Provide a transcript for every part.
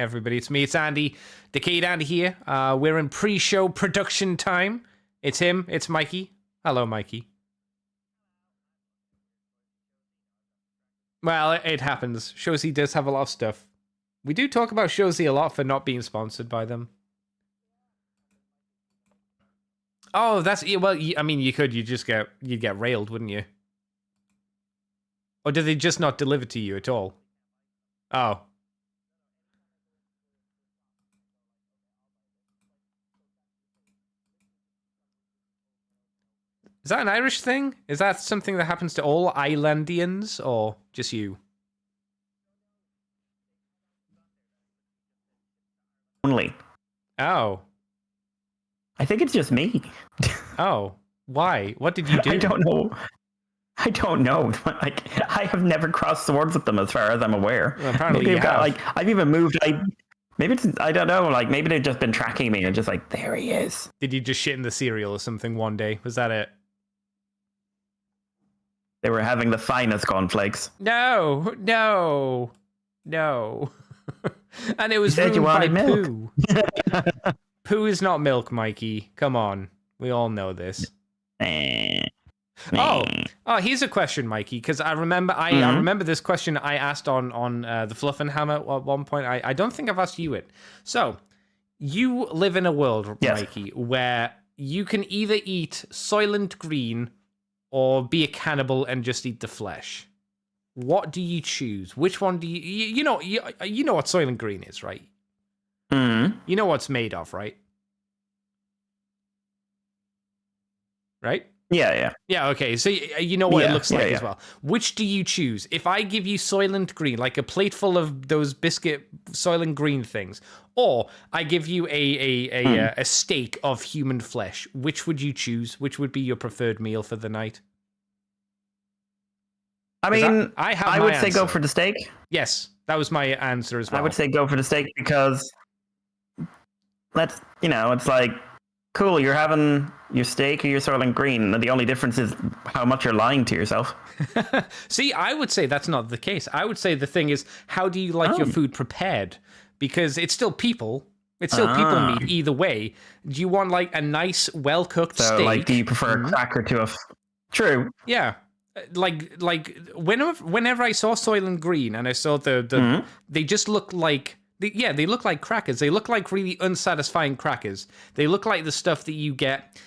everybody. It's me, it's Andy. Decade Andy here. We're in pre-show production time. It's him, it's Mikey. Hello, Mikey. Well, it happens. Shozy does have a lot of stuff. We do talk about Shozy a lot for not being sponsored by them. Oh, that's... Well, I mean, you could. You'd get railed, wouldn't you? Or did they just not deliver to you at all? Oh. Is that an Irish thing? Is that something that happens to all Islandians, or just you? Only. Oh. I think it's just me. Oh. Why? What did you do? I don't know. Like, I have never crossed swords with them as far as I'm aware. Well, apparently maybe you have. like, I've even moved. Maybe it's, I don't know. Like, maybe they've just been tracking me and just like, there he is. Did you just shit in the cereal or something one day? Was that it? They were having the finest cornflakes. No. And it was ruined by poo. Poo is not milk, Mikey. Come on. We all know this. Oh, here's a question, Mikey, because I remember I remember this question I asked on the Fluff and Hammer at one point. I don't think I've asked you it. So, you live in a world, yes, Mikey, where you can either eat Soylent Green or be a cannibal and just eat the flesh. What do you choose? Which one do you know what Soylent Green is, right? Mm-hmm. You know what it's made of, right? Right? Yeah. Yeah, okay. So you know what it looks like as well. Which do you choose? If I give you Soylent Green, like a plate full of those biscuit Soylent Green things, or I give you a steak of human flesh, which would you choose? Which would be your preferred meal for the night? I mean, I would say go for the steak. Yes, that was my answer as well. I would say go for the steak because it's like, cool, you're having your steak or your Soylent Green, and the only difference is how much you're lying to yourself. See, I would say that's not the case. I would say the thing is, how do you like your food prepared? Because it's still people. It's still people meat either way. Do you want like a nice, well-cooked steak? Like, do you prefer a cracker to a... True. Yeah. Like whenever I saw Soylent Green and I saw the they just look like... They look like crackers. They look like really unsatisfying crackers. They look like the stuff that you get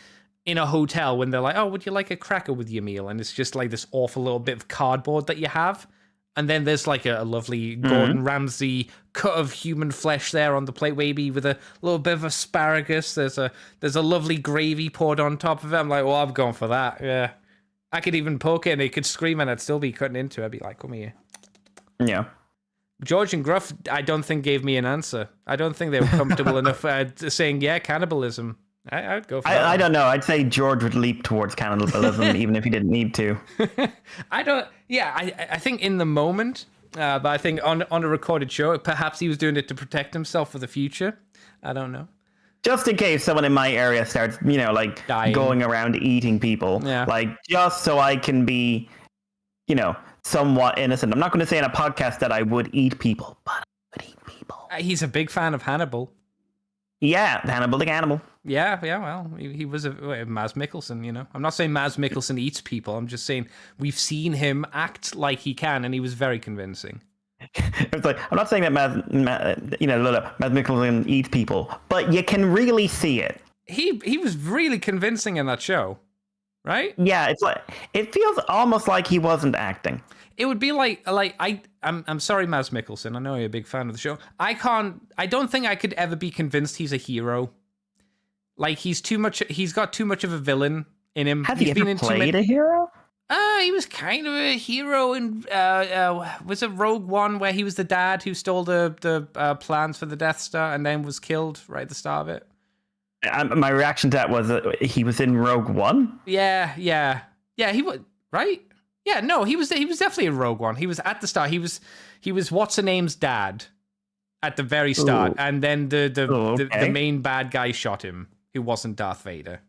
in a hotel when they're like, oh, would you like a cracker with your meal? And it's just like this awful little bit of cardboard that you have. And then there's like a lovely Gordon Ramsay cut of human flesh there on the plate, maybe with a little bit of asparagus. There's a lovely gravy poured on top of it. I'm like, well, I'm going for that. Yeah. I could even poke it and it could scream and I'd still be cutting into it. I'd be like, come here. Yeah. George and Gruff, I don't think gave me an answer. I don't think they were comfortable enough saying, yeah, cannibalism. I'd go for that. I don't know. I'd say George would leap towards cannibalism even if he didn't need to. I think in the moment, but I think on a recorded show, perhaps he was doing it to protect himself for the future. I don't know. Just in case someone in my area starts, like dying, going around eating people. Yeah. Like, just so I can be, somewhat innocent. I'm not going to say in a podcast that I would eat people, but I would eat people. He's a big fan of Hannibal. Yeah, Hannibal the Cannibal. Yeah, well, he was a Mads Mikkelsen, I'm not saying Mads Mikkelsen eats people. I'm just saying we've seen him act like he can, and he was very convincing. It's like, I'm not saying that Mads Mikkelsen eats people, but you can really see it. He was really convincing in that show. Right? Yeah, it's like it feels almost like he wasn't acting. It would be like I'm sorry, Mads Mikkelsen. I know you're a big fan of the show. I don't think I could ever be convinced he's a hero. Like he's got too much of a villain in him. Has he ever played a hero? He was kind of a hero in was it Rogue One, where he was the dad who stole the plans for the Death Star and then was killed right at the start of it. My reaction to that was he was in Rogue One. Yeah, he was right. Yeah, no, he was definitely in Rogue One. He was at the start. He was what's her name's dad at the very start, and then the main bad guy shot him, who wasn't Darth Vader.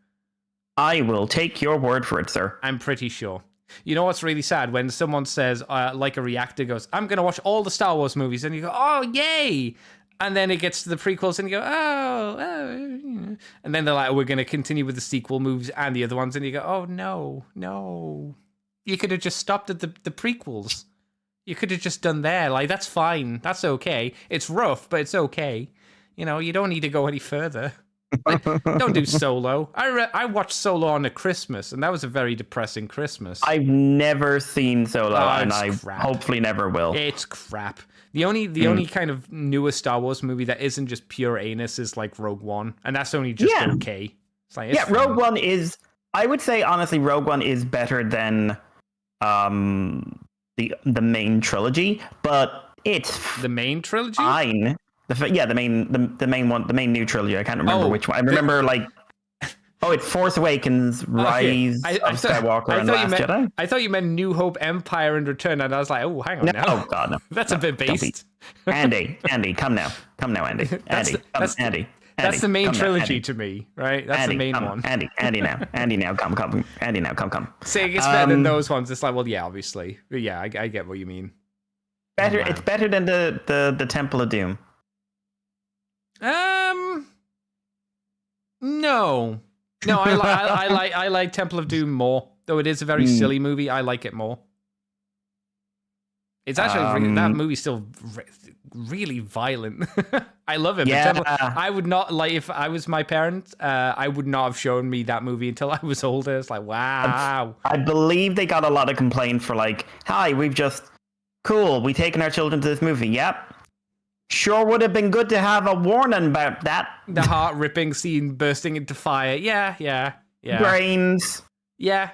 I will take your word for it, sir. I'm pretty sure. You know what's really sad? When someone says, like a reactor goes, I'm going to watch all the Star Wars movies, and you go, oh, yay! And then it gets to the prequels and you go, and then they're like, we're going to continue with the sequel movies and the other ones. And you go, oh, no. You could have just stopped at the prequels. You could have just done there. Like, that's fine. That's okay. It's rough, but it's okay. You know, you don't need to go any further. Like, don't do Solo. I watched Solo on a Christmas, and that was a very depressing Christmas. I've never seen Solo, and I hopefully never will. It's crap. The only kind of newer Star Wars movie that isn't just pure anus is like Rogue One, and that's only just okay. It's like, it's Rogue One is. I would say honestly, Rogue One is better than the main trilogy, but it's the main trilogy. Fine. The main one, the main new trilogy. I can't remember which one. I remember it's Force Awakens, Rise of Skywalker, and Last Jedi. I thought you meant New Hope, Empire, and Return, and I was like, oh, hang on now. Oh God, no. That's a bit based. Andy, come now, Andy. That's the main trilogy to me, right? That's the main one. Andy now, come. Say it gets better than those ones. It's like, well, yeah, obviously, but yeah, I get what you mean. Better, it's better than the Temple of Doom. No, I like Temple of Doom more, though it is a very silly movie. I like it more. It's actually that movie's still really violent. I love it. Yeah. But I would not if I was my parent. I would not have shown me that movie until I was older. It's like, wow. I believe they got a lot of complaint for hi, we've taken our children to this movie. Yep. Sure would have been good to have a warning about that. The heart-ripping scene bursting into fire. Yeah. Brains. Yeah.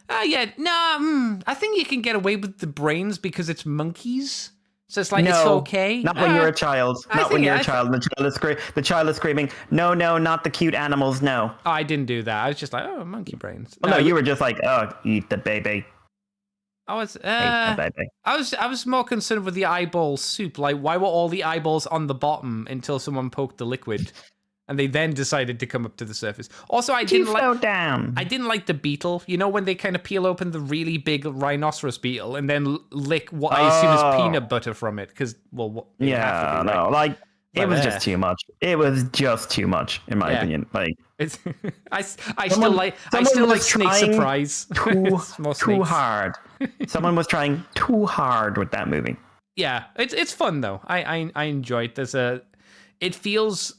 I think you can get away with the brains because it's monkeys. So it's like, it's okay. Not when you're a child. Not when you're a child. The child is screaming, no, not the cute animals, no. Oh, I didn't do that. I was just like, oh, monkey brains. No, you were just like, oh, eat the baby. I was more concerned with the eyeball soup. Like, why were all the eyeballs on the bottom until someone poked the liquid, and they then decided to come up to the surface? Also, I didn't like the beetle. You know when they kind of peel open the really big rhinoceros beetle and then lick what I assume is peanut butter from it? Because it was just too much. It was just too much, in my opinion. Like, it's I still like Snake Surprise. Too hard. Someone was trying too hard with that movie. Yeah, it's fun though. I enjoy it. It feels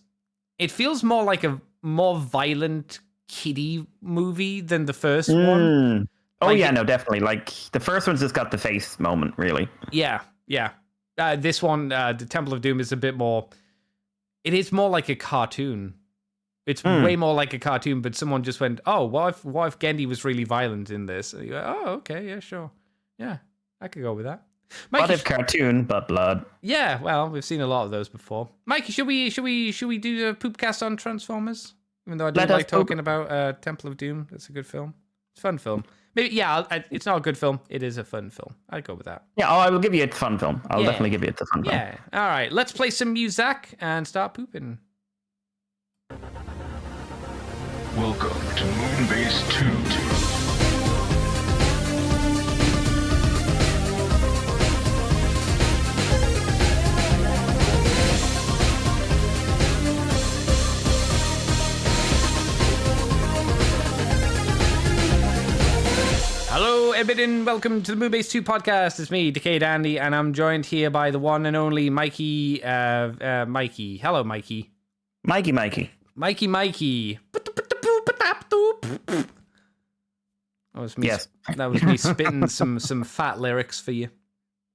more like a more violent kiddie movie than the first one. Oh no, definitely. Like the first one's just got the face moment, really. Yeah. This one, the Temple of Doom, is a bit more. It is more like a cartoon. It's way more like a cartoon, but someone just went, "Oh, what if Gendy was really violent in this?" And you go, "Oh, okay, yeah, sure, yeah, I could go with that." Mikey, what if cartoon but blood? Yeah, well, we've seen a lot of those before. Mikey, should we do a poopcast on Transformers? Even though I do like talking about Temple of Doom, it's a good film. It's a fun film. Maybe, it's not a good film. It is a fun film. I'd go with that. Yeah, I will give you a fun film. I'll definitely give you a fun film. Yeah. All right, let's play some music and start pooping. Welcome to Moonbase 2. Hello, everybody, and welcome to the Moonbase 2 podcast. It's me, Decayed Andy, and I'm joined here by the one and only Mikey. Mikey. Hello, Mikey. Mikey. Mikey. That was me spitting some fat lyrics for you.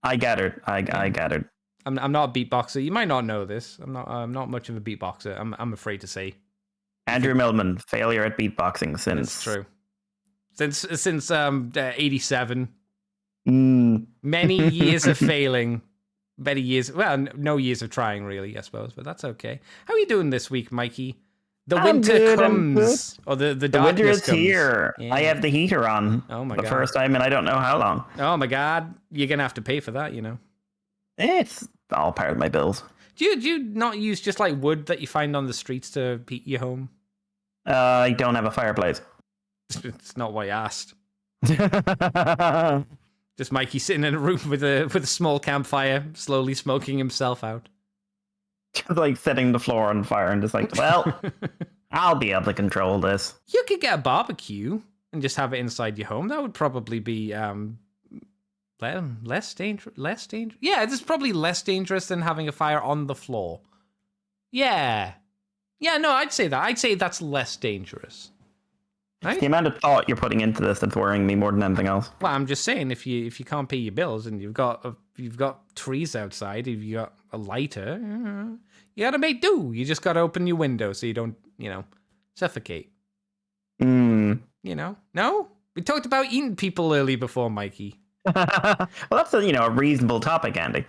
I gathered. I'm not a beatboxer. You might not know this. I'm not much of a beatboxer. I'm afraid to say. Andrew Millman, failure at beatboxing since. It's true. Since 87. Many years of failing. Many years. Well, no years of trying, really, I suppose, but that's okay. How are you doing this week, Mikey? The winter comes, or the winter is comes. here. Yeah. I have the heater on. Oh my God. God. The first time, and I don't know how long. Oh my God, you're gonna have to pay for that, you know. It's all part of my bills. Do you not use just like wood that you find on the streets to heat your home? I don't have a fireplace. It's not what I asked. Just Mikey sitting in a room with a small campfire, slowly smoking himself out. Just like setting the floor on fire and just like, well, I'll be able to control this. You could get a barbecue and just have it inside your home. That would probably be less dangerous. Less dangerous. Yeah, it's probably less dangerous than having a fire on the floor. Yeah. Yeah, no, I'd say that. I'd say that's less dangerous. Right? The amount of thought you're putting into this that's worrying me more than anything else. Well, I'm just saying, if you can't pay your bills and you've got trees outside, if you got a lighter, you gotta make do. You just gotta open your window so you don't, suffocate. Mm. No, we talked about eating people early before, Mikey. Well, that's a reasonable topic, Andy.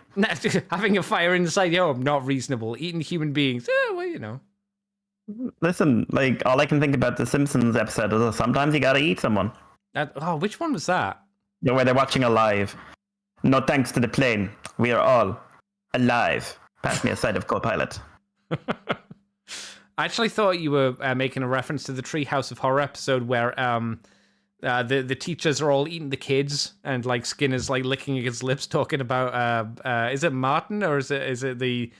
Having a fire inside your home, not reasonable. Eating human beings, well. Listen, like, all I can think about the Simpsons episode is sometimes you gotta eat someone. Which one was that? Where they're watching Alive. No thanks to the plane. We are all alive. Pass me a side of co-pilot. I actually thought you were making a reference to the Treehouse of Horror episode where the teachers are all eating the kids and like Skinner's like licking his lips talking about is it Martin or is it the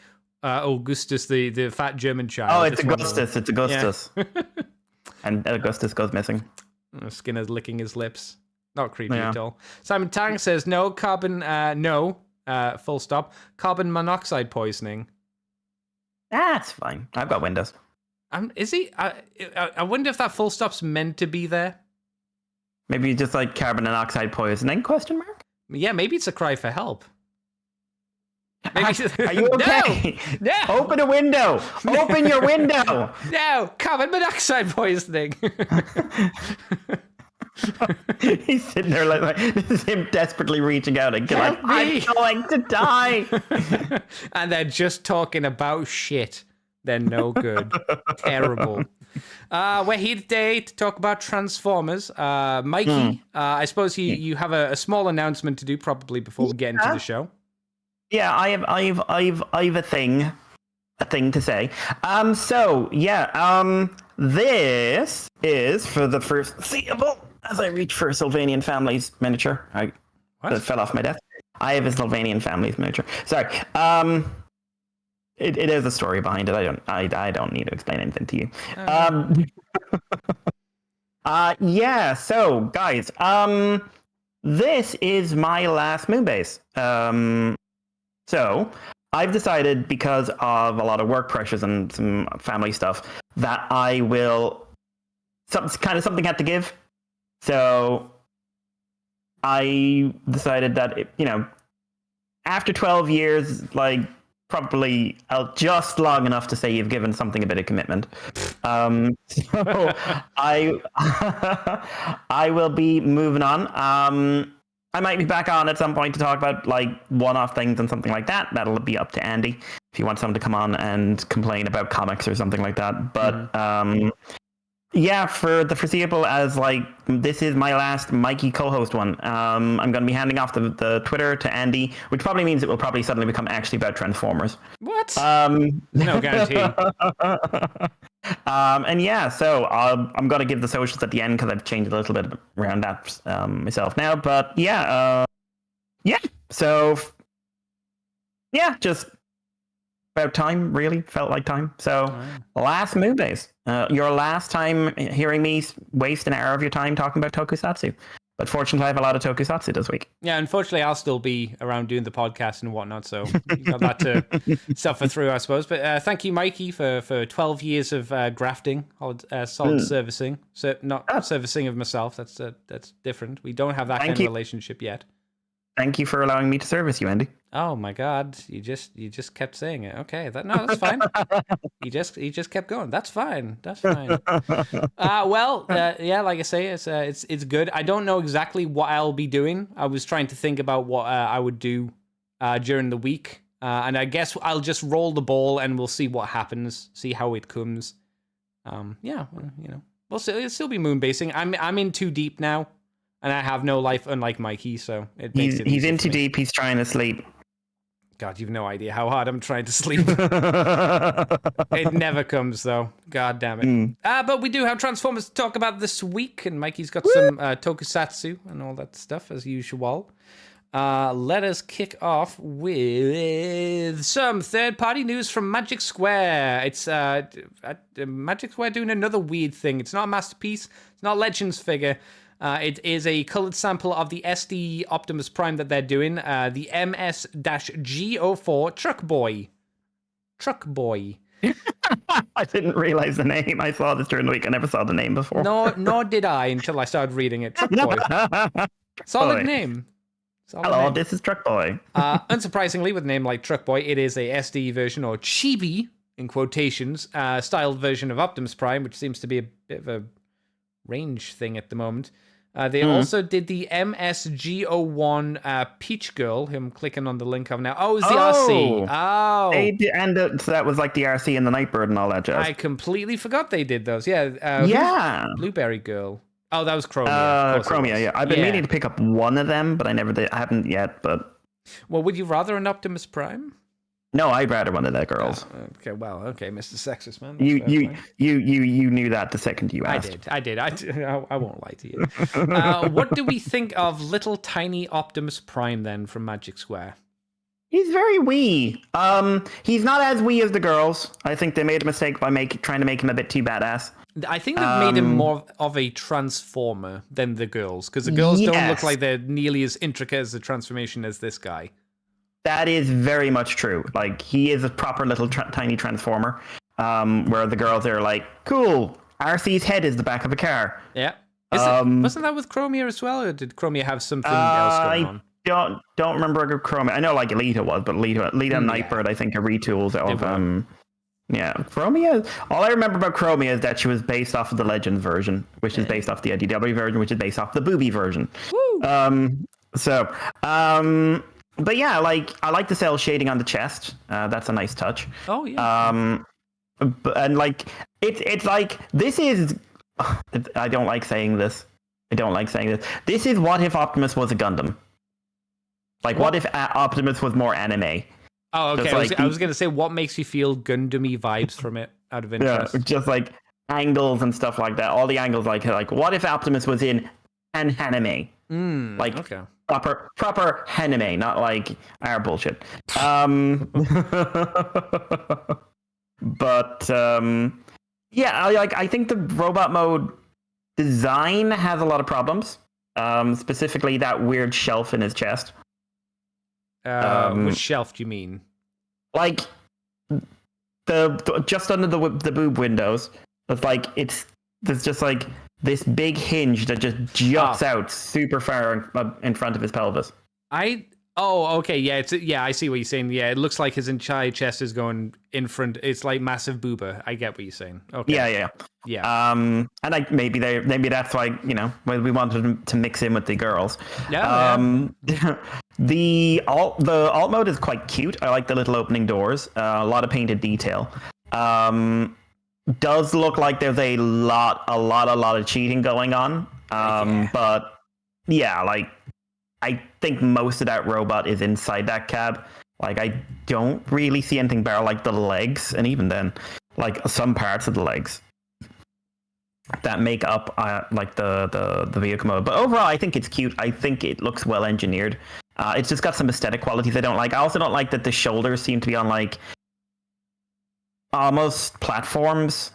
Augustus, the fat German child? Oh, it's Augustus. It's Augustus. Yeah. And Augustus goes missing. Skinner's licking his lips. Not creepy at all. Simon Tang says no carbon. No. Full stop. Carbon monoxide poisoning. That's fine. I've got windows. Is he? I wonder if that full stop's meant to be there. Maybe just like carbon monoxide poisoning? ? Yeah, maybe it's a cry for help. Are you okay? No. Open a window. Open your window. No, carbon monoxide poisoning. He's sitting there like this is him desperately reaching out and like, I'm going to die. And they're just talking about shit. They're no good. Terrible. We're here today to talk about Transformers. Mikey, I suppose you have a small announcement to do probably before we get into the show. Yeah, I've a thing to say. This is for the foreseeable. As I reach for Sylvanian Family's miniature, that fell off my desk. I have a Sylvanian Family's miniature. Sorry. It is a story behind it. I don't need to explain anything to you. So guys, this is my last Moonbase. So I've decided, because of a lot of work pressures and some family stuff, that I will something had to give. So I decided that after 12 years, like probably just long enough to say you've given something a bit of commitment. So I will be moving on. I might be back on at some point to talk about like one-off things and something like that. That'll be up to Andy if you want someone to come on and complain about comics or something like that. But yeah, for the foreseeable, as like this is my last Mikey co-host one. I'm going to be handing off the Twitter to Andy, which probably means it will probably suddenly become actually about Transformers. What? No guarantee. And yeah, so I'm going to give the socials at the end because I've changed a little bit around that myself now. But yeah, so yeah, just about time, really. Felt like time. So last Moonbase. Your last time hearing me waste an hour of your time talking about Tokusatsu. But fortunately, I have a lot of Tokusatsu this week. Yeah, unfortunately, I'll still be around doing the podcast and whatnot, so you got that to suffer through, I suppose. But thank you, Mikey, for 12 years of grafting, solid servicing. So not servicing of myself. That's different. We don't have that kind of relationship yet. Thank you for allowing me to service you, Andy. Oh my God! You just kept saying it. Okay, that's fine. you just kept going. That's fine. That's fine. Yeah, like I say, it's good. I don't know exactly what I'll be doing. I was trying to think about what I would do during the week, and I guess I'll just roll the ball and we'll see what happens. See how it comes. Yeah, we'll see. It'll still be moonbasing. I'm in too deep now. And I have no life, unlike Mikey, so it makes it. He's in too deep. He's trying to sleep. God, you've no idea how hard I'm trying to sleep. It never comes, though. God damn it. But we do have Transformers to talk about this week, and Mikey's got some Tokusatsu and all that stuff, as usual. Let us kick off with some third-party news from Magic Square. It's Magic Square doing another weird thing. It's not a masterpiece. It's not a Legends figure. It is a colored sample of the SD Optimus Prime that they're doing. The MS-G04 Truck Boy. Truck Boy. I didn't realize the name. I saw this during the week. I never saw the name before. Nor did I until I started reading it. Truck Boy. Solid name. Hello, this is Truck Boy. Unsurprisingly, with a name like Truck Boy, it is a SD version, or chibi, in quotations, styled version of Optimus Prime, which seems to be a bit of a range thing at the moment. They also did the MSG01 Peach Girl, who I'm clicking on the link of now. Oh, it's the RC. Oh. They did, and so that was like the RC and the Nightbird and all that jazz. I completely forgot they did those. Yeah. Blueberry Girl. Oh, that was Chromia. Chromia, yeah. I've been meaning to pick up one of them, but I haven't yet. But well, would you rather an Optimus Prime? No, I'd rather one of the girls. Okay, Mr. Sexist Man. You knew that the second you asked. I did. I won't lie to you. What do we think of little tiny Optimus Prime then from Magic Square? He's very wee. He's not as wee as the girls. I think they made a mistake by trying to make him a bit too badass. I think they've made him more of a transformer than the girls, because the girls don't look like they're nearly as intricate as the transformation as this guy. That is very much true. Like, he is a proper little tiny transformer, where the girls are like, cool, RC's head is the back of a car. Yeah. Wasn't that with Chromia as well, or did Chromia have something else going on? I don't remember Chromia. I know like Alita was, but Alita and Nightbird, I think, are retools of yeah, Chromia. All I remember about Chromia is that she was based off of the Legends version, which is based off the IDW version, which is based off the Booby version. Woo! But yeah, like, I like the cell shading on the chest. That's a nice touch. Oh yeah. And like it's like, this is. I don't like saying this. This is what if Optimus was a Gundam. Like, what if Optimus was more anime? Oh, okay. I was going to say, what makes you feel Gundam-y vibes from it, out of interest? Yeah, just like angles and stuff like that. All the angles, like what if Optimus was in an anime? Like, okay. Proper anime, not like our bullshit. But yeah, I think the robot mode design has a lot of problems. Specifically, that weird shelf in his chest. Which shelf do you mean? Like the just under the boob windows. It's like there's just like this big hinge that just juts out super far in front of his pelvis. Okay, yeah, I see what you're saying. Yeah, it looks like his entire chest is going in front. It's like massive boober. I get what you're saying. Okay. Yeah. And like maybe that's why, we wanted to mix in with the girls. Yeah. The alt mode is quite cute. I like the little opening doors. A lot of painted detail. Does look like there's a lot of cheating going on. But yeah, like, I think most of that robot is inside that cab. Like, I don't really see anything bar like the legs, and even then, like, some parts of the legs that make up like the vehicle mode. But overall, I think it's cute. I think it looks well engineered. It's just got some aesthetic qualities I don't like. I also don't like that the shoulders seem to be on like almost platforms,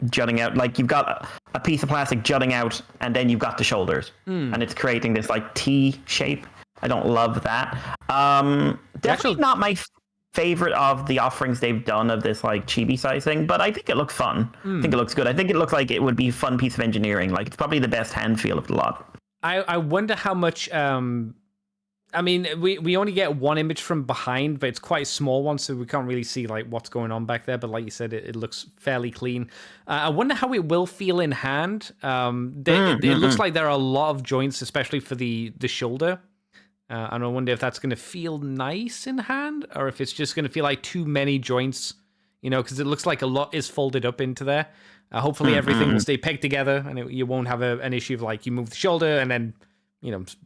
jutting out. Like, you've got a piece of plastic jutting out, and then you've got the shoulders, and it's creating this like T shape. I don't love that. Definitely not my favorite of the offerings they've done of this like chibi sizing, but I think it looks fun. I think it looks good. I think it looks like it would be a fun piece of engineering. Like, it's probably the best hand feel of the lot. I wonder how much. I mean, we only get one image from behind, but it's quite a small one, so we can't really see like what's going on back there. But like you said, it looks fairly clean. I wonder how it will feel in hand. It looks like there are a lot of joints, especially for the shoulder. And I wonder if that's going to feel nice in hand, or if it's just going to feel like too many joints, because it looks like a lot is folded up into there. Hopefully everything will stay pegged together, and you won't have an issue of like you move the shoulder and then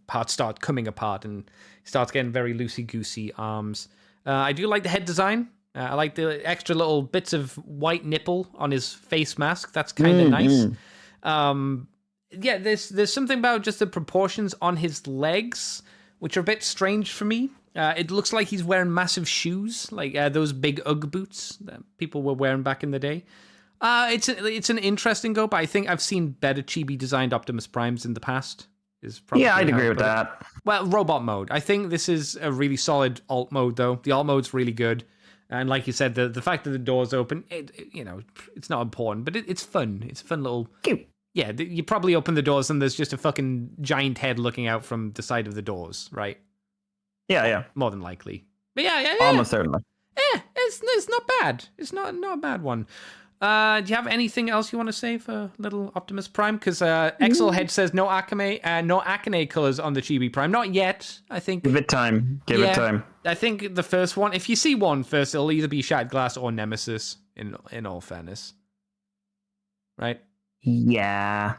parts start coming apart and starts getting very loosey-goosey arms. I do like the head design. I like the extra little bits of white nipple on his face mask. That's kind of nice. Yeah, there's something about just the proportions on his legs which are a bit strange for me. It looks like he's wearing massive shoes, like those big UGG boots that people were wearing back in the day. It's an interesting go, but I think I've seen better chibi designed Optimus Primes in the past. I'd agree with that. Well, robot mode. I think this is a really solid alt mode, though. The alt mode's really good, and like you said, the fact that the door's open, it's not important, but it's fun. It's a fun little. Cute. Yeah, you probably open the doors and there's just a fucking giant head looking out from the side of the doors, right? Yeah. More than likely. But yeah. Almost certainly. Yeah, it's not bad. It's not a bad one. Do you have anything else you want to say for little Optimus Prime? Because Exelhead says no Akane colors on the Chibi Prime. Not yet, I think. Give it time. Give it time. I think the first one, if you see one first, it'll either be Shattered Glass or Nemesis, in all fairness. Right? Yeah.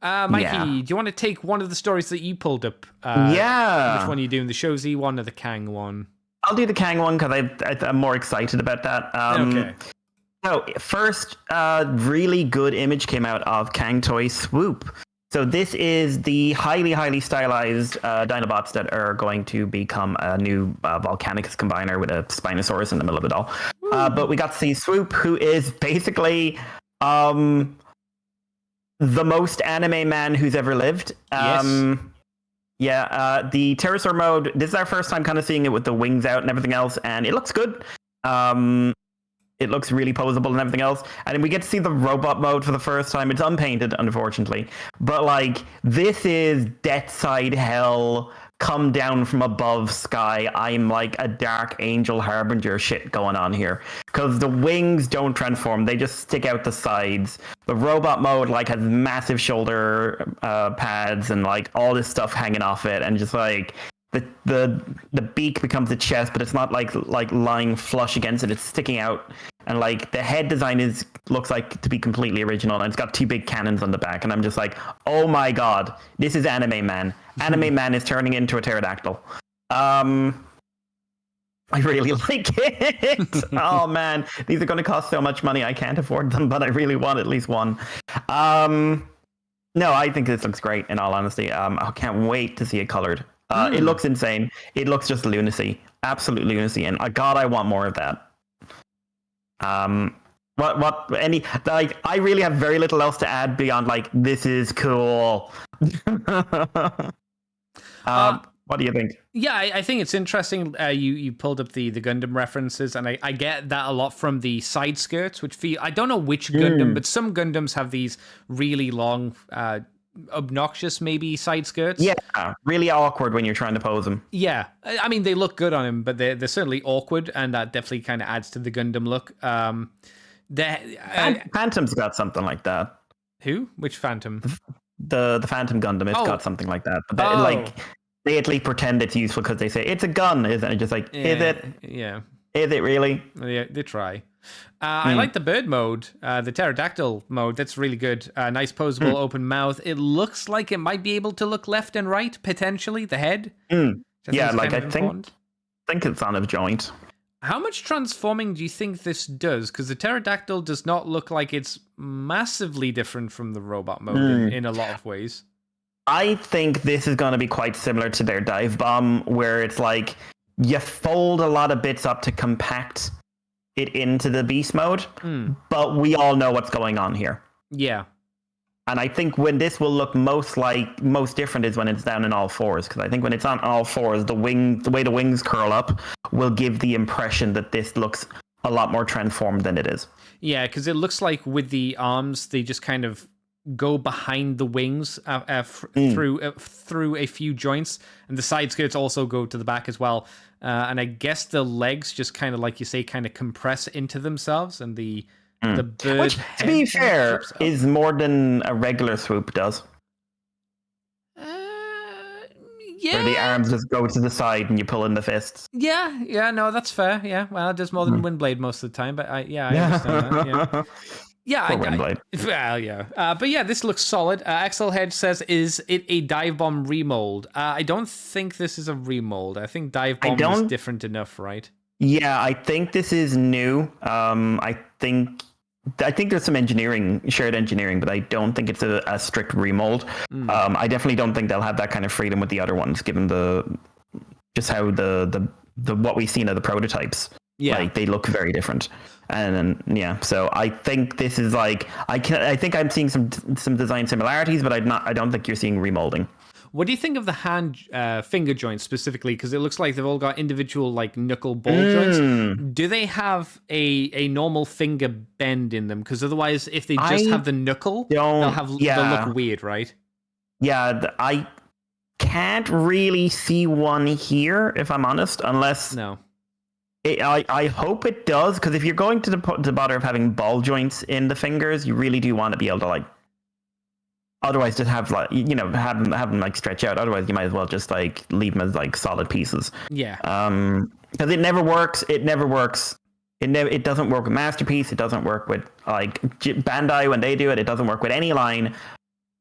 Mikey, do you want to take one of the stories that you pulled up? Yeah. Which one are you doing? The Shozi one or the Kang one? I'll do the Kang one because I'm more excited about that. Okay. So first, really good image came out of Kang Toy Swoop. So this is the highly, highly stylized Dinobots that are going to become a new Volcanicus combiner with a Spinosaurus in the middle of it all. But we got to see Swoop, who is basically the most anime man who's ever lived. Yes. The Pterosaur mode, this is our first time kind of seeing it with the wings out and everything else, and it looks good. It looks really posable and everything else. And then we get to see the robot mode for the first time. It's unpainted, unfortunately. But, like, this is Deathside Hell, come down from above sky. I'm like a dark angel harbinger shit going on here. Because the wings don't transform. They just stick out the sides. The robot mode, like, has massive shoulder pads and, like, all this stuff hanging off it. And just, like... The beak becomes the chest, but it's not like lying flush against it. It's sticking out, and like the head design looks like to be completely original, and it's got two big cannons on the back. And I'm just like, oh my god, this is Anime Man. Anime Man is turning into a pterodactyl. I really like it. Oh man, these are going to cost so much money. I can't afford them, but I really want at least one. No, I think this looks great. In all honesty, I can't wait to see it colored. It looks insane. It looks just lunacy, absolute lunacy, and God, I want more of that. I really have very little else to add beyond like this is cool. What do you think? Yeah, I think it's interesting. You pulled up the Gundam references, and I get that a lot from the side skirts, which feel I don't know which Gundam, but some Gundams have these really long. Obnoxious maybe side skirts. Yeah, really awkward when you're trying to pose them. Yeah, I mean they look good on him, but they're certainly awkward, and that definitely kind of adds to the Gundam look. Phantom's got something like that. Who? Which Phantom? The Phantom Gundam. It's got something like that. But they at least pretend it's useful because they say it's a gun, isn't it? Just like, is it? Yeah. Is it really? Yeah, they try. I like the bird mode, the pterodactyl mode. That's really good. Nice posable open mouth. It looks like it might be able to look left and right, potentially, the head. Yeah, like I think it's on a joint. How much transforming do you think this does? Because the pterodactyl does not look like it's massively different from the robot mode in a lot of ways. I think this is going to be quite similar to their dive bomb, where it's like you fold a lot of bits up to compact it into the beast mode, but we all know what's going on here. Yeah. And I think when this will look most different is when it's down in all fours, because I think when it's on all fours, the way the wings curl up will give the impression that this looks a lot more transformed than it is. Yeah, because it looks like with the arms, they just kind of go behind the wings through a few joints, and the side skirts also go to the back as well. And I guess the legs just kind of, like you say, kind of compress into themselves, and the bird. Which, to be fair, is more than a regular swoop does. Yeah. Where the arms just go to the side and you pull in the fists. Yeah, no, that's fair. Yeah, well, it does more than Windblade most of the time, but I understand that. Yeah. Yeah, but yeah, this looks solid. Axelhead says, "Is it a dive bomb remold?" I don't think this is a remold. I think dive bomb is different enough, right? Yeah, I think this is new. I think I think there's some shared engineering, but I don't think it's a strict remold. I definitely don't think they'll have that kind of freedom with the other ones, given just how the what we've seen of the prototypes. Yeah, like they look very different. And yeah, so I think this is like I think I'm seeing some design similarities, but I don't think you're seeing remolding. What do you think of the hand finger joints specifically? Because it looks like they've all got individual like knuckle ball joints. Do they have a normal finger bend in them? Because otherwise, if they just have the knuckle, they'll look weird, right? Yeah, I can't really see one here, if I'm honest, unless no. I hope it does, because if you're going to the bother of having ball joints in the fingers, you really do want to be able to like. Otherwise, just have like have them like stretch out. Otherwise, you might as well just like leave them as like solid pieces. Yeah. Because it never works. It never works. It doesn't work with Masterpiece. It doesn't work with like Bandai when they do it. It doesn't work with any line.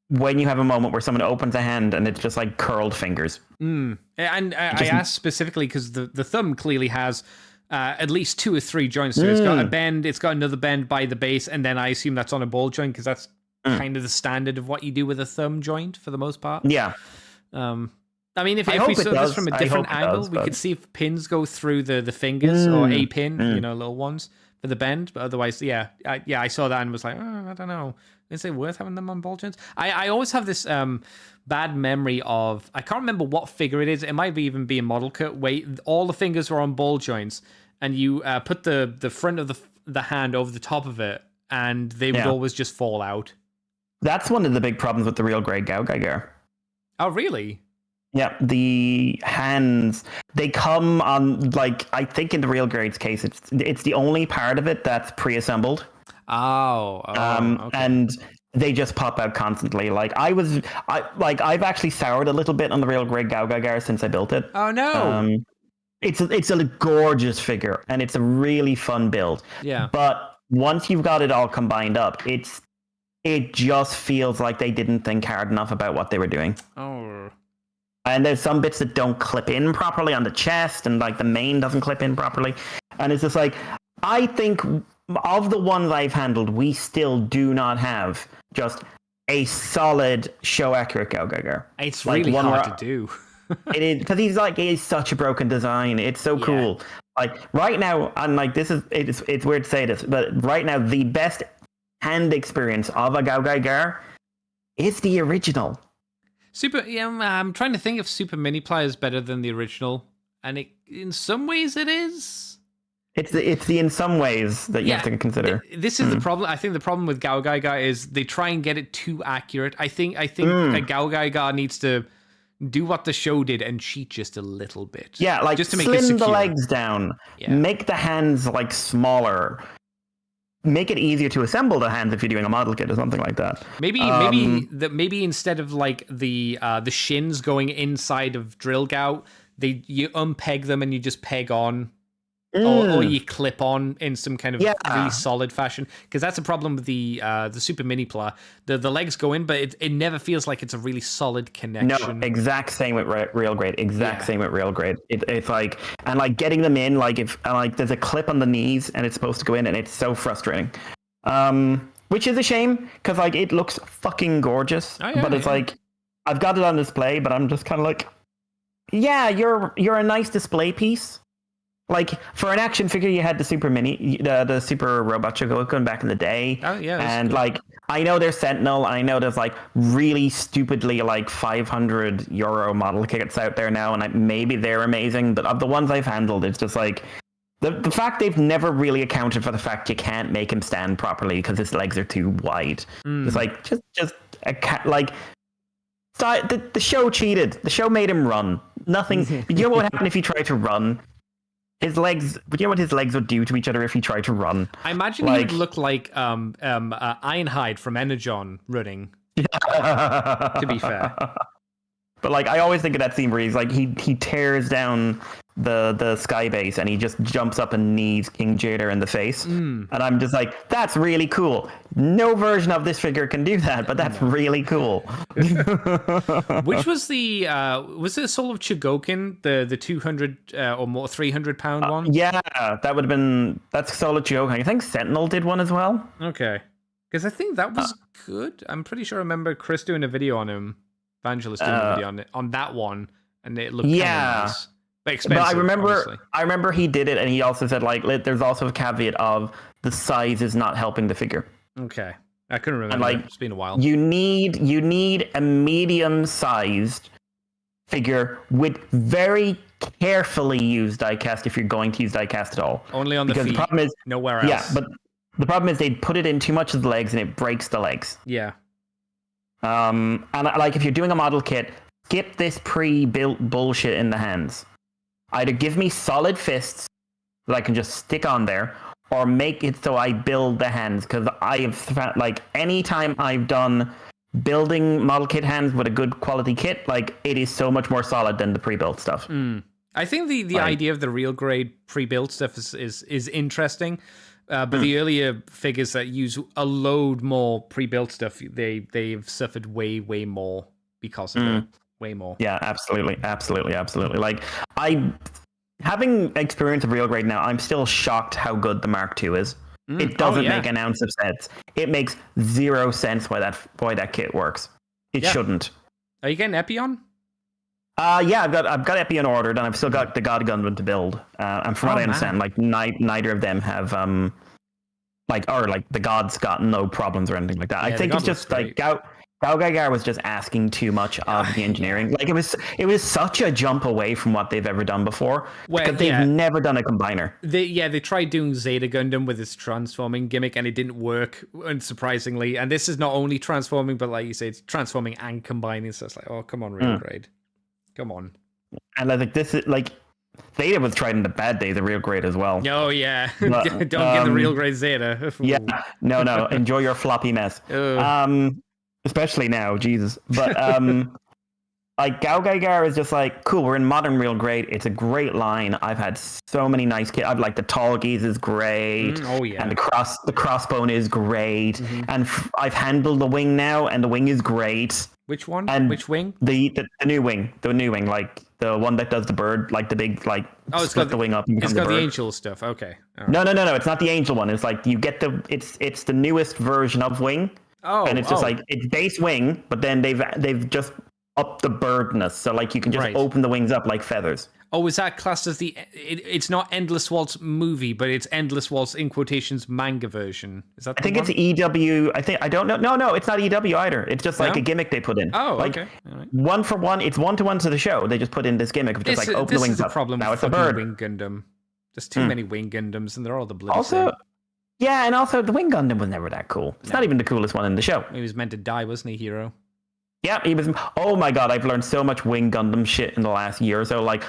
When you have a moment where someone opens a hand and it's just like curled fingers. And I asked specifically because the thumb clearly has at least 2 or 3 joints. So it's got a bend. It's got another bend by the base, and then I assume that's on a ball joint because that's kind of the standard of what you do with a thumb joint for the most part. Yeah. I mean, if we saw this from a different angle, we could see if pins go through the fingers or a pin, little ones for the bend. But otherwise, I saw that and was like, I don't know. Is it worth having them on ball joints? I always have this bad memory of, I can't remember what figure it is. It might even be a model cut where all the fingers are on ball joints and you put the front of the hand over the top of it and they would always just fall out. That's one of the big problems with the real grade Gao Geiger. Oh, really? Yeah, the hands, they come on, like, I think in the real grade's case, it's the only part of it that's pre-assembled. Okay. And they just pop out constantly. Like, I've actually soured a little bit on the real grade Gao Geiger since I built it. Oh, no. It's a gorgeous figure, and it's a really fun build. Yeah. But once you've got it all combined up, it just feels like they didn't think hard enough about what they were doing. Oh. And there's some bits that don't clip in properly on the chest, and like the mane doesn't clip in properly. And it's just like, I think of the ones I've handled, we still do not have just a solid show accurate Gao Geiger. It's like really hard to do. It is, because it is such a broken design. It's so cool. Like right now, I'm like, it's weird to say this, but right now the best hand experience of a Gao Geiger is the original. I'm trying to think if Super Mini Ply is better than the original, and in some ways it is. It's the in some ways that you have to consider. This is the problem. I think the problem with Gao Geiger is they try and get it too accurate. I think a Gao Geiger needs to do what the show did and cheat just a little bit. Yeah, like just to make slim it secure. the legs down, make the hands like smaller. Make it easier to assemble the hands if you're doing a model kit or something like that. Maybe instead of like the shins going inside of drill gout, you unpeg them and you just peg on, or you clip on in some kind of really solid fashion. Because that's a problem with the Super Mini Pla. The legs go in, but it never feels like it's a really solid connection. No, exact same with real grade. Same with real grade. It's like, and like getting them in, like if like there's a clip on the knees and it's supposed to go in, and it's so frustrating. Which is a shame because like it looks fucking gorgeous, but it's like I've got it on display, but I'm just kind of like, you're a nice display piece. Like for an action figure, you had the Super Mini, the Super Robot Choco going back in the day. Oh yeah, and like I know there's Sentinel. I know there's like really stupidly like €500 model kits out there now, and maybe they're amazing. But of the ones I've handled, it's just like the fact they've never really accounted for the fact you can't make him stand properly because his legs are too wide. It's like just a cat like. The show cheated. The show made him run. Nothing. You know what would happen if he tried to run? His legs. But you know what his legs would do to each other if he tried to run? I imagine he would look like Ironhide from Energon running. To be fair, but like I always think of that scene where he's like he tears down the sky base, and he just jumps up and knees King Jader in the face. And I'm just like, that's really cool. No version of this figure can do that, but that's really cool. Which was it Soul of Chogokin, the 200 or more 300 pound one? Yeah, that would have been, that's Soul of Chogokin. I think Sentinel did one as well. Okay. Because I think that was good. I'm pretty sure I remember Chris doing a video on him, Evangelist doing a video on that one, and it looked kind of nice. But expensive, but I remember he did it, and he also said, like, there's also a caveat of the size is not helping the figure. Okay. I couldn't remember. And, like, it's been a while. You need a medium-sized figure with very carefully used diecast if you're going to use diecast at all. Only on the feet. The problem is, nowhere else. Yeah, but the problem is they'd put it in too much of the legs and it breaks the legs. Yeah. And like if you're doing a model kit, skip this pre-built bullshit in the hands. Either give me solid fists that I can just stick on there, or make it so I build the hands. Because I have found, like, anytime I've done building model kit hands with a good quality kit, like, it is so much more solid than the pre-built stuff. I think the idea of the real grade pre-built stuff is interesting. But the earlier figures that use a load more pre-built stuff, they've suffered way more because of it. Way more. Yeah, absolutely. Like, having experience of real grade now, I'm still shocked how good the Mark II is. It doesn't make an ounce of sense. It makes 0 sense why that kit works. It shouldn't. Are you getting Epion? Yeah, I've got Epion ordered, and I've still got the God Gundam to build. And from what I understand, like neither of them have the gods got no problems or anything like that. I think it's just like Gao Gaigar was just asking too much of the engineering. Like it was such a jump away from what they've ever done before. Because they've never done a combiner. They tried doing Zeta Gundam with its transforming gimmick, and it didn't work, unsurprisingly. And this is not only transforming, but like you say, it's transforming and combining. So it's like, oh, come on, real grade. Come on. And like this is like Zeta was tried in the bad days of real grade as well. Oh yeah. But, don't get the real grade Zeta. Yeah. No. Enjoy your floppy mess. Especially now, Jesus. But like Gao Gaigar is just like, cool, we're in modern real grade. It's a great line. I've had so many nice kits. I've like the Tallgeese is great. And the crossbone is great. And I've handled the wing now, and the wing is great. Which one? And which wing? The new wing. The new wing, like the one that does the bird, like the big, like split the wing up and becomes the bird. It's got the angel stuff. Okay. Right. No. It's not the angel one. It's like you get it's the newest version of wing. And it's just like it's base wing, but then they've just upped the birdness, so like you can just open the wings up like feathers. Oh, is that classed as it's not Endless Waltz movie, but it's Endless Waltz in quotations manga version? Is that? I think it's EW. I don't know. No, it's not EW either. It's just like a gimmick they put in. Oh, like, okay. All right. 1-for-1. It's 1-to-1 to the show. They just put in this gimmick of just like open the wings up. Problem now it's a bird. Wing Gundam. There's too many Wing Gundams, and they're all the bloody same. Yeah, and also the Wing Gundam was never that cool. It's not even the coolest one in the show. He was meant to die, wasn't he, Hero? Yeah, he was. Oh my god, I've learned so much Wing Gundam shit in the last year or so. Like,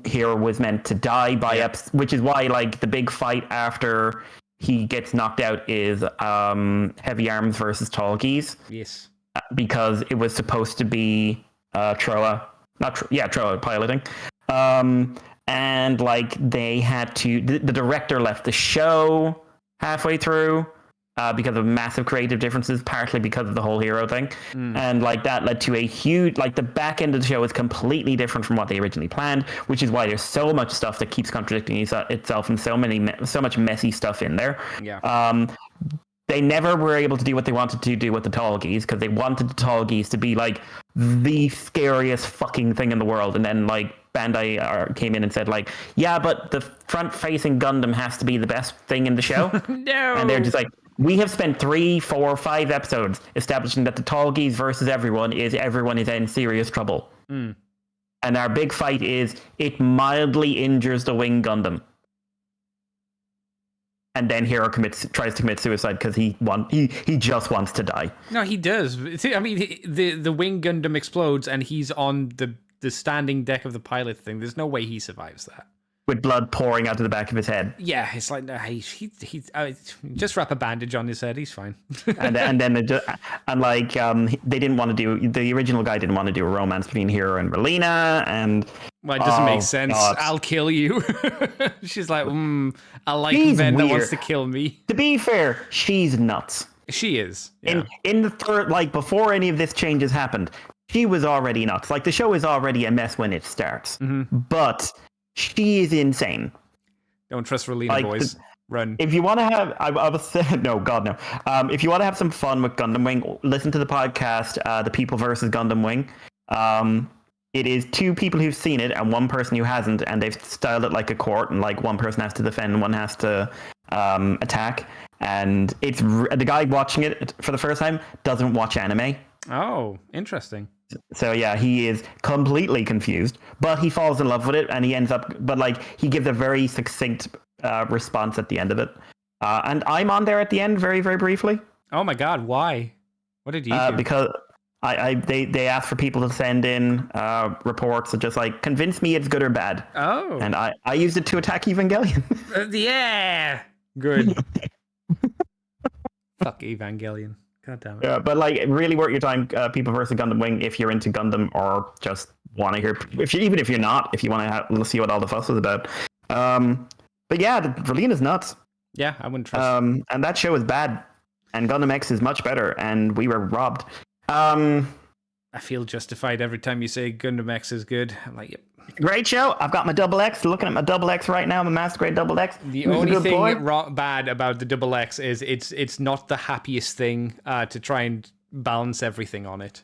Hero was meant to die by which is why, like, the big fight after he gets knocked out is Heavy Arms versus Tallgeese. Yes. Because it was supposed to be Troa piloting. And like they had to, the director left the show halfway through because of massive creative differences, partly because of the whole Hero thing. And like that led to a huge, like the back end of the show is completely different from what they originally planned, which is why there's so much stuff that keeps contradicting itself and so much messy stuff in there. Yeah. They never were able to do what they wanted to do with the Tallgeese because they wanted the Tallgeese to be like the scariest fucking thing in the world. And then like Bandai came in and said like, yeah, but the front-facing Gundam has to be the best thing in the show. No. And they're just like, we have spent 3, 4, 5 episodes establishing that the Tallgeese versus everyone is in serious trouble. And our big fight is it mildly injures the Wing Gundam. And then Hero tries to commit suicide because he just wants to die. No, he does. I mean, the Wing Gundam explodes and he's on the standing deck of the pilot thing. There's no way he survives that. with blood pouring out of the back of his head. Yeah, it's like just wrap a bandage on his head. He's fine. and then they didn't want to do, the original guy didn't want to do a romance between Hero and Relina, and well, it doesn't make sense. God. I'll kill you. She's like, I like men that wants to kill me. To be fair, she's nuts. She is. Yeah. In the third, like before any of this changes happened, she was already nuts. Like the show is already a mess when it starts, but she is insane. Don't trust Relina, boys. Run. If you want to have, I was no, God no. If you want to have some fun with Gundam Wing, listen to the podcast, The People versus Gundam Wing. It is 2 people who've seen it and 1 person who hasn't, and they've styled it like a court, and like one person has to defend and one has to attack. And it's the guy watching it for the first time doesn't watch anime. Oh, interesting. So yeah, he is completely confused, but he falls in love with it, and he ends up. But like, he gives a very succinct response at the end of it. And I'm on there at the end, very, very briefly. Oh my God, why? What did you do? Because they asked for people to send in reports of just like, convince me it's good or bad. Oh. And I used it to attack Evangelion. Yeah. Good. Fuck Evangelion. God damn it. Yeah, but like, really worth your time, People versus Gundam Wing, if you're into Gundam or just want to hear, even if you're not, if you want to see what all the fuss was about. But yeah, Relina's nuts. Yeah, I wouldn't trust. And that show is bad, and Gundam X is much better, and we were robbed. I feel justified every time you say Gundam X is good. I'm like, yep. Great show. I've got my double X. Looking at my double X right now. My Master Grade double X. The only thing bad about the double X is it's not the happiest thing to try and balance everything on it,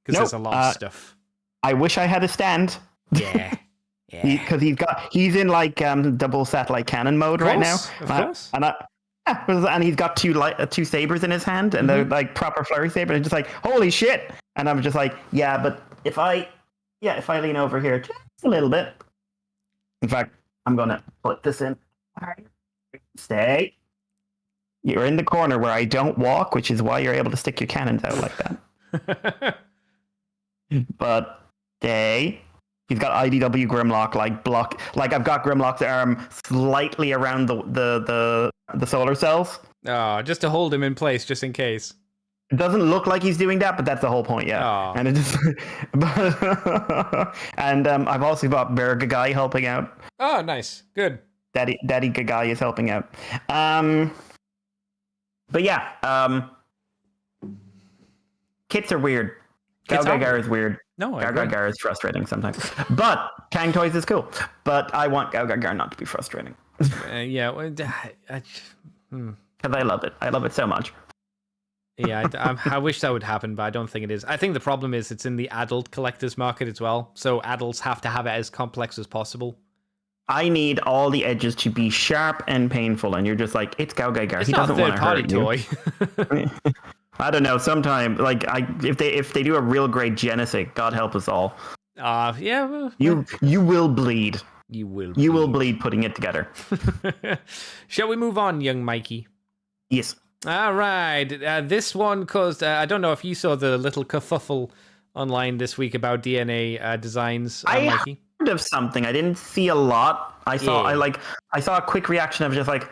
because there's a lot of stuff. I wish I had a stand. Yeah. Yeah. Because he's in like double satellite cannon mode right now. Of course. And he's got two sabers in his hand, and they're like proper flurry saber, and just like, holy shit! And I'm just like, yeah, but if I lean over here just a little bit. In fact, I'm gonna put this in. All right. Stay. You're in the corner where I don't walk, which is why you're able to stick your cannons out like that. But stay. He's got IDW Grimlock like block. Like I've got Grimlock's arm slightly around the solar cells. Oh, just to hold him in place, just in case. It doesn't look like he's doing that, but that's the whole point, yeah. Oh. And it just, and I've also got Bear Gagai helping out. Oh, nice, good. Daddy Gagai is helping out. But yeah, kits are weird. Gao is weird. No, Gao is frustrating sometimes. But Kang Toys is cool. But I want Gao not to be frustrating. Yeah, because I love it. I love it so much. Yeah, I wish that would happen, but I don't think it is. I think the problem is it's in the adult collectors market as well, so adults have to have it as complex as possible. I need all the edges to be sharp and painful, and you're just like, it's Gao. It's he not doesn't want to hurt toy. You. I don't know. Sometimes, like, if they do a real great Genesig, God help us all. Yeah. Well, you will bleed. You will bleed putting it together. Shall we move on, young Mikey? Yes. All right. This one caused, I don't know if you saw the little kerfuffle online this week about DNA designs, Mikey. I heard of something. I didn't see a lot. I saw a quick reaction of just like,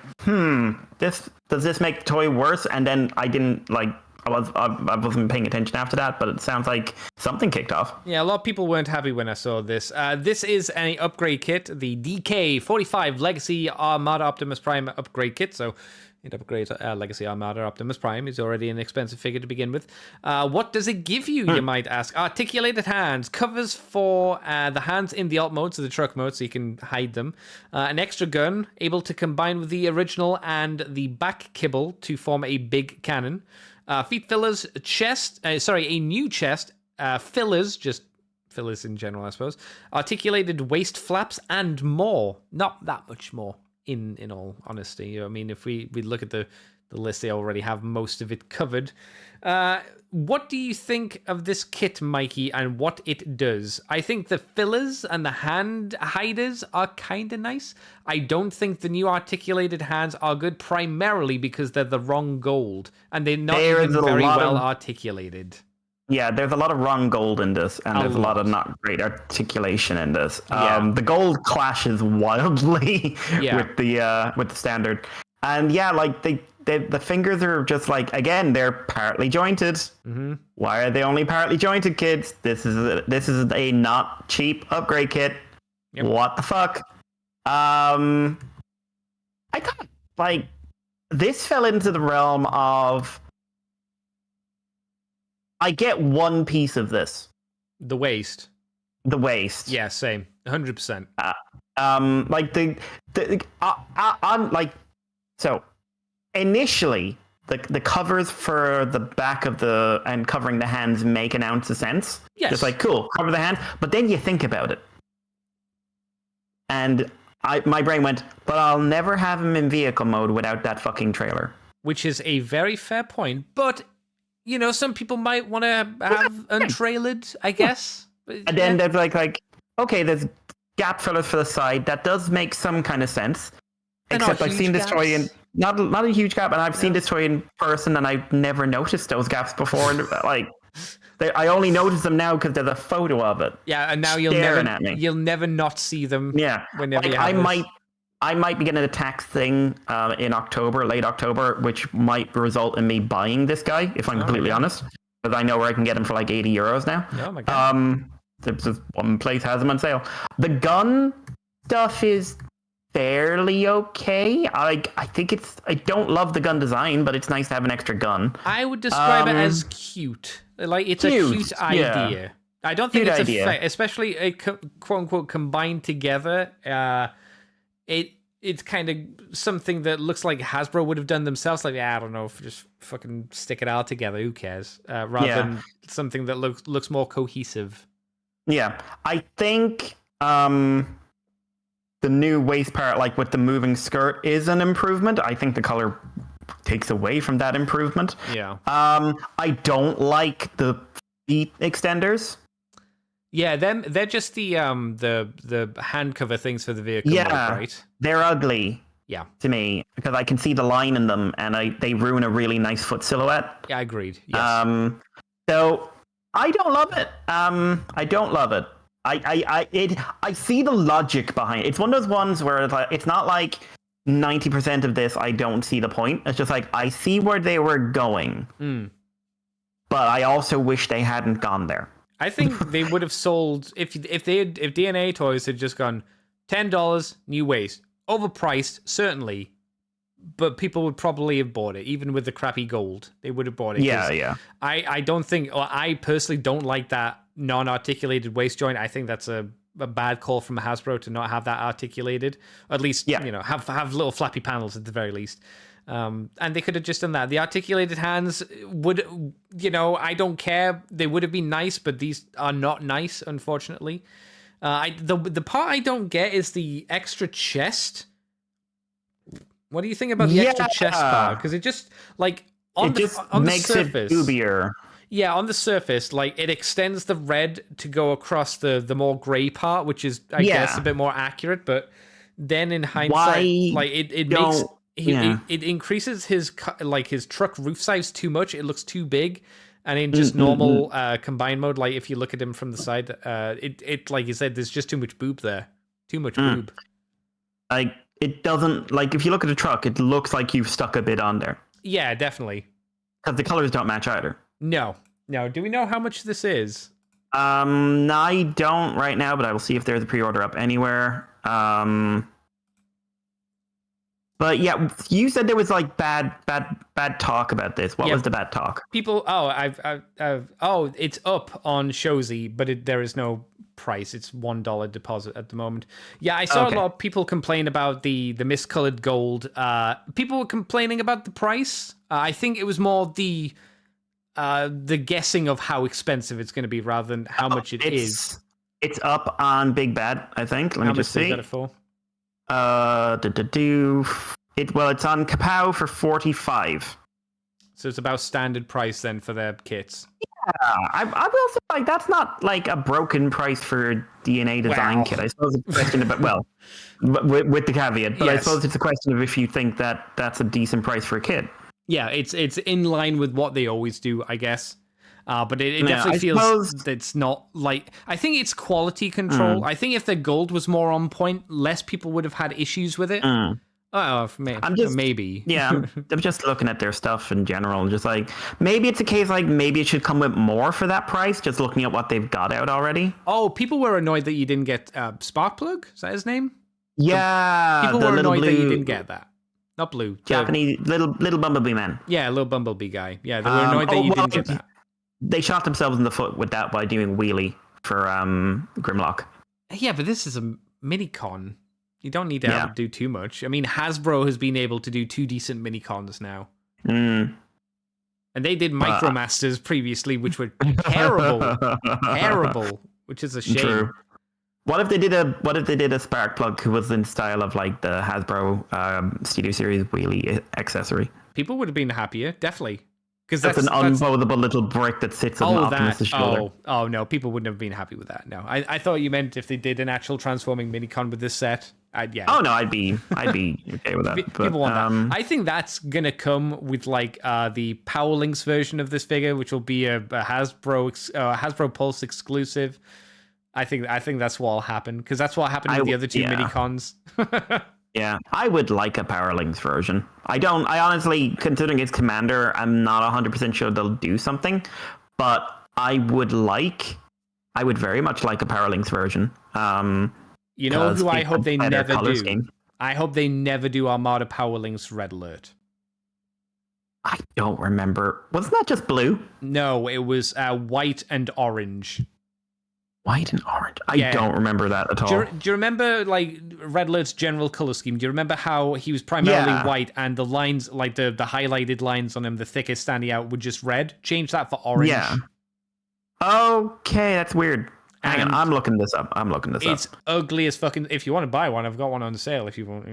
does this make the toy worse? And then I didn't like, I wasn't paying attention after that, but it sounds like something kicked off. Yeah, a lot of people weren't happy when I saw this. This is an upgrade kit, the DK45 Legacy Armada Optimus Prime upgrade kit. So it upgrades Legacy Armada Optimus Prime. Is already an expensive figure to begin with. What does it give you, you might ask? Articulated hands. Covers for the hands in the alt mode, so the truck mode, so you can hide them. An extra gun, able to combine with the original and the back kibble to form a big cannon. Feet fillers, chest, a new chest, fillers, just fillers in general, I suppose. Articulated waist flaps and more. Not that much more. In all honesty, you know, I mean, if we look at the list, they already have most of it covered. What do you think of this kit, Mikey, and what it does? I think the fillers and the hand hiders are kind of nice. I don't think the new articulated hands are good, primarily because they're the wrong gold, and they're not even very well articulated. Yeah, there's a lot of wrong gold in this, and there's a lot of not great articulation in this. The gold clashes wildly with the standard, and like the fingers are just like, again, they're partly jointed. Mm-hmm. Why are they only partly jointed, kids? This is a not cheap upgrade kit. Yep. What the fuck? I thought like this fell into the realm of. I get one piece of this. The waist. Yeah, same. 100%. So initially the covers for the back of and covering the hands make an ounce of sense. Yes. Just like, cool, cover the hands, but then you think about it. And my brain went, but I'll never have him in vehicle mode without that fucking trailer. Which is a very fair point, but some people might want to have untrailered, I guess. And then there's like, okay, there's gap fillers for the side. That does make some kind of sense. Except I've seen this toy in not a huge gap, and I've seen this toy in person, and I've never noticed those gaps before. And I only notice them now because there's a photo of it. Yeah, and now you'll never not see them. Yeah, whenever you have I might be getting a tax thing in late October, which might result in me buying this guy, if I'm completely honest. Because I know where I can get him for like €80 now. Oh my god. There's one place has them on sale. The gun stuff is fairly okay. I think I don't love the gun design, but it's nice to have an extra gun. I would describe it as cute. Like, it's a cute idea. Yeah. I don't think it's especially a quote unquote combined together. It's kind of something that looks like Hasbro would have done themselves. Like, I don't know, just fucking stick it all together. Who cares? Rather than something that looks more cohesive. Yeah, I think the new waist part, like with the moving skirt, is an improvement. I think the color takes away from that improvement. Yeah. I don't like the feet extenders. Yeah, they're just the hand cover things for the vehicle. Yeah, right? They're ugly. Yeah, to me, because I can see the line in them, and they ruin a really nice foot silhouette. Yeah, I agreed. Yes. So I don't love it. I don't love it. I see the logic behind it. It's one of those ones where it's not like 90% of this I don't see the point. It's just like I see where they were going, but I also wish they hadn't gone there. I think they would have sold if DNA Toys had just gone $10 new waist, overpriced certainly, but people would probably have bought it even with the crappy gold. They would have bought it. Yeah. I don't think, or I personally don't like that non-articulated waist joint. I think that's a bad call from Hasbro to not have that articulated. Or at least have little flappy panels at the very least. And they could have just done that. The articulated hands would, I don't care. They would have been nice, but these are not nice, unfortunately. The part I don't get is the extra chest. What do you think about the extra chest part? Because it just on the makes surface, it boobier. Yeah, on the surface, it extends the red to go across the more gray part, which is I guess a bit more accurate. But then in hindsight, it increases his truck roof size too much. It looks too big, and in just normal combined mode, if you look at him from the side, it like you said, there's just too much boob there, too much boob. It doesn't if you look at a truck, it looks like you've stuck a bit on there. Yeah, definitely. Because the colors don't match either. No. Do we know how much this is? I don't right now, but I will see if there's a pre-order up anywhere. But yeah, you said there was bad talk about this. What was the bad talk? People, it's up on Shozy, but there is no price. It's $1 deposit at the moment. Yeah, I saw a lot of people complain about the miscolored gold. People were complaining about the price. I think it was more the guessing of how expensive it's going to be rather than how much it is. It's up on Big Bad, I think. Let me just see. How much is that for? It's on Kapow for $45. So it's about standard price then for their kits. Yeah, I will say that's not a broken price for a DNA design kit. I suppose it's a question about with the caveat, but I suppose it's a question of if you think that's a decent price for a kit. Yeah, it's in line with what they always do, I guess. But it Yeah, definitely I feels suppose- that it's not like... I think it's quality control. I think if the gold was more on point, less people would have had issues with it. Oh, maybe. Yeah, I'm just looking at their stuff in general, and just like maybe it's a case like maybe it should come with more for that price. Just looking at what they've got out already. Oh, people were annoyed that you didn't get Sparkplug. Is that his name? Yeah, People the were little annoyed that you blue didn't get that. Not blue. Japanese little bumblebee man. Yeah, little bumblebee guy. Yeah, they were annoyed that you didn't get that. They shot themselves in the foot with that by doing wheelie for Grimlock. Yeah, but this is a mini-con. You don't need to do too much. I mean, Hasbro has been able to do 2 decent mini-cons now. And they did Micromasters previously, which were terrible. Terrible. Which is a shame. True. What if they did a spark plug who was in style of like the Hasbro Studio Series wheelie accessory? People would have been happier, definitely. Because that's an unfoldable little brick that sits on Optimus' shoulder. Oh, no, people wouldn't have been happy with that. No, I thought you meant if they did an actual transforming minicon with this set. Yeah. Oh no, I'd be okay with that. People want that. I think that's gonna come with like the Powerlinks version of this figure, which will be a Hasbro Pulse exclusive. I think that's what'll happen because that's what happened with the other 2 minicons. Yeah, I would like a Powerlinks version. I honestly, considering it's Commander, I'm not 100% sure they'll do something, but I would very much like a Powerlinks version. You know who I hope they never do? Scheme. I hope they never do Armada Powerlinks Red Alert. I don't remember. Wasn't that just blue? No, it was white and orange. White and orange. I don't remember that at all. Do you remember like Red Alert's general color scheme? Do you remember how he was primarily white and the lines, like the highlighted lines on him, the thickest standing out, were just red? Change that for orange. Yeah. Okay, that's weird. Hang on, I'm looking this up. It's ugly as fucking. If you want to buy one, I've got one on sale. If you want,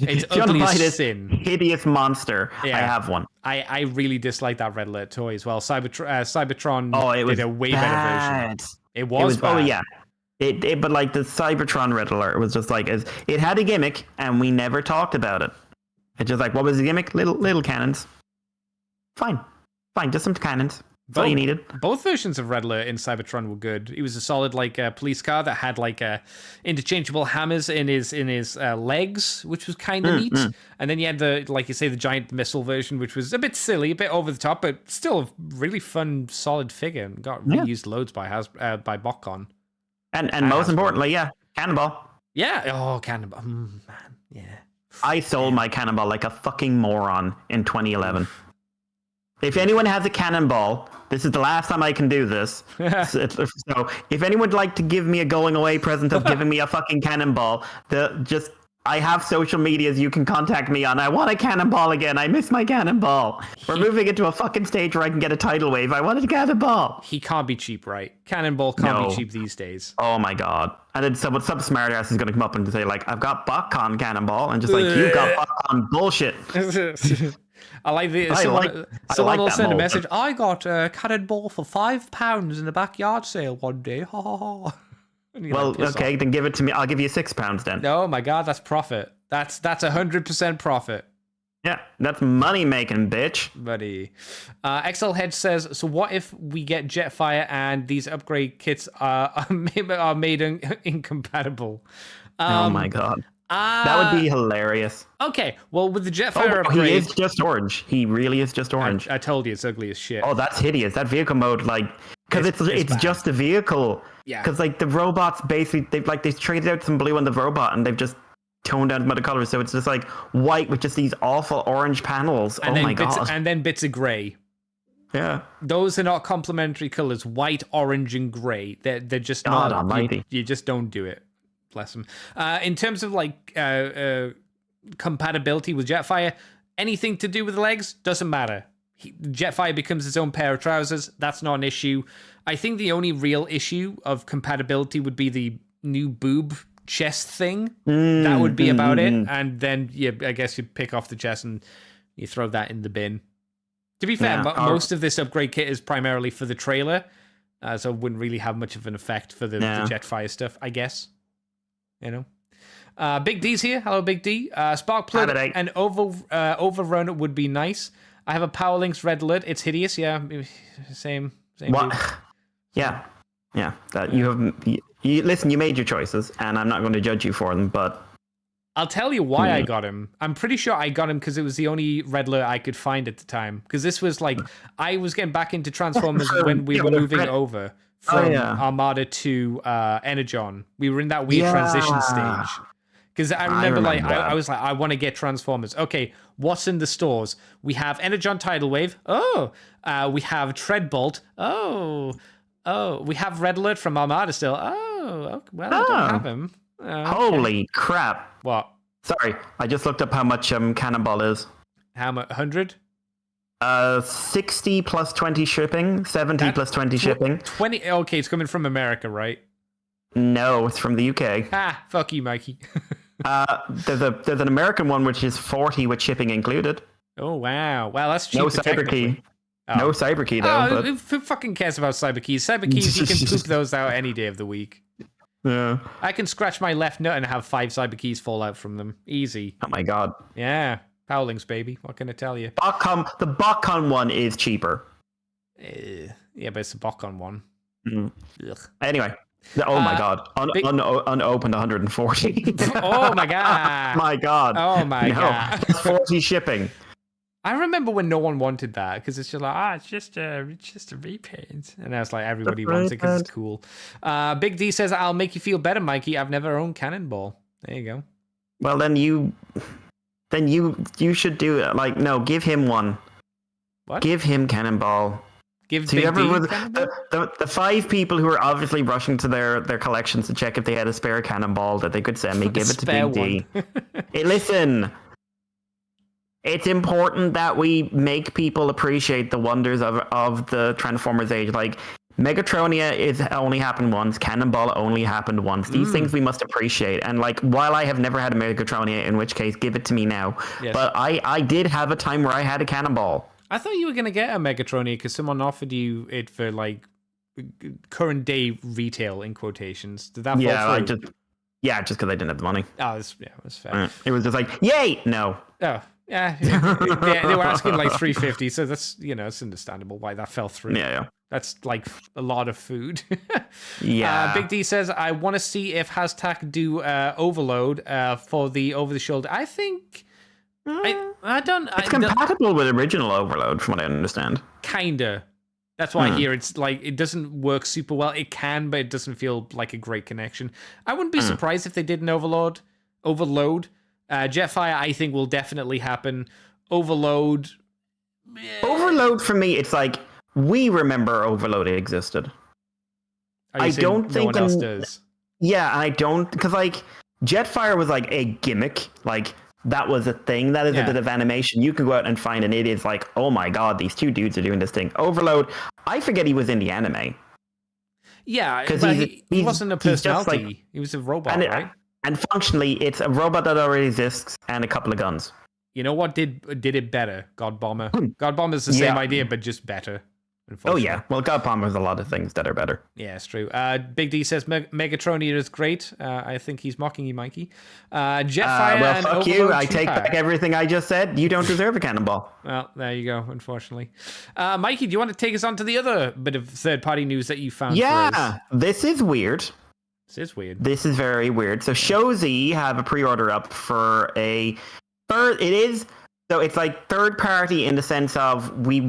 it's ugly as sin. Hideous monster. Yeah. I have one. I really dislike that Red Alert toy as well. Cybertron did a way better version. It was bad. Oh yeah. But like the Cybertron Red Alert was just like it had a gimmick and we never talked about it. It's just like, what was the gimmick? Little cannons. Fine, just some cannons. That's all you needed. Both versions of Red Alert in Cybertron were good. He was a solid police car that had interchangeable hammers in his legs, which was kind of neat. And then you had the giant missile version, which was a bit silly, a bit over the top, but still a really fun, solid figure and got reused loads by BotCon. And most importantly, Cannonball. Yeah. Oh, Cannonball. Man, yeah. I sold my Cannonball like a fucking moron in 2011. If anyone has a Cannonball, this is the last time I can do this. So if anyone would like to give me a going away present of giving me a fucking Cannonball, I have social medias you can contact me on. I want a Cannonball again. I miss my Cannonball. We're moving it to a fucking stage where I can get a tidal wave. I want a Cannonball. He can't be cheap, right? Cannonball can't be cheap these days. Oh my god. And then some smartass is going to come up and say like, I've got BotCon Cannonball, and just like, you've got BotCon bullshit. I like the someone will send a message. I got a Cannonball for £5 in the backyard sale one day. Ha ha ha. Well, okay, then give it to me. I'll give you £6 then. Oh my god, that's profit. That's 100% profit. Yeah, that's money making, bitch. Buddy. XL Head says, so what if we get Jetfire and these upgrade kits are made incompatible? Oh my god. That would be hilarious. Okay, well, with the Jetfire upgrade... He is just orange. He really is just orange. I told you, it's ugly as shit. Oh, that's hideous. That vehicle mode, because it's just a vehicle. Yeah. Because, the robots basically, they've traded out some blue on the robot, and they've just toned down some other colors, so it's just, white with just these awful orange panels. And my god. And then bits of grey. Yeah. Those are not complementary colors. White, orange, and grey. They're just God not... almighty. You just don't do it. Bless them. In terms of compatibility with Jetfire, anything to do with the legs doesn't matter. Jetfire becomes his own pair of trousers. That's not an issue. I think the only real issue of compatibility would be the new boob chest thing. That would be about it. And then I guess you pick off the chest and you throw that in the bin. To be fair, most of this upgrade kit is primarily for the trailer, so it wouldn't really have much of an effect for the Jetfire stuff, I guess. Big D's here. Hello, Big D. Sparkplug and Overrun would be nice. I have a Powerlinks Red Alert. It's hideous. Yeah, same. Same What? dude. Yeah. That you listen. You made your choices, and I'm not going to judge you for them. But I'll tell you why I got him. I'm pretty sure I got him because it was the only red alert I could find at the time. Because this was like, I was getting back into Transformers when we were moving over from Armada to Energon. We were in that weird transition stage. Because I remember I was like, I want to get Transformers. Okay, what's in the stores? We have Energon Tidal Wave. Oh, we have Treadbolt. Oh, we have Red Alert from Armada still. Oh, okay, well, I don't have him. Okay. Holy crap! What? Sorry, I just looked up how much Cannonball is. How much? 100? 60 plus 20 shipping. 70 plus 20 shipping. 20. Okay, it's coming from America, right? No, it's from the UK. Fuck you, Mikey. There's an American one which is 40 with shipping included. Oh wow! Wow, that's cheap. No cyber key. Oh. No cyber key though. Who fucking cares about cyber keys? Cyber keys, you can poop those out any day of the week. Yeah. I can scratch my left nut and have 5 cyber keys fall out from them. Easy. Oh my god. Yeah. Howlings, baby. What can I tell you? The BotCon one is cheaper. Yeah, but it's a BotCon one. Anyway. Oh my god. Unopened 140. Oh my god. My god. Oh my god. 40 shipping. I remember when no one wanted that because it's just like, it's just a repaint, and I was like, everybody wants it because it's cool. Big D says, "I'll make you feel better, Mikey. I've never owned Cannonball." There you go. Well, then you should do it. Like, no, give him one. What? Give him Cannonball. Give Big D Cannonball? The 5 people who are obviously rushing to their collections to check if they had a spare Cannonball that they could send me. Give it to Big D. Hey, listen. It's important that we make people appreciate the wonders of the Transformers age. Like, Megatronia is only happened once. Cannonball only happened once. These things we must appreciate. And, like, while I have never had a Megatronia, in which case, give it to me now. Yes. But I did have a time where I had a Cannonball. I thought you were going to get a Megatronia because someone offered you it for, like, current day retail, in quotations. Did that fall through? Just because I didn't have the money. Oh, it was fair. It was just like, yay! No. Oh. Yeah, they were asking like 350, so that's it's understandable why that fell through. Yeah. That's like a lot of food. Yeah. Big D says, I want to see if hashtag do overload for the over the shoulder. I think I don't. It's compatible with original overload, from what I understand. Kinda. That's why I hear it's like it doesn't work super well. It can, but it doesn't feel like a great connection. I wouldn't be surprised if they did an overload. Jetfire, I think, will definitely happen. Overload. Overload for me, it's like we remember Overload existed. I don't think no one else does. Yeah, I don't, because like Jetfire was like a gimmick. Like that was a thing. That is a bit of animation you can go out and find, and it is like, oh my god, these 2 dudes are doing this thing. Overload. I forget he was in the anime. Yeah, because he wasn't a personality. Like, he was a robot, right? And functionally, it's a robot that already exists and a couple of guns. You know what did it better? God Bomber. God Bomber's the same idea, but just better. Oh yeah, well, God Bomber's a lot of things that are better. Yeah, it's true. Big D says Megatronia is great. I think he's mocking you, Mikey. Jetfire well, and fuck Overload you. I take back everything I just said. You don't deserve a Cannonball. Well, there you go, unfortunately. Mikey, do you want to take us on to the other bit of third-party news that you found? Yeah, this is weird. This is weird. This is very weird. So Shozi have a pre-order up for it's like third party in the sense of we're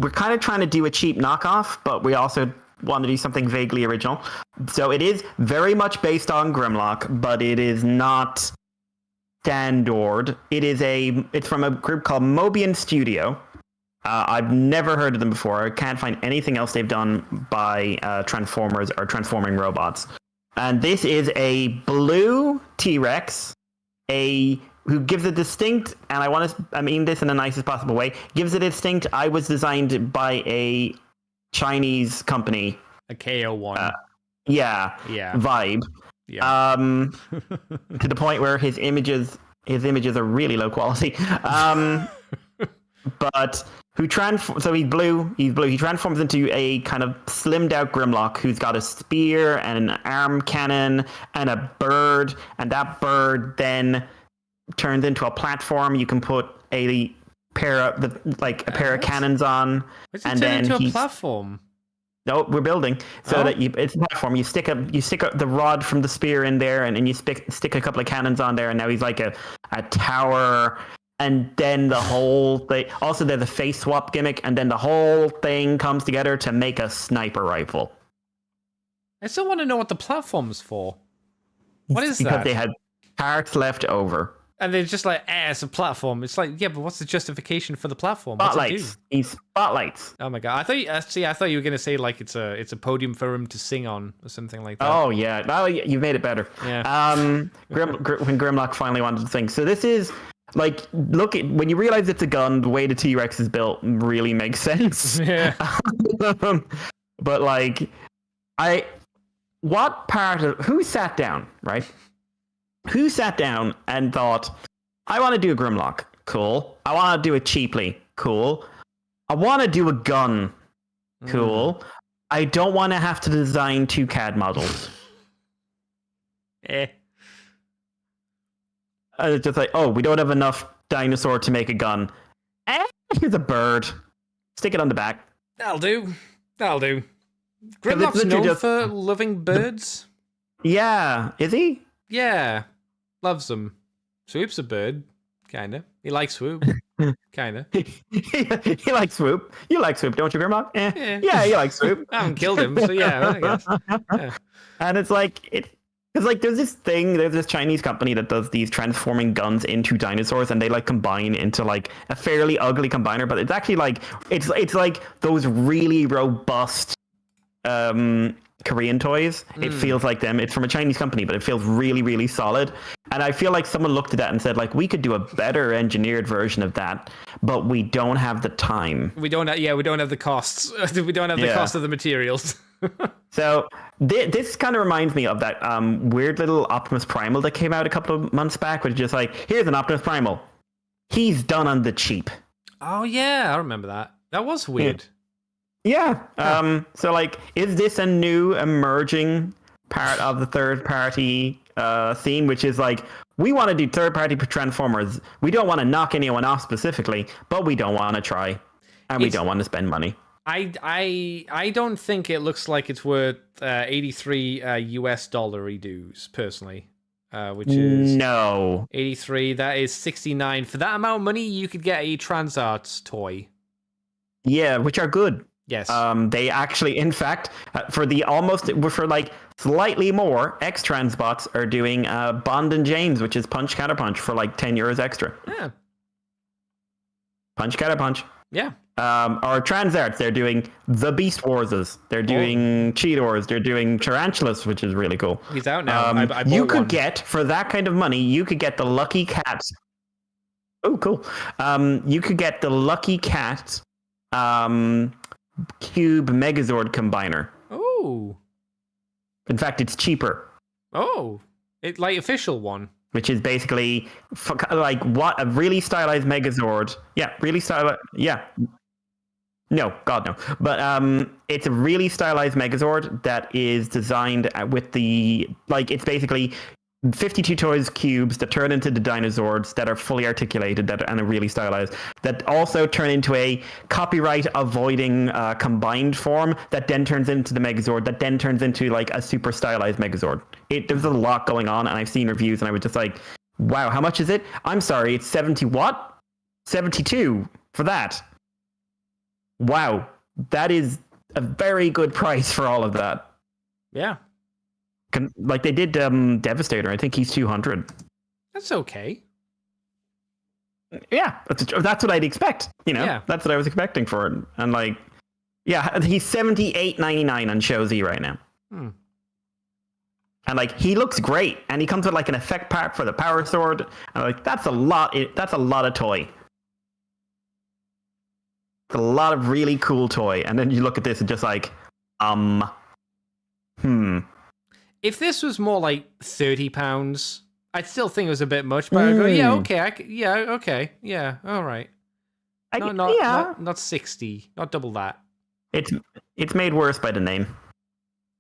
kind of trying to do a cheap knockoff, but we also want to do something vaguely original. So it is very much based on Grimlock, but it is not standard. It's from a group called Mobian Studio. I've never heard of them before. I can't find anything else they've done by Transformers or transforming robots. And this is a blue T-Rex, who gives a distinct, and I mean this in the nicest possible way, gives it a distinct, I was designed by a Chinese company. A KO1. Vibe. Yeah. To the point where his images are really low quality. But so he's blue. He transforms into a kind of slimmed out Grimlock who's got a spear and an arm cannon and a bird, and that bird then turns into a platform. You can put a pair of a pair of cannons on, What's it and turn then into a platform? No, we're building so that it's a platform. You stick the rod from the spear in there, and you stick a couple of cannons on there, and now he's like a tower. And then the whole thing. Also, there's a face swap gimmick, and then the whole thing comes together to make a sniper rifle. I still want to know what the platform's for. What is because that? They had parts left over. And they're just like, it's a platform. It's like, yeah, but what's the justification for the platform? What's it do? Spotlights. These spotlights. Oh my god! I thought you were gonna say like it's a podium for him to sing on or something like that. Oh yeah, well, you made it better. Yeah. When Grimlock finally wanted to sing. So this is like, when you realize it's a gun, the way the T-Rex is built really makes sense. Yeah. But like, who sat down, right? Who sat down and thought, I want to do a Grimlock. Cool. I want to do it cheaply. Cool. I want to do a gun. Cool. I don't want to have to design 2 CAD models. Eh. It's just like, oh, we don't have enough dinosaur to make a gun. Here's a bird. Stick it on the back. That'll do. Grimlock's known for loving birds. Yeah. Is he? Yeah. Loves them. Swoop's a bird. Kinda. He likes Swoop. Kinda. He likes Swoop. You like Swoop, don't you, Grandma? Yeah. Yeah, you like Swoop. I haven't killed him, so yeah, I guess. Yeah. And it's like, because like there's this Chinese company that does these transforming guns into dinosaurs, and they like combine into like a fairly ugly combiner, but it's actually like it's like those really robust Korean toys. It feels like them. It's from a Chinese company, but it feels really, really solid. And I feel like someone looked at that and said, like, we could do a better engineered version of that, but we don't have the time. We don't have the costs. We don't have the cost of the materials. So this kind of reminds me of that weird little Optimus Primal that came out a couple of months back, which is just like, here's an Optimus Primal. He's done on the cheap. Oh yeah, I remember that. That was weird. Yeah. So like, is this a new emerging part of the third party scene, which is like, we want to do third party Transformers. We don't want to knock anyone off specifically, but we don't want to try, and we don't want to spend money. I don't think it looks like it's worth $83 US dues personally, which is no 83. That is 69 for that amount of money. You could get a Transarts toy. Yeah, which are good. Yes. They actually, in fact, for like slightly more, X-Transbots are doing Bond and James, which is punch counterpunch for like €10 extra. Yeah. Punch counterpunch. Yeah. Or Transarts, they're doing the Beast Warses. They're doing Cheetors. They're doing Tarantulas, which is really cool. He's out now. I bought you could one. get, for that kind of money, you could get the Lucky Cat. Oh, cool. You could get the Lucky Cat Cube Megazord Combiner. Oh. In fact, it's cheaper. Oh. It like official one. Which is basically like what a really stylized Megazord. Yeah, really stylized. Yeah. No, God no. But it's a really stylized Megazord that is designed with it's basically 52 toys cubes that turn into the dinosaurs that are fully articulated and are really stylized, that also turn into a copyright avoiding combined form that then turns into the Megazord, that then turns into like a super stylized Megazord. There's a lot going on, and I've seen reviews and I was just like, wow, how much is it? I'm sorry, it's 70 what? 72 for that. Wow, that is a very good price for all of that. Yeah. Like they did Devastator. I think he's 200. That's okay. Yeah, that's what I'd expect. That's what I was expecting for it. And like, yeah, he's $78.99 on Show Z right now. And like, he looks great, and he comes with like an effect pack for the Power Sword. And like, that's a lot. That's a lot of toy. It's a lot of really cool toy. And then you look at this and just like, If this was more like £30, I'd still think it was a bit much. But I'd go, yeah, okay, yeah, all right. Not 60, not double that. It's made worse by the name.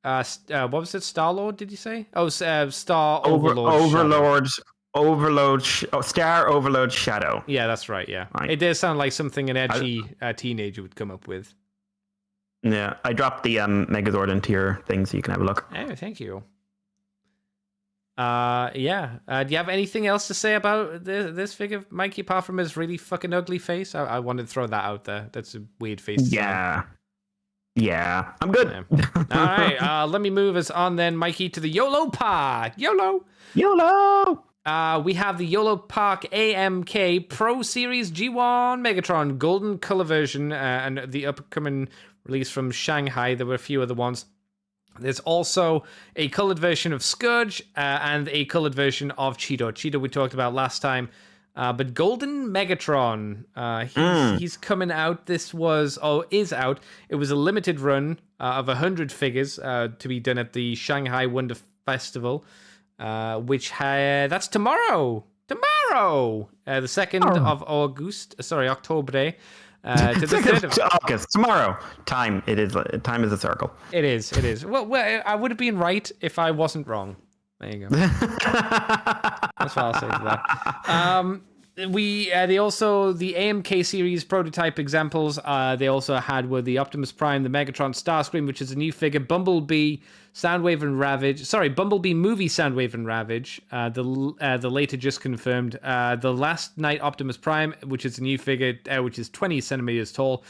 What was it? Star Lord? Did you say? Oh, Star Overlord. Overlord. Star Overload Shadow. Yeah, that's right. Yeah, Right. it does sound like something an edgy teenager would come up with. Yeah, I dropped the Megazord into your thing so you can have a look. Oh, thank you. Yeah. Do you have anything else to say about this figure, Mikey, apart from his really fucking ugly face? I wanted to throw that out there. That's a weird face design. Yeah, I'm good. Yeah. All right, let me move us on then, Mikey, to the YoloPark. YOLO! We have the YoloPark AMK Pro Series G1 Megatron Golden Color version and the upcoming release from Shanghai. There were a few other ones. There's also a colored version of Scourge and a colored version of Cheeto. Cheeto we talked about last time. But Golden Megatron, he's coming out. Is out. It was a limited run of 100 figures to be done at the Shanghai Wonder Festival, that's tomorrow. Tomorrow, the 2nd of October. To the 3rd of August. Tomorrow. Time is a circle. It is. Well, I would have been right if I wasn't wrong. There you go. That's what I'll say to that. They also, the AMK series prototype examples, they also had were the Optimus Prime, the Megatron Starscream, which is a new figure, Bumblebee, Soundwave and Ravage. Sorry, Bumblebee movie Soundwave and Ravage. The later just confirmed. The Last Night Optimus Prime, which is a new figure, which is 20 centimeters tall.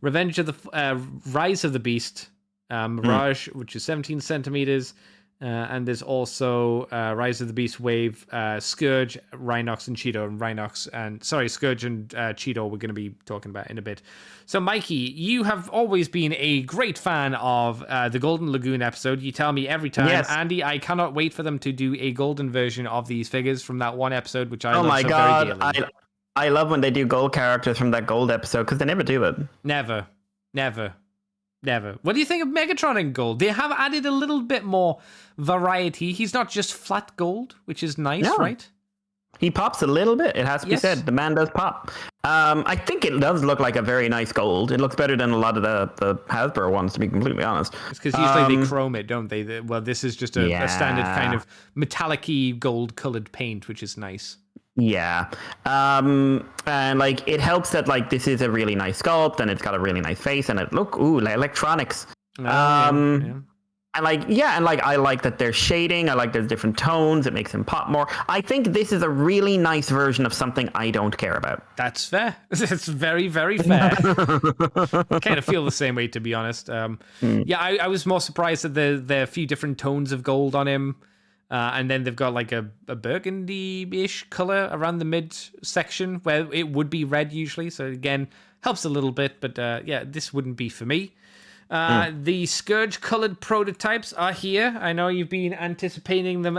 Rise of the Beast, Mirage, which is 17 centimeters. And there's also Rise of the Beast Wave, Scourge, Rhinox, and Cheeto. Scourge and Cheeto we're going to be talking about in a bit. So, Mikey, you have always been a great fan of the Golden Lagoon episode. You tell me every time. Yes. Andy, I cannot wait for them to do a golden version of these figures from that one episode, which I love my so God. very dearly. I love when they do gold characters from that gold episode because they never do it. Never. What do you think of Megatron in gold? They have added a little bit more variety. He's not just flat gold, which is nice, right? He pops a little bit. It has to be said. The man does pop. I think it does look like a very nice gold. It looks better than a lot of the Hasbro ones, to be completely honest. It's because usually they chrome it, don't they? Well, this is just a standard kind of metallic-y gold-colored paint, which is nice. Yeah. And like it helps that like this is a really nice sculpt and it's got a really nice face and it like electronics. And I like that there's shading. I like there's different tones. It makes him pop more. I think this is a really nice version of something I don't care about. That's fair. It's very, very fair. I kind of feel the same way, to be honest. Yeah, I was more surprised that there are a few different tones of gold on him. And then they've got like a burgundy-ish color around the mid-section where it would be red usually. So again, helps a little bit. But this wouldn't be for me. The Scourge-colored prototypes are here. I know you've been anticipating them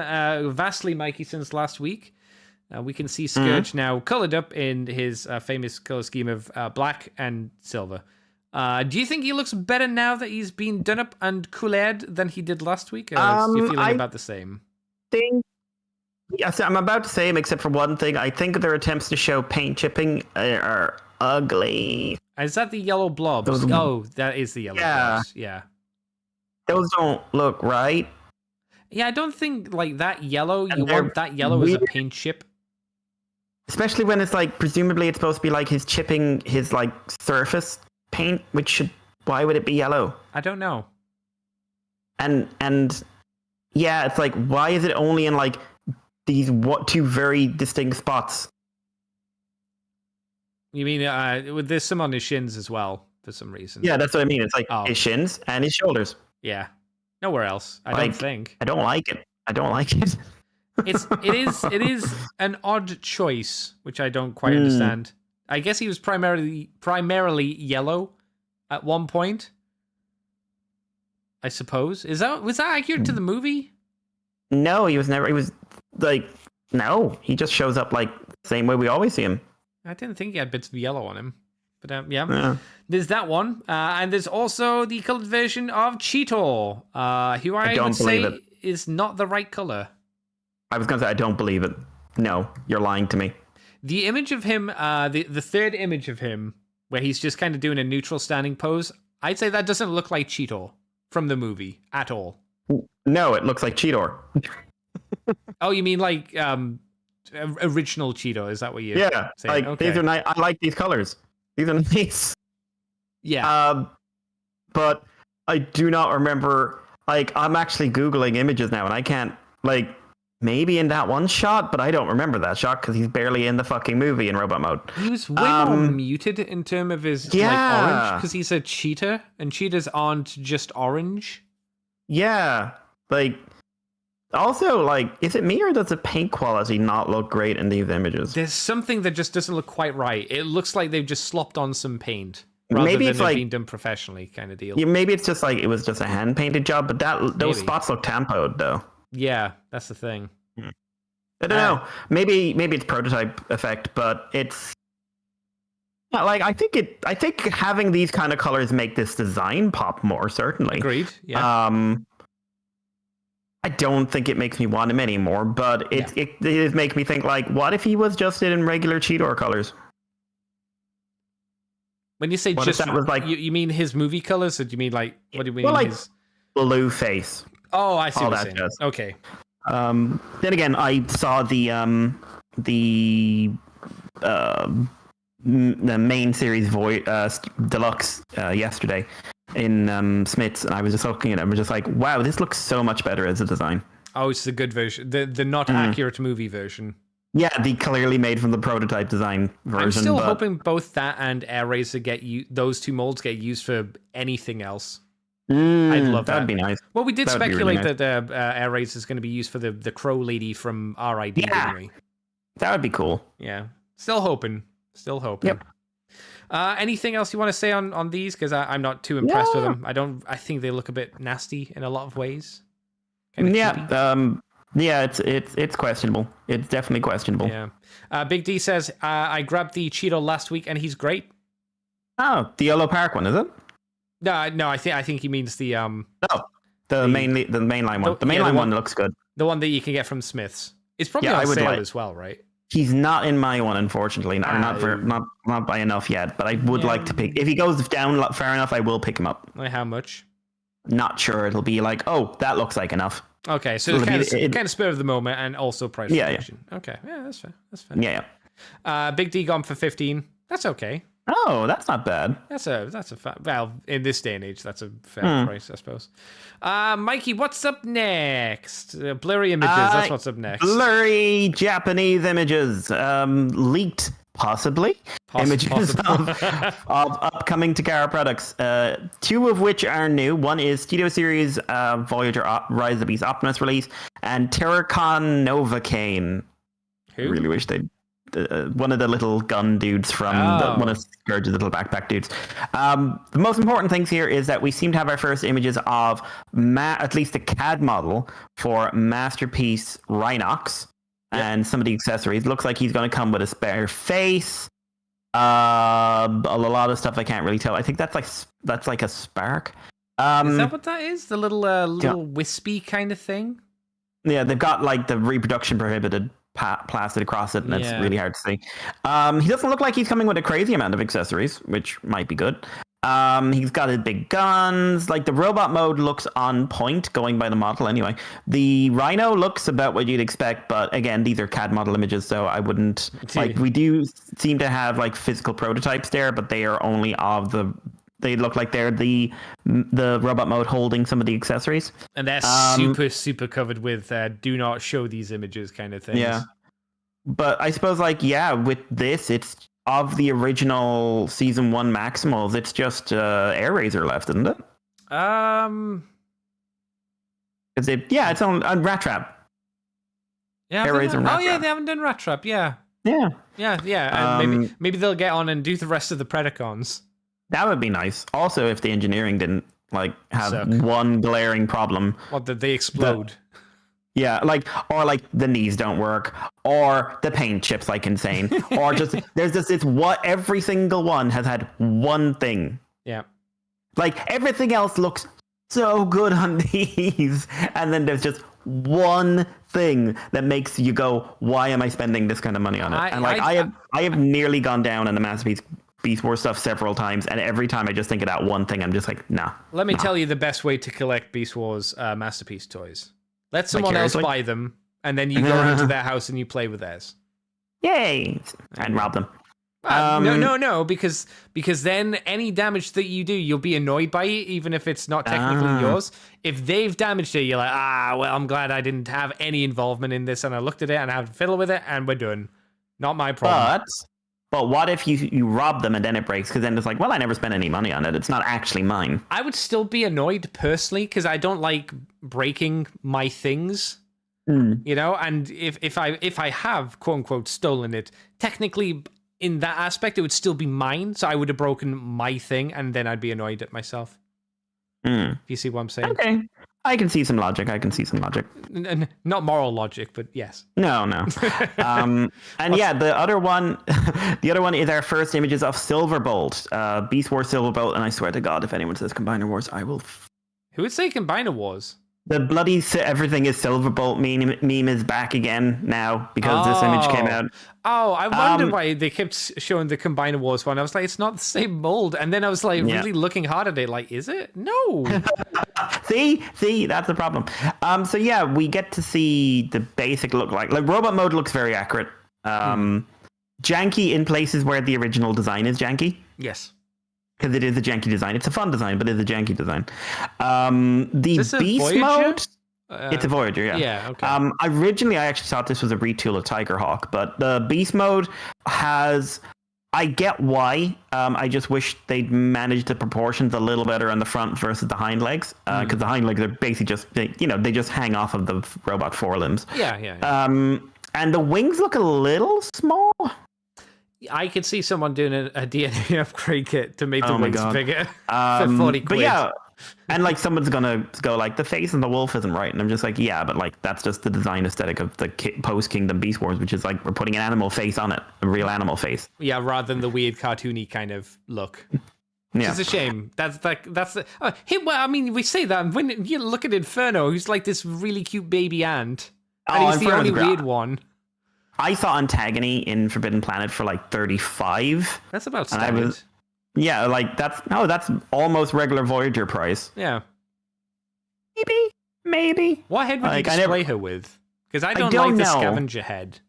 vastly, Mikey, since last week. We can see Scourge now colored up in his famous color scheme of black and silver. Do you think he looks better now that he's been done up and colored than he did last week? Or is he feeling about the same? I'm about to say him, except for one thing. I think their attempts to show paint chipping are ugly. Is that the yellow blobs? That is the yellow blobs. Yeah. Those don't look right. Yeah, I don't think like that yellow. You want that yellow as a paint chip. Especially when it's like, presumably it's supposed to be like his chipping his like surface paint, why would it be yellow? I don't know. And yeah, it's like, why is it only in like these two very distinct spots? You mean there's some on his shins as well for some reason? Yeah, that's what I mean. It's like his shins and his shoulders. Yeah, nowhere else. I don't think. I don't like it. It is an odd choice, which I don't quite understand. I guess he was primarily yellow at one point. I suppose. Was that accurate to the movie? No, he was never. He was like, no. He just shows up like the same way we always see him. I didn't think he had bits of yellow on him. But yeah. There's that one. And there's also the colored version of Cheeto, who I would say is not the right color. I was going to say, I don't believe it. No, you're lying to me. The image of him, the third image of him, where he's just kind of doing a neutral standing pose, I'd say that doesn't look like Cheeto from the movie at all. No, it looks like Cheetor. Oh, you mean like original Cheeto. Is that what you're Yeah, saying? like these are nice. I like these colors. These are nice. Yeah. But I do not remember. Like, I'm actually Googling images now, and I can't, like, maybe in that one shot, but I don't remember that shot because he's barely in the fucking movie in robot mode. He was way more muted in terms of his like orange because he's a cheetah, and cheetahs aren't just orange. Yeah, like, also, like, is it me or does the paint quality not look great in these images? There's something that just doesn't look quite right. It looks like they've just slopped on some paint. Maybe it's than like being done professionally, kind of deal. Yeah, maybe it's just like it was just a hand painted job, but those spots look tampoed though. Yeah, that's the thing. I don't know. Maybe it's prototype effect, but it's like I think having these kind of colors make this design pop more. Certainly, agreed. Yeah. I don't think it makes me want him anymore, but it does make me think like, what if he was just in regular Cheetor colors? When you say what just, that was like, you mean his movie colors, or do you mean like what do you mean? Well, like his blue face. Oh, I see what you're saying. Does. Okay. Then again, I saw the main series deluxe yesterday in Smith's, and I was just looking at it and was just like, wow, this looks so much better as a design. Oh, it's the good version, the not accurate movie version. Yeah, the clearly made from the prototype design version. I'm still hoping both that and Air Razor those two molds get used for anything else. I'd love that. That'd be nice. Well, we did speculate really nice. that Air Razor is going to be used for the crow lady from RID, didn't we? That would be cool. Yeah. Still hoping. Yep. Anything else you want to say on these? Because I'm not too impressed with them. I think they look a bit nasty in a lot of ways. Creepy. Yeah, it's questionable. It's definitely questionable. Yeah. Big D says, I grabbed the Cheeto last week and he's great. Oh, the YoloPark one, is it? No, I think he means the the mainline one. The mainline one looks good. The one that you can get from Smith's. It's probably on sale as well, right? He's not in my one, unfortunately. Not by enough yet. But I would like to pick. If he goes down far enough, I will pick him up. Like how much? Not sure. It'll be like, oh, that looks like enough. Okay, so it's kind of spur of the moment and also price reduction. Yeah. Okay, yeah, that's fair. Yeah. Big D gone for 15. That's okay. Oh, that's not bad. That's a well, in this day and age, that's a fair price, I suppose. Mikey, what's up next? Blurry images. That's what's up next. Blurry Japanese images, leaked. Possibly. Images of upcoming Takara products, two of which are new. One is Cheeto Series Voyager Rise of the Beast Optimus release, and Terracon Novocaine. Who? I really wish they'd... one of the little gun dudes from one of Scourge's little backpack dudes. The most important things here is that we seem to have our first images of at least a CAD model for Masterpiece Rhinox. Yep. And some of the accessories. Looks like he's going to come with a spare face. A lot of stuff I can't really tell. I think that's like a spark. Is that what that is? The little wispy kind of thing? Yeah, they've got like the reproduction prohibited plastered across it, and it's really hard to see. He doesn't look like he's coming with a crazy amount of accessories, which might be good. He's got his big guns. Like, the robot mode looks on point, going by the model anyway. The Rhino looks about what you'd expect, but again, these are CAD model images, so I wouldn't... Like, we do seem to have, like, physical prototypes there, but they are only of the... They look like they're the robot mode holding some of the accessories. And they're super covered with do not show these images kind of things. Yeah. But I suppose, like, with this, it's of the original Season 1 Maximals, it's just Air Razor left, isn't it? It's on Rat Trap. Yeah, Air Razor and Rat Trap. They haven't done Rat Trap, yeah. Yeah. And maybe they'll get on and do the rest of the Predacons. That would be nice. Also, if the engineering didn't have one glaring problem. What, did they explode? Or the knees don't work, or the paint chips like insane, or just it's what every single one has had one thing. Yeah. Like, everything else looks so good on these, and then there's just one thing that makes you go, why am I spending this kind of money on it? I have nearly gone down on the Masterpiece Beast Wars stuff several times, and every time I just think of that one thing, I'm just like, nah. Let me tell you the best way to collect Beast Wars Masterpiece toys. Let someone else buy them, and then you go into their house and you play with theirs. Yay! And rob them. No, because then any damage that you do, you'll be annoyed by it, even if it's not technically yours. If they've damaged it, you're like, well, I'm glad I didn't have any involvement in this, and I looked at it and I had to fiddle with it, and we're done. Not my problem. But what if you rob them and then it breaks? Because then it's like, well, I never spent any money on it. It's not actually mine. I would still be annoyed personally because I don't like breaking my things. You know, and if I have quote unquote stolen it, technically in that aspect it would still be mine. So I would have broken my thing, and then I'd be annoyed at myself. If you see what I'm saying? Okay. I can see some logic. Not moral logic, but yes. No. And yeah, the other one is our first images of Silverbolt, Beast Wars Silverbolt, and I swear to God, if anyone says Combiner Wars, I will. Who would say Combiner Wars? The bloody everything is Silverbolt meme is back again now because this image came out. Oh, I wondered why they kept showing the Combiner Wars one. I was like, it's not the same mold. And then I was like, really looking hard at it, like, is it? No. see, that's the problem. So yeah, we get to see the basic look like robot mode looks very accurate. Janky in places where the original design is janky. Yes. Because it is a janky design. It's a fun design, but it's a janky design. The beast mode, it's a Voyager, yeah. Yeah, okay. Originally, I actually thought this was a retool of Tigerhawk, but the beast mode has... I get why. I just wish they'd managed the proportions a little better on the front versus the hind legs. Because the hind legs are basically just, they just hang off of the robot forelimbs. Yeah. And the wings look a little small. I could see someone doing a DNA upgrade kit to make the wings bigger for 40 quid. But yeah, and like someone's gonna go like the face and the wolf isn't right, and I'm just like, yeah, but like that's just the design aesthetic of the post Kingdom Beast Wars, which is like we're putting an animal face on it, a real animal face. Yeah, rather than the weird cartoony kind of look. Which is a shame. That's I mean, we say that when you look at Inferno, who's like this really cute baby ant, and he's the only weird one. I saw Antagony in Forbidden Planet for like 35. That's about standard. That's almost regular Voyager price. Yeah. Maybe. What head would you display her with? Because I don't like the scavenger head.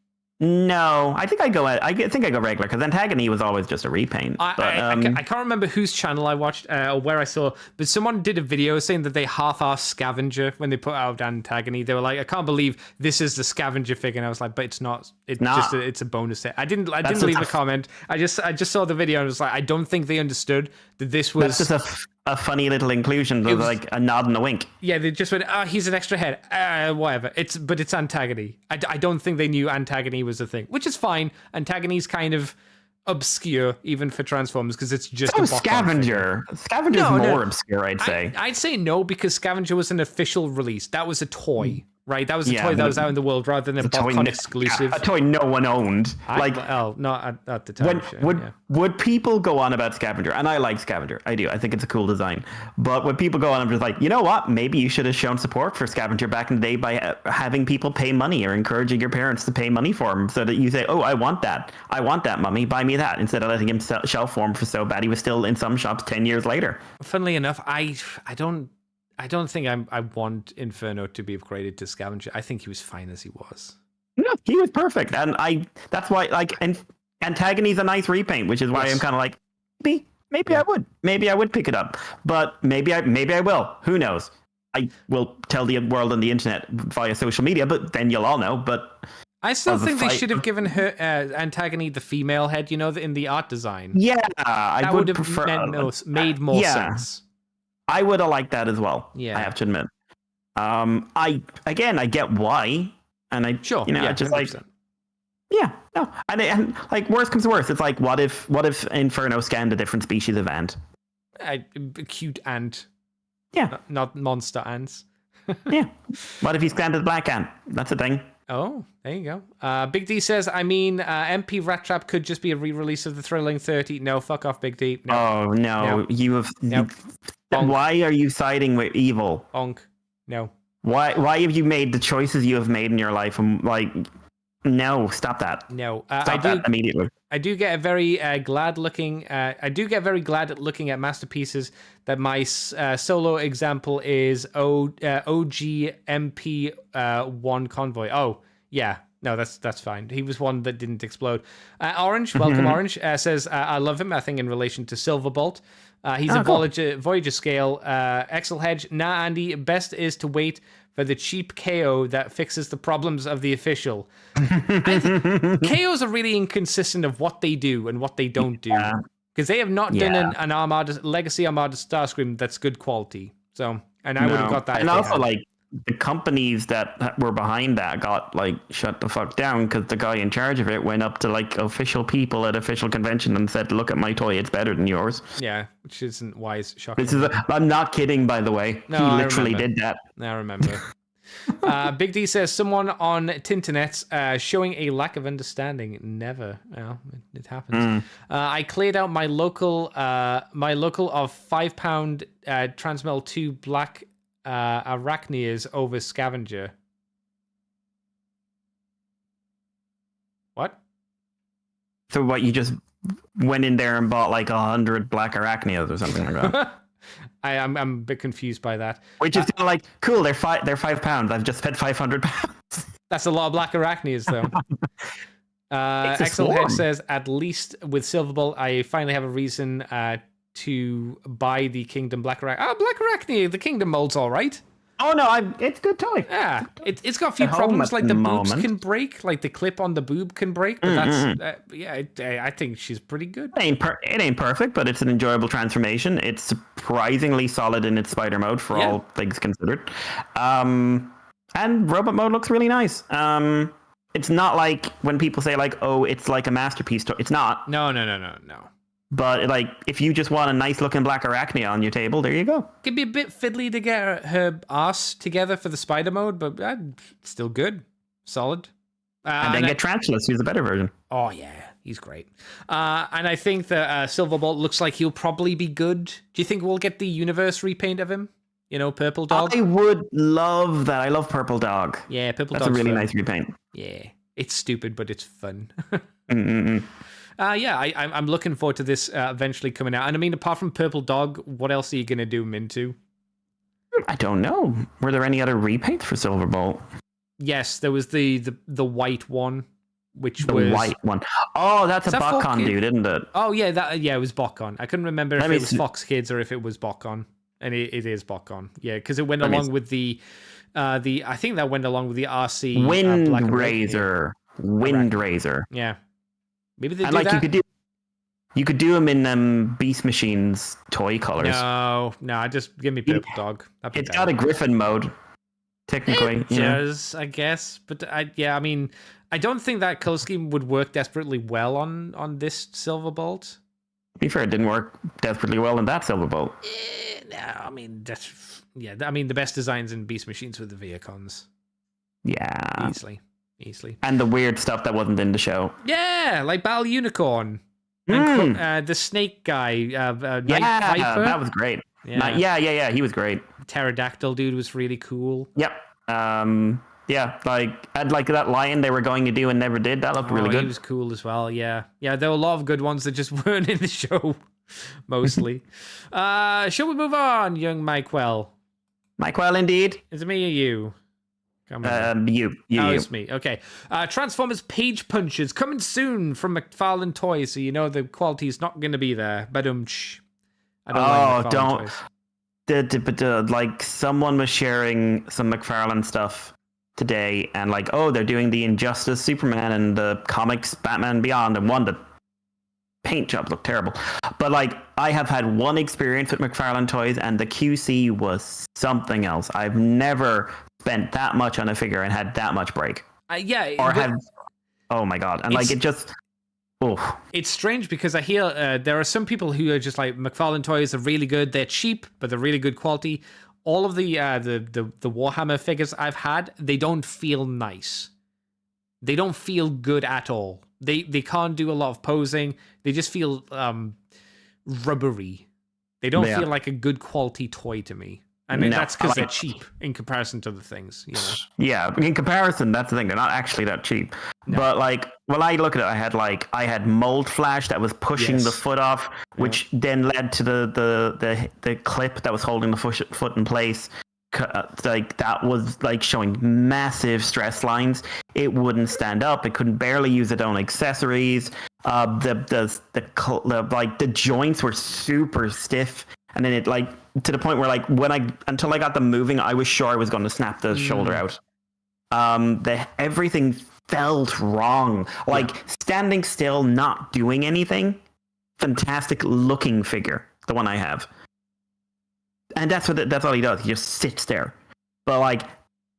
No, I think I go regular because Antagony was always just a repaint. I can't remember whose channel I watched or where I saw, but someone did a video saying that they half-assed Scavenger when they put out Antagony. They were like, I can't believe this is the Scavenger figure, and I was like, but it's not. It's a bonus set. I didn't leave a comment. I just saw the video and was like, I don't think they understood that this was. That's just a funny little inclusion of like a nod and a wink. Yeah, they just went, he's an extra head. Whatever. It's Antagony. I don't think they knew Antagony was a thing, which is fine. Antagony's kind of obscure even for Transformers because it's just a Scavenger. Scavenger's more obscure, I'd say. I'd say no because Scavenger was an official release. That was a toy. Right, that was a toy that was out in the world rather than a BotCon exclusive. A toy no one owned. Not at the time. Would people go on about Scavenger? And I like Scavenger. I do. I think it's a cool design. But when people go on, I'm just like, you know what? Maybe you should have shown support for Scavenger back in the day by having people pay money or encouraging your parents to pay money for him, so that you say, "Oh, I want that. I want that, mummy. Buy me that." Instead of letting him shelf form for so bad he was still in some shops 10 years later. Funnily enough, I don't think I want Inferno to be upgraded to Scavenger. I think he was fine as he was. No, he was perfect, and that's why Antagony's a nice repaint, which is why I'm kind of like maybe I would pick it up, but maybe I will. Who knows? I will tell the world on the internet via social media, but then you'll all know. But I still think they should have given her Antagony the female head. In the art design. Yeah, that would have prefer made more sense. I would have liked that as well. Yeah, I have to admit. I get why, and I just 100%. Like, yeah, no, and like worst comes to worst, it's like what if Inferno scanned a different species of ant? A cute ant. Yeah, not monster ants. Yeah, what if he scanned a black ant? That's a thing. Oh, there you go. Big D says, MP Rat Trap could just be a re-release of the Thrilling 30. No, fuck off, Big D. No. Oh, no. You have... Nope. Why are you siding with evil? Bonk. No. Why have you made the choices you have made in your life? No, stop that. No. Stop that immediately. I do get very glad looking at looking at masterpieces that my solo example is OG MP1 Convoy. Oh, yeah. No, that's fine. He was one that didn't explode. Orange, welcome, Orange, says, I love him, I think, in relation to Silverbolt. He's a cool. Voyager scale. Excel Hedge, nah, Andy, best is to wait for the cheap KO that fixes the problems of the official. KOs are really inconsistent of what they do and what they don't do. Because they have not done an Armada, Legacy Armada Starscream that's good quality. So, and I would have got that. And also, like, the companies that were behind that got, like, shut the fuck down because the guy in charge of it went up to, like, official people at official convention and said, look at my toy, it's better than yours. Yeah, which isn't wise. Shocking. I'm not kidding, by the way. No, he literally did that. I remember. Big D says, someone on Tinternet showing a lack of understanding. Never. Well, it happens. I cleared out my local of £5 Transmel 2 black Arachnias over Scavenger. What? So what, you just went in there and bought like 100 black Arachnias or something like that? I'm a bit confused by that. Which is like, cool, they're £5. I've just spent £500. That's a lot of black Arachnias, though. Excel Hedge says, at least with Silverbolt, I finally have a reason to buy the Kingdom Black Arachnia. Oh, Black Arachnia, the Kingdom mold's all right. Oh, no, it's a good toy. Yeah, it's got a few problems, like the boobs can break, like the clip on the boob can break, but I think she's pretty good. It ain't perfect, but it's an enjoyable transformation. It's surprisingly solid in its spider mode, for all things considered. And robot mode looks really nice. It's not like when people say, like, oh, it's like a masterpiece toy. It's not. No. But like, if you just want a nice looking black Arachnia on your table, there you go. Could be a bit fiddly to get her arse together for the spider mode, but still good, solid. And then get Translus, who's the better version. Oh yeah, he's great. And I think that Silverbolt looks like he'll probably be good. Do you think we'll get the universe repaint of him? You know, Purple Dog. I would love that. I love Purple Dog. Yeah, Purple Dog. That's a really nice repaint. Yeah, it's stupid, but it's fun. I'm looking forward to this eventually coming out. And I mean, apart from Purple Dog, what else are you going to do him into? I don't know. Were there any other repaints for Silverbolt? Yes, there was the white one, which the was... white one. Oh, that's a Botcon dude, isn't it? Oh, yeah, it was Botcon. I couldn't remember if it was Fox Kids or if it was Botcon. And it is Botcon. Yeah, because it went along with the... I think that went along with the RC... Windraiser. Windraiser. Yeah. Maybe they do like that. You could do them in Beast Machine's toy colors. No, just give me Purple Dog. It's got a Griffin mode, technically. It does, I guess. But I mean, I don't think that color scheme would work desperately well on this Silverbolt. To be fair, it didn't work desperately well in that Silverbolt. No, I mean, the best designs in Beast Machines were the Viacons. Yeah. Easily. And the weird stuff that wasn't in the show. Yeah, like Battle Unicorn. And the snake guy. Night Viper. That was great. Yeah, he was great. Pterodactyl dude was really cool. Yep. Like that lion they were going to do and never did. That looked really good. He was cool as well. Yeah, there were a lot of good ones that just weren't in the show, mostly. Shall we move on, young Mikewell? Mikewell, indeed. Is it me or you? You. It's me. Okay. Transformers Page Punchers coming soon from McFarlane Toys, so you know the quality is not going to be there. But I don't like McFarlane Toys. Like someone was sharing some McFarlane stuff today, and like, oh, they're doing the Injustice Superman and the comics Batman Beyond, and one, the paint job looked terrible. But like, I have had one experience with McFarlane Toys, and the QC was something else. I've never spent that much on a figure and had that much break. Oh my god. And like, it just... Oh. It's strange because I hear there are some people who are just like, McFarlane Toys are really good. They're cheap, but they're really good quality. All of the Warhammer figures I've had, they don't feel nice. They don't feel good at all. They can't do a lot of posing. They just feel rubbery. They don't feel like a good quality toy to me. And that's because they're cheap in comparison to the things, you know. Yeah, in comparison, that's the thing. They're not actually that cheap. No. But like, when I look at it, I had Mold Flash that was pushing the foot off, which then led to the clip that was holding the foot in place. like that was like showing massive stress lines. It wouldn't stand up. It couldn't barely use its own accessories. The joints were super stiff, and then it like to the point where like until I got them moving, I was sure I was going to snap the shoulder out. Everything felt wrong. Like standing still, not doing anything. Fantastic looking figure, the one I have. And that's all he does. He just sits there. But like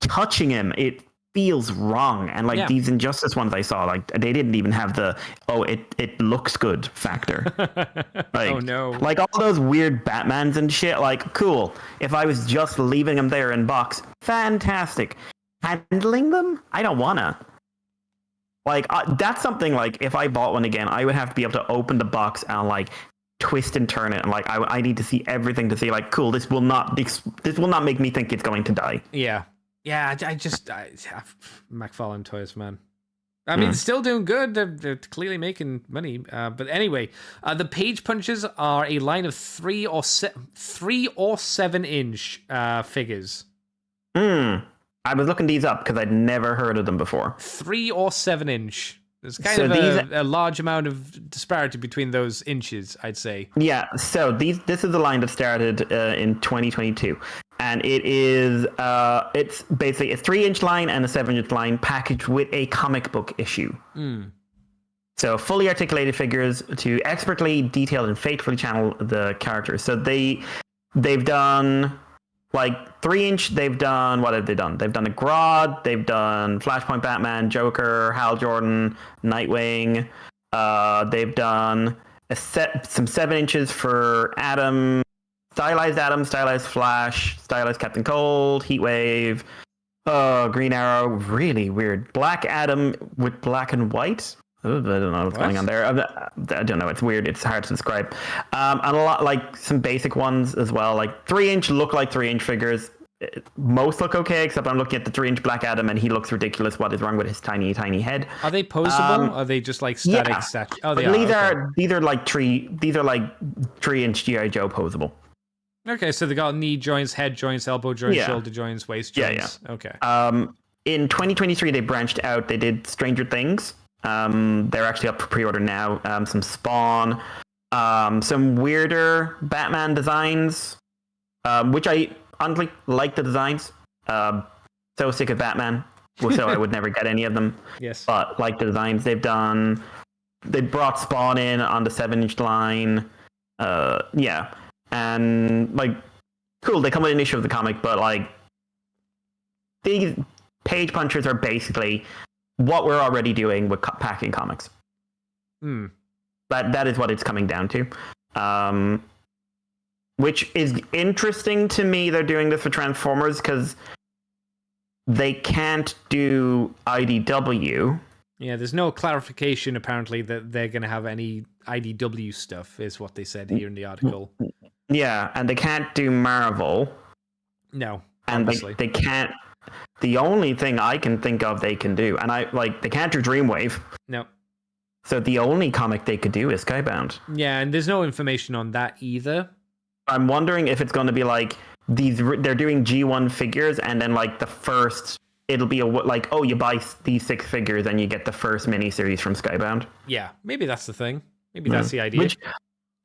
touching him, it feels wrong. And like these Injustice ones I saw, like they didn't even have the it looks good factor. Like, oh no. Like all those weird Batmans and shit, like cool. If I was just leaving them there in box, fantastic. Handling them? I don't wanna. Like that's something like if I bought one again, I would have to be able to open the box and like twist and turn it, and like I need to see everything to see like cool, this will not make me think it's going to die. I McFarlane Toys, man. I mean, still doing good. They're clearly making money. But anyway, the Page Punches are a line of 3 or 7 inch figures. I was looking these up because I'd never heard of them before. 3 or 7 inch. There's kind of a large amount of disparity between those inches, I'd say. Yeah, so this is a line that started in 2022. And it is, it's basically a 3-inch line and a 7-inch line packaged with a comic book issue. So fully articulated figures to expertly detail and faithfully channel the characters. So they've done... Like 3-inch, they've done, what have they done? They've done a Grodd, they've done Flashpoint Batman, Joker, Hal Jordan, Nightwing. They've done some 7 inches for Adam, stylized Flash, stylized Captain Cold, Heatwave, Green Arrow, really weird. Black Adam with black and white. I don't know what's going on there. I don't know. It's weird. It's hard to describe. And a lot, like some basic ones as well. Like 3-inch look like 3-inch figures. Most look okay, except I'm looking at the 3-inch Black Adam, and he looks ridiculous. What is wrong with his tiny head? Are they posable? Are they just like static? Oh, these are like 3-inch GI Joe posable. Okay, so they got knee joints, head joints, elbow joints, shoulder joints, waist joints. Yeah. Okay. In 2023, they branched out. They did Stranger Things. They're actually up for pre-order now. Some Spawn, some weirder Batman designs, which I honestly like the designs. So sick of Batman, so I would never get any of them. Yes, but like the designs they've done. They brought Spawn in on the 7-inch line. And like cool. They come with an issue of the comic, but like these Page Punchers are basically what we're already doing with packing comics. That is what it's coming down to. Which is interesting to me. They're doing this for Transformers because they can't do IDW. Yeah, there's no clarification apparently that they're going to have any IDW stuff, is what they said here in the article. Yeah, and they can't do Marvel. No, and they can't. The only thing I can think of they can do, and they can't do Dreamwave. No. So the only comic they could do is Skybound. Yeah, and there's no information on that either. I'm wondering if it's going to be like they're doing G1 figures, and then like the first, it'll be you buy these 6 figures and you get the first miniseries from Skybound. Yeah, maybe that's the thing. Maybe that's the idea. Which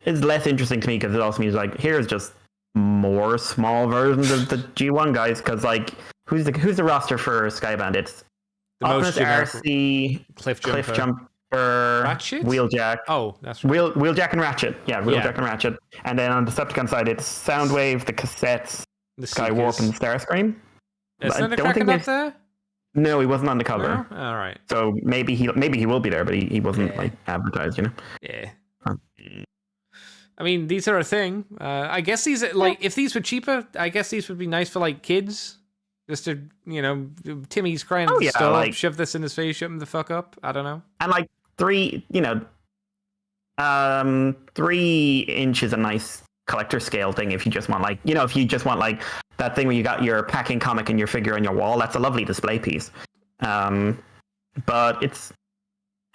is less interesting to me because it also means like here's just more small versions of the G1 guys because like. Who's the roster for Skybound? It's the Optimus, RC, Cliff Jumper, Ratchet? Wheeljack. Oh, that's right. Wheeljack and Ratchet. Yeah, Wheeljack and Ratchet. And then on the Decepticon side, it's Soundwave, the Cassettes, the Skywarp, and Starscream. Is Thundercracker up there? No, he wasn't on the cover. No? All right. So maybe he will be there, but he wasn't advertised, you know? Yeah. I mean, these are a thing. I guess these if these were cheaper, I guess these would be nice for like kids. Just to, Timmy's crying at the stove, shove this in his face, shut him the fuck up. I don't know. And like 3 inch is a nice collector scale thing if you just want that thing where you got your packing comic and your figure on your wall. That's a lovely display piece. But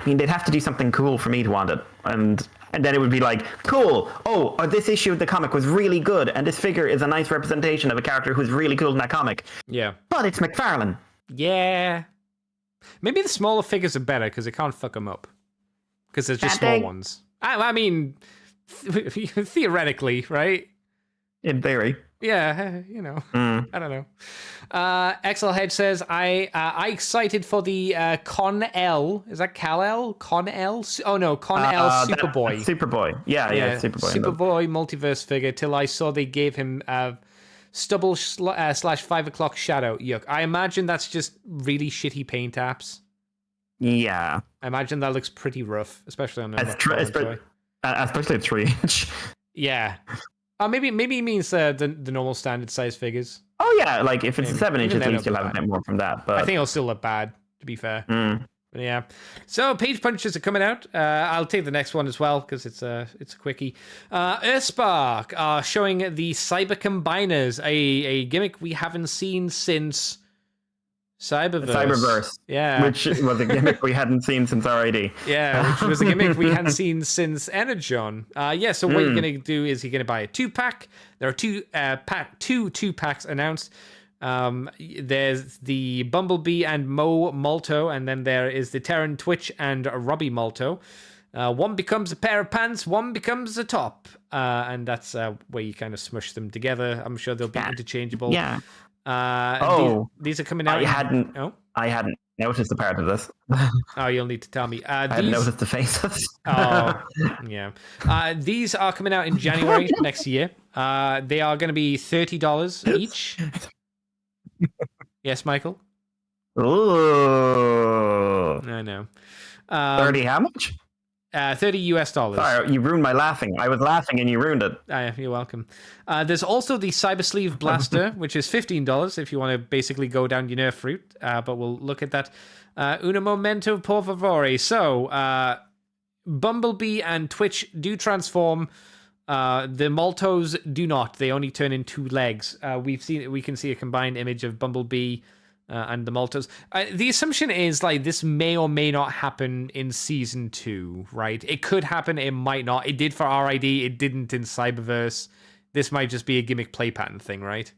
they'd have to do something cool for me to want it. And and then it would be like, cool. Oh, this issue of the comic was really good, and this figure is a nice representation of a character who's really cool in that comic. Yeah. But it's McFarlane. Yeah. Maybe the smaller figures are better because they can't fuck them up. Because there's just small ones. I mean, theoretically, right? In theory. Yeah, you know, I don't know. XLHead says, I excited for the Con L. Is that Kal-El? Con L? Oh no, Con L Superboy. Superboy. Yeah, Superboy. Superboy multiverse figure till I saw they gave him stubble slash 5 o'clock shadow. Yuck. I imagine that's just really shitty paint apps. Yeah. I imagine that looks pretty rough, especially on especially at 3-inch. Yeah. Maybe he means the normal standard size figures. Oh yeah, like if it's a 7-inch, at least you'll have a bit more from that. But I think it'll still look bad, to be fair. But yeah. So page punches are coming out. I'll take the next one as well because it's a quickie. Earthspark are showing the Cyber Combiners, a gimmick we haven't seen since Cyberverse. Yeah. Which was a gimmick we hadn't seen since RID. Yeah, which was a gimmick we hadn't seen since Energon. So what you're going to do is you're going to buy a 2-pack. There are two 2-packs announced. There's the Bumblebee and Mo Malto, and then there is the Terran Twitch and Robbie Malto. One becomes a pair of pants, one becomes a top. And that's where you kind of smush them together. I'm sure they'll be interchangeable. Yeah. These are coming out. I hadn't noticed a part of this. Oh, you'll need to tell me. I hadn't noticed the faces. Oh, yeah. These are coming out in January next year. They are going to be $30 each. Yes, Michael? Ooh. I know. 30 how much? $30. Sorry, you ruined my laughing. I was laughing and you ruined it. You're welcome. There's also the Cyber Sleeve Blaster, which is $15 if you want to basically go down your Nerf route. But we'll look at that. Una momento, por favore. So, Bumblebee and Twitch do transform. The Maltos do not. They only turn in 2 legs. We can see a combined image of Bumblebee and the Maltos. The assumption is like this may or may not happen in season 2, right? It could happen, it might not. It did for RID, it didn't in Cyberverse. This might just be a gimmick play pattern thing, right?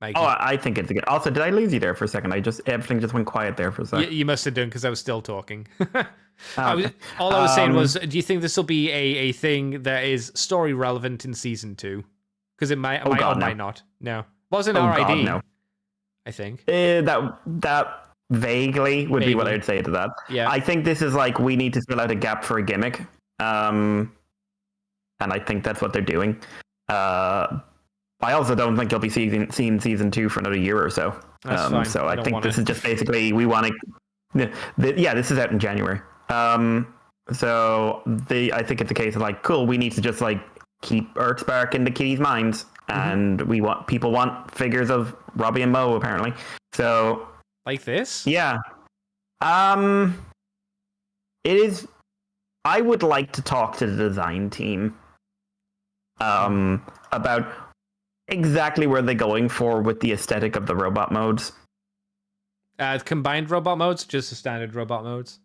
Mikey. Oh, I think it's a good. Also, did I lose you there for a second? Everything just went quiet there for a second. You must have done because I was still talking. Okay. All I was saying was, do you think this will be a thing that is story relevant in season 2? Because it might or might not. No. Wasn't RID, God, no. I think. That vaguely would be what I would say to that. Yeah. I think this is like we need to fill out a gap for a gimmick. And I think that's what they're doing. I also don't think you'll be seeing season 2 for another year or so. That's fine. So I think this is just basically we want to. This is out in January. So I think it's a case of like, cool, we need to just like keep Earthspark in the kiddies' minds, and people want figures of Robbie and Mo apparently. So like this, yeah. It is. I would like to talk to the design team about exactly where they're going for with the aesthetic of the robot modes. Combined robot modes, just the standard robot modes.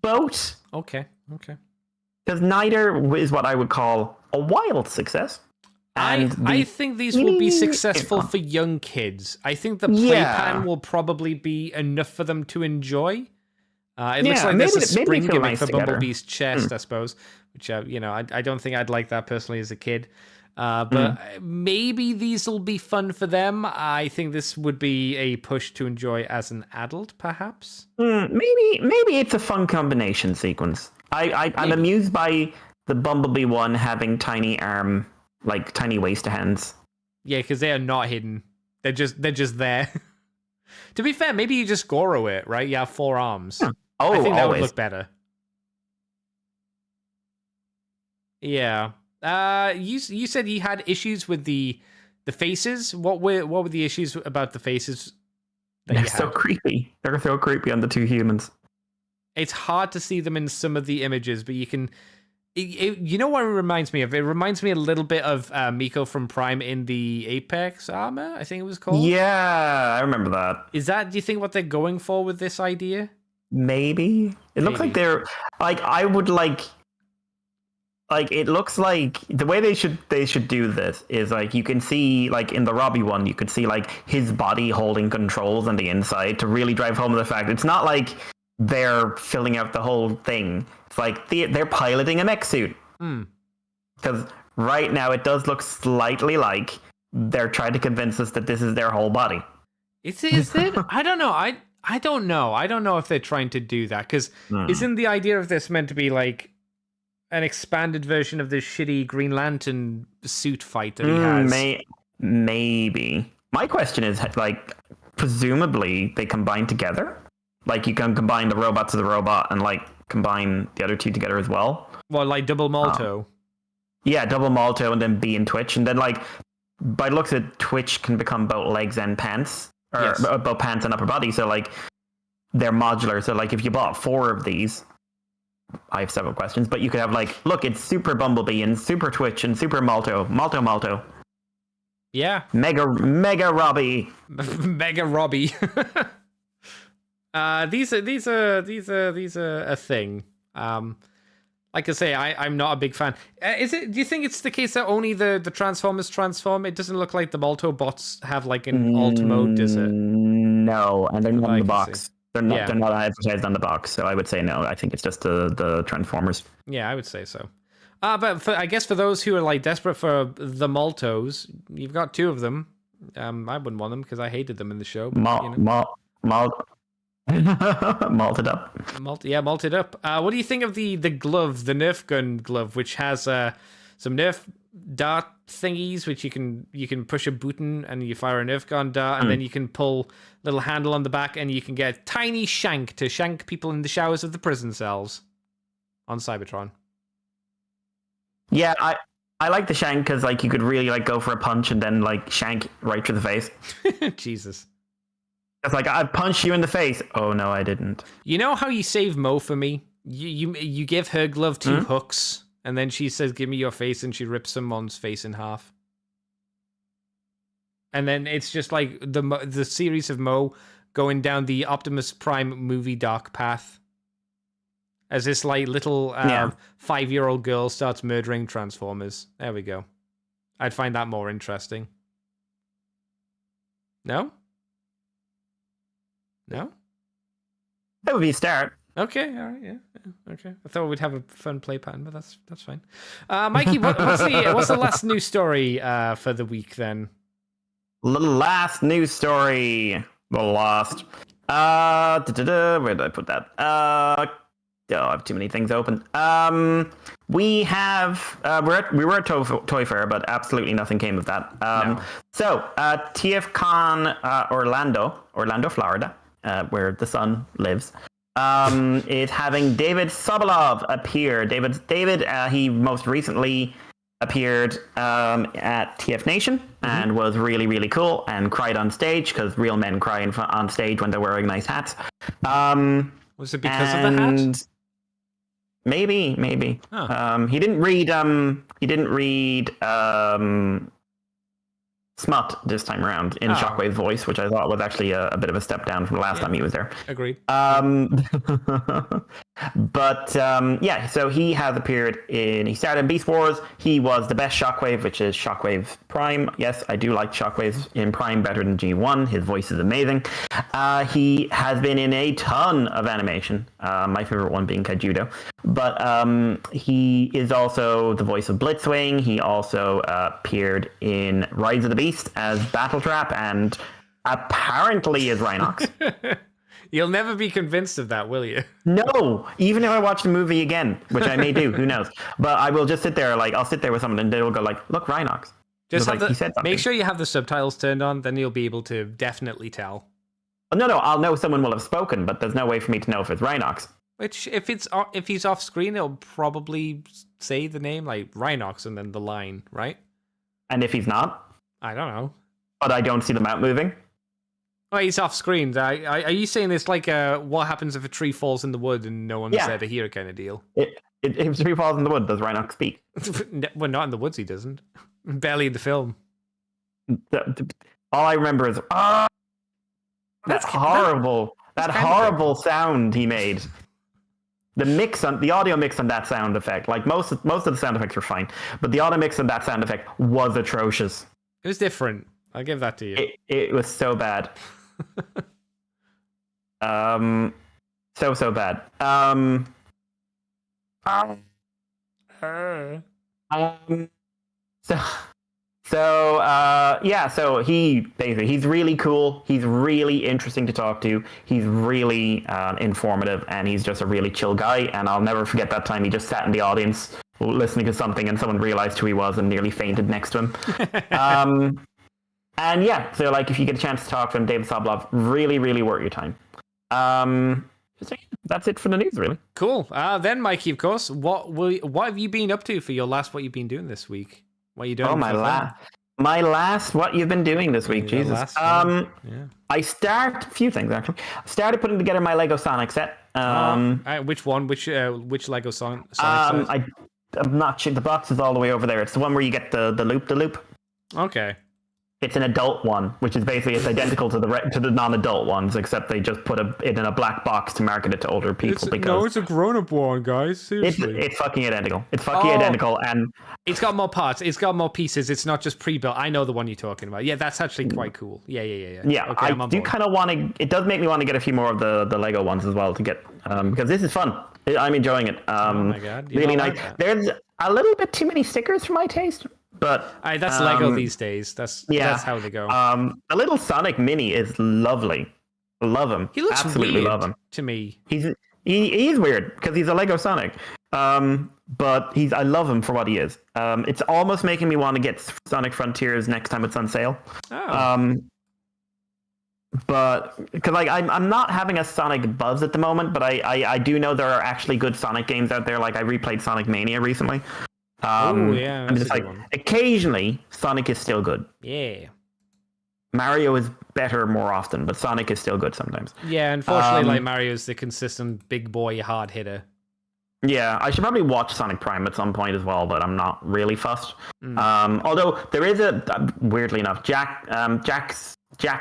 Both. Okay. Because neither is what I would call a wild success. And I think these will be successful for young kids. I think the play pattern will probably be enough for them to enjoy. It looks like there's a spring gimmick for Bumblebee's chest, I suppose. Which, I don't think I'd like that personally as a kid. But maybe these will be fun for them. I think this would be a push to enjoy as an adult, perhaps. Maybe it's a fun combination sequence. I'm amused by the Bumblebee one having tiny tiny waist hands. Yeah, because they are not hidden. They're just there. To be fair, maybe you just Goro it, right? You have 4 arms. Oh, I think that always would look better. Yeah. You said you had issues with the faces. What were the issues about the faces? They're so creepy. They're so creepy on the 2 humans. It's hard to see them in some of the images, but you can. You know what it reminds me of? It reminds me a little bit of Miko from Prime in the Apex armor, I think it was called. Yeah, I remember that. Do you think what they're going for with this idea? Maybe it looks like Maybe. they're like I would like it looks like the way they should do this is like you can see like in the Robbie one you could see like his body holding controls on the inside to really drive home the fact it's not like they're filling out the whole thing. It's like they're piloting a mech suit. Because right now it does look slightly like they're trying to convince us that this is their whole body. Is it? I don't know. I don't know. I don't know if they're trying to do that because isn't the idea of this meant to be like an expanded version of this shitty Green Lantern suit fight that he has? Maybe. My question is like, presumably they combine together. Like you can combine the robot to the robot and like combine the other two together as well. Well, like double Malto. Yeah, double Malto and then B and Twitch, and then like by looks at Twitch can become both legs and pants, or both pants and upper body. So like they're modular. So like if you bought 4 of these, I have several questions, but you could have like, look, it's Super Bumblebee and Super Twitch and Super Malto. Yeah. Mega Robbie. Mega Robbie. These are a thing. Like I say, I'm not a big fan. Do you think it's the case that only the Transformers transform? It doesn't look like the Malto bots have like an alt mode, does it? No, and they're not in the box. See. They're not advertised on the box, so I would say no. I think it's just the Transformers. Yeah, I would say so. But I guess for those who are like desperate for the Maltos, you've got 2 of them. I wouldn't want them because I hated them in the show. But, Malted up. Malted up. What do you think of the glove, the Nerf gun glove, which has some Nerf dart thingies, which you can push a button and you fire a Nerf gun dart, and then you can pull a little handle on the back, and you can get a tiny shank to shank people in the showers of the prison cells on Cybertron. Yeah, I like the shank because like you could really like go for a punch and then like shank right through the face. Jesus. It's like I punched you in the face. Oh no, I didn't. You know how you save Mo for me? You give her glove 2 hooks, and then she says, "Give me your face," and she rips someone's face in half. And then it's just like the series of Mo going down the Optimus Prime movie dark path. As this like little 5-year-old girl starts murdering Transformers. There we go. I'd find that more interesting. No? No? That would be a start. Okay, all right, yeah, okay. I thought we'd have a fun play pattern, but that's fine. Mikey, what's the last news story for the week then? Last news story. The last. Where did I put that? I have too many things open. We have we were at Toy Fair, but absolutely nothing came of that. No. So TFCon Orlando, Florida, where the sun lives, is having David Sobolov appear. David, he most recently appeared at TF Nation and was really, really cool and cried on stage because real men cry on stage when they're wearing nice hats. Was it because of the hat? Maybe. Huh. He didn't read Smut this time around in Shockwave's voice, which I thought was actually a bit of a step down from the last time he was there. Agreed. But so he has appeared he started in Beast Wars. He was the best Shockwave, which is Shockwave Prime. Yes, I do like Shockwaves in Prime better than G1. His voice is amazing. He has been in a ton of animation, my favorite one being Kaijudo. But he is also the voice of Blitzwing. He also appeared in Rise of the Beast as Battletrap and apparently as Rhinox. You'll never be convinced of that, will you? No, even if I watch the movie again, which I may do, who knows? But I will just sit there, I'll sit there with someone and they'll go look, Rhinox. Just he said something. Make sure you have the subtitles turned on, then you'll be able to definitely tell. No, I'll know someone will have spoken, but there's no way for me to know if it's Rhinox. Which, if he's off screen, it'll probably say the name, like Rhinox, and then the line, right? And if he's not? I don't know. But I don't see the mount moving? Oh, he's off screen. Are you saying it's like what happens if a tree falls in the wood and no one's there to hear it kind of deal? If a tree falls in the wood, does Rhinox speak? Well, not in the woods, he doesn't. Barely in the film. All I remember is, that's horrible. That horrible sound he made. The audio mix on that sound effect, like most of the sound effects were fine, but the audio mix on that sound effect was atrocious. It was different. I'll give that to you. It was so bad. So bad. So he's really cool. He's really interesting to talk to. He's really informative, and he's just a really chill guy. And I'll never forget that time he just sat in the audience listening to something, and someone realized who he was and nearly fainted next to him. And yeah, so like if you get a chance to talk to him, David Sobolov, really, really worth your time. So that's it for the news, really. Cool. Then, Mikey, of course, what have you been up to for your last? What you've been doing this week? What are you doing? Oh, my last. What you've been doing this week? Jesus. I start a few things actually. I started putting together my Lego Sonic set. Which one? Which Lego Sonic set? I'm not sure. The box is all the way over there. It's the one where you get the loop. Okay. It's an adult one, which is basically it's identical to the non-adult ones, except they just put it in a black box to market it to older people. It's a grown-up one, guys. Seriously, it's fucking identical. It's fucking identical, and it's got more parts. It's got more pieces. It's not just pre-built. I know the one you're talking about. Yeah, that's actually quite cool. Yeah. Yeah, okay, I do kind of want to. It does make me want to get a few more of the Lego ones as well to get because this is fun. I'm enjoying it. Oh my god, really nice. There's a little bit too many stickers for my taste. But that's Lego these days. That's how they go. The little Sonic Mini is lovely. Love him. He looks absolutely weird love him. To me. He is weird because he's a Lego Sonic. But I love him for what he is. It's almost making me want to get Sonic Frontiers next time it's on sale. Oh. But because like I'm not having a Sonic buzz at the moment, but I do know there are actually good Sonic games out there. Like I replayed Sonic Mania recently. Yeah. It's like occasionally Sonic is still good. Yeah. Mario is better more often, but Sonic is still good sometimes. Yeah, unfortunately, like Mario's the consistent big boy hard hitter. Yeah, I should probably watch Sonic Prime at some point as well, but I'm not really fussed. Although there is weirdly enough, Jack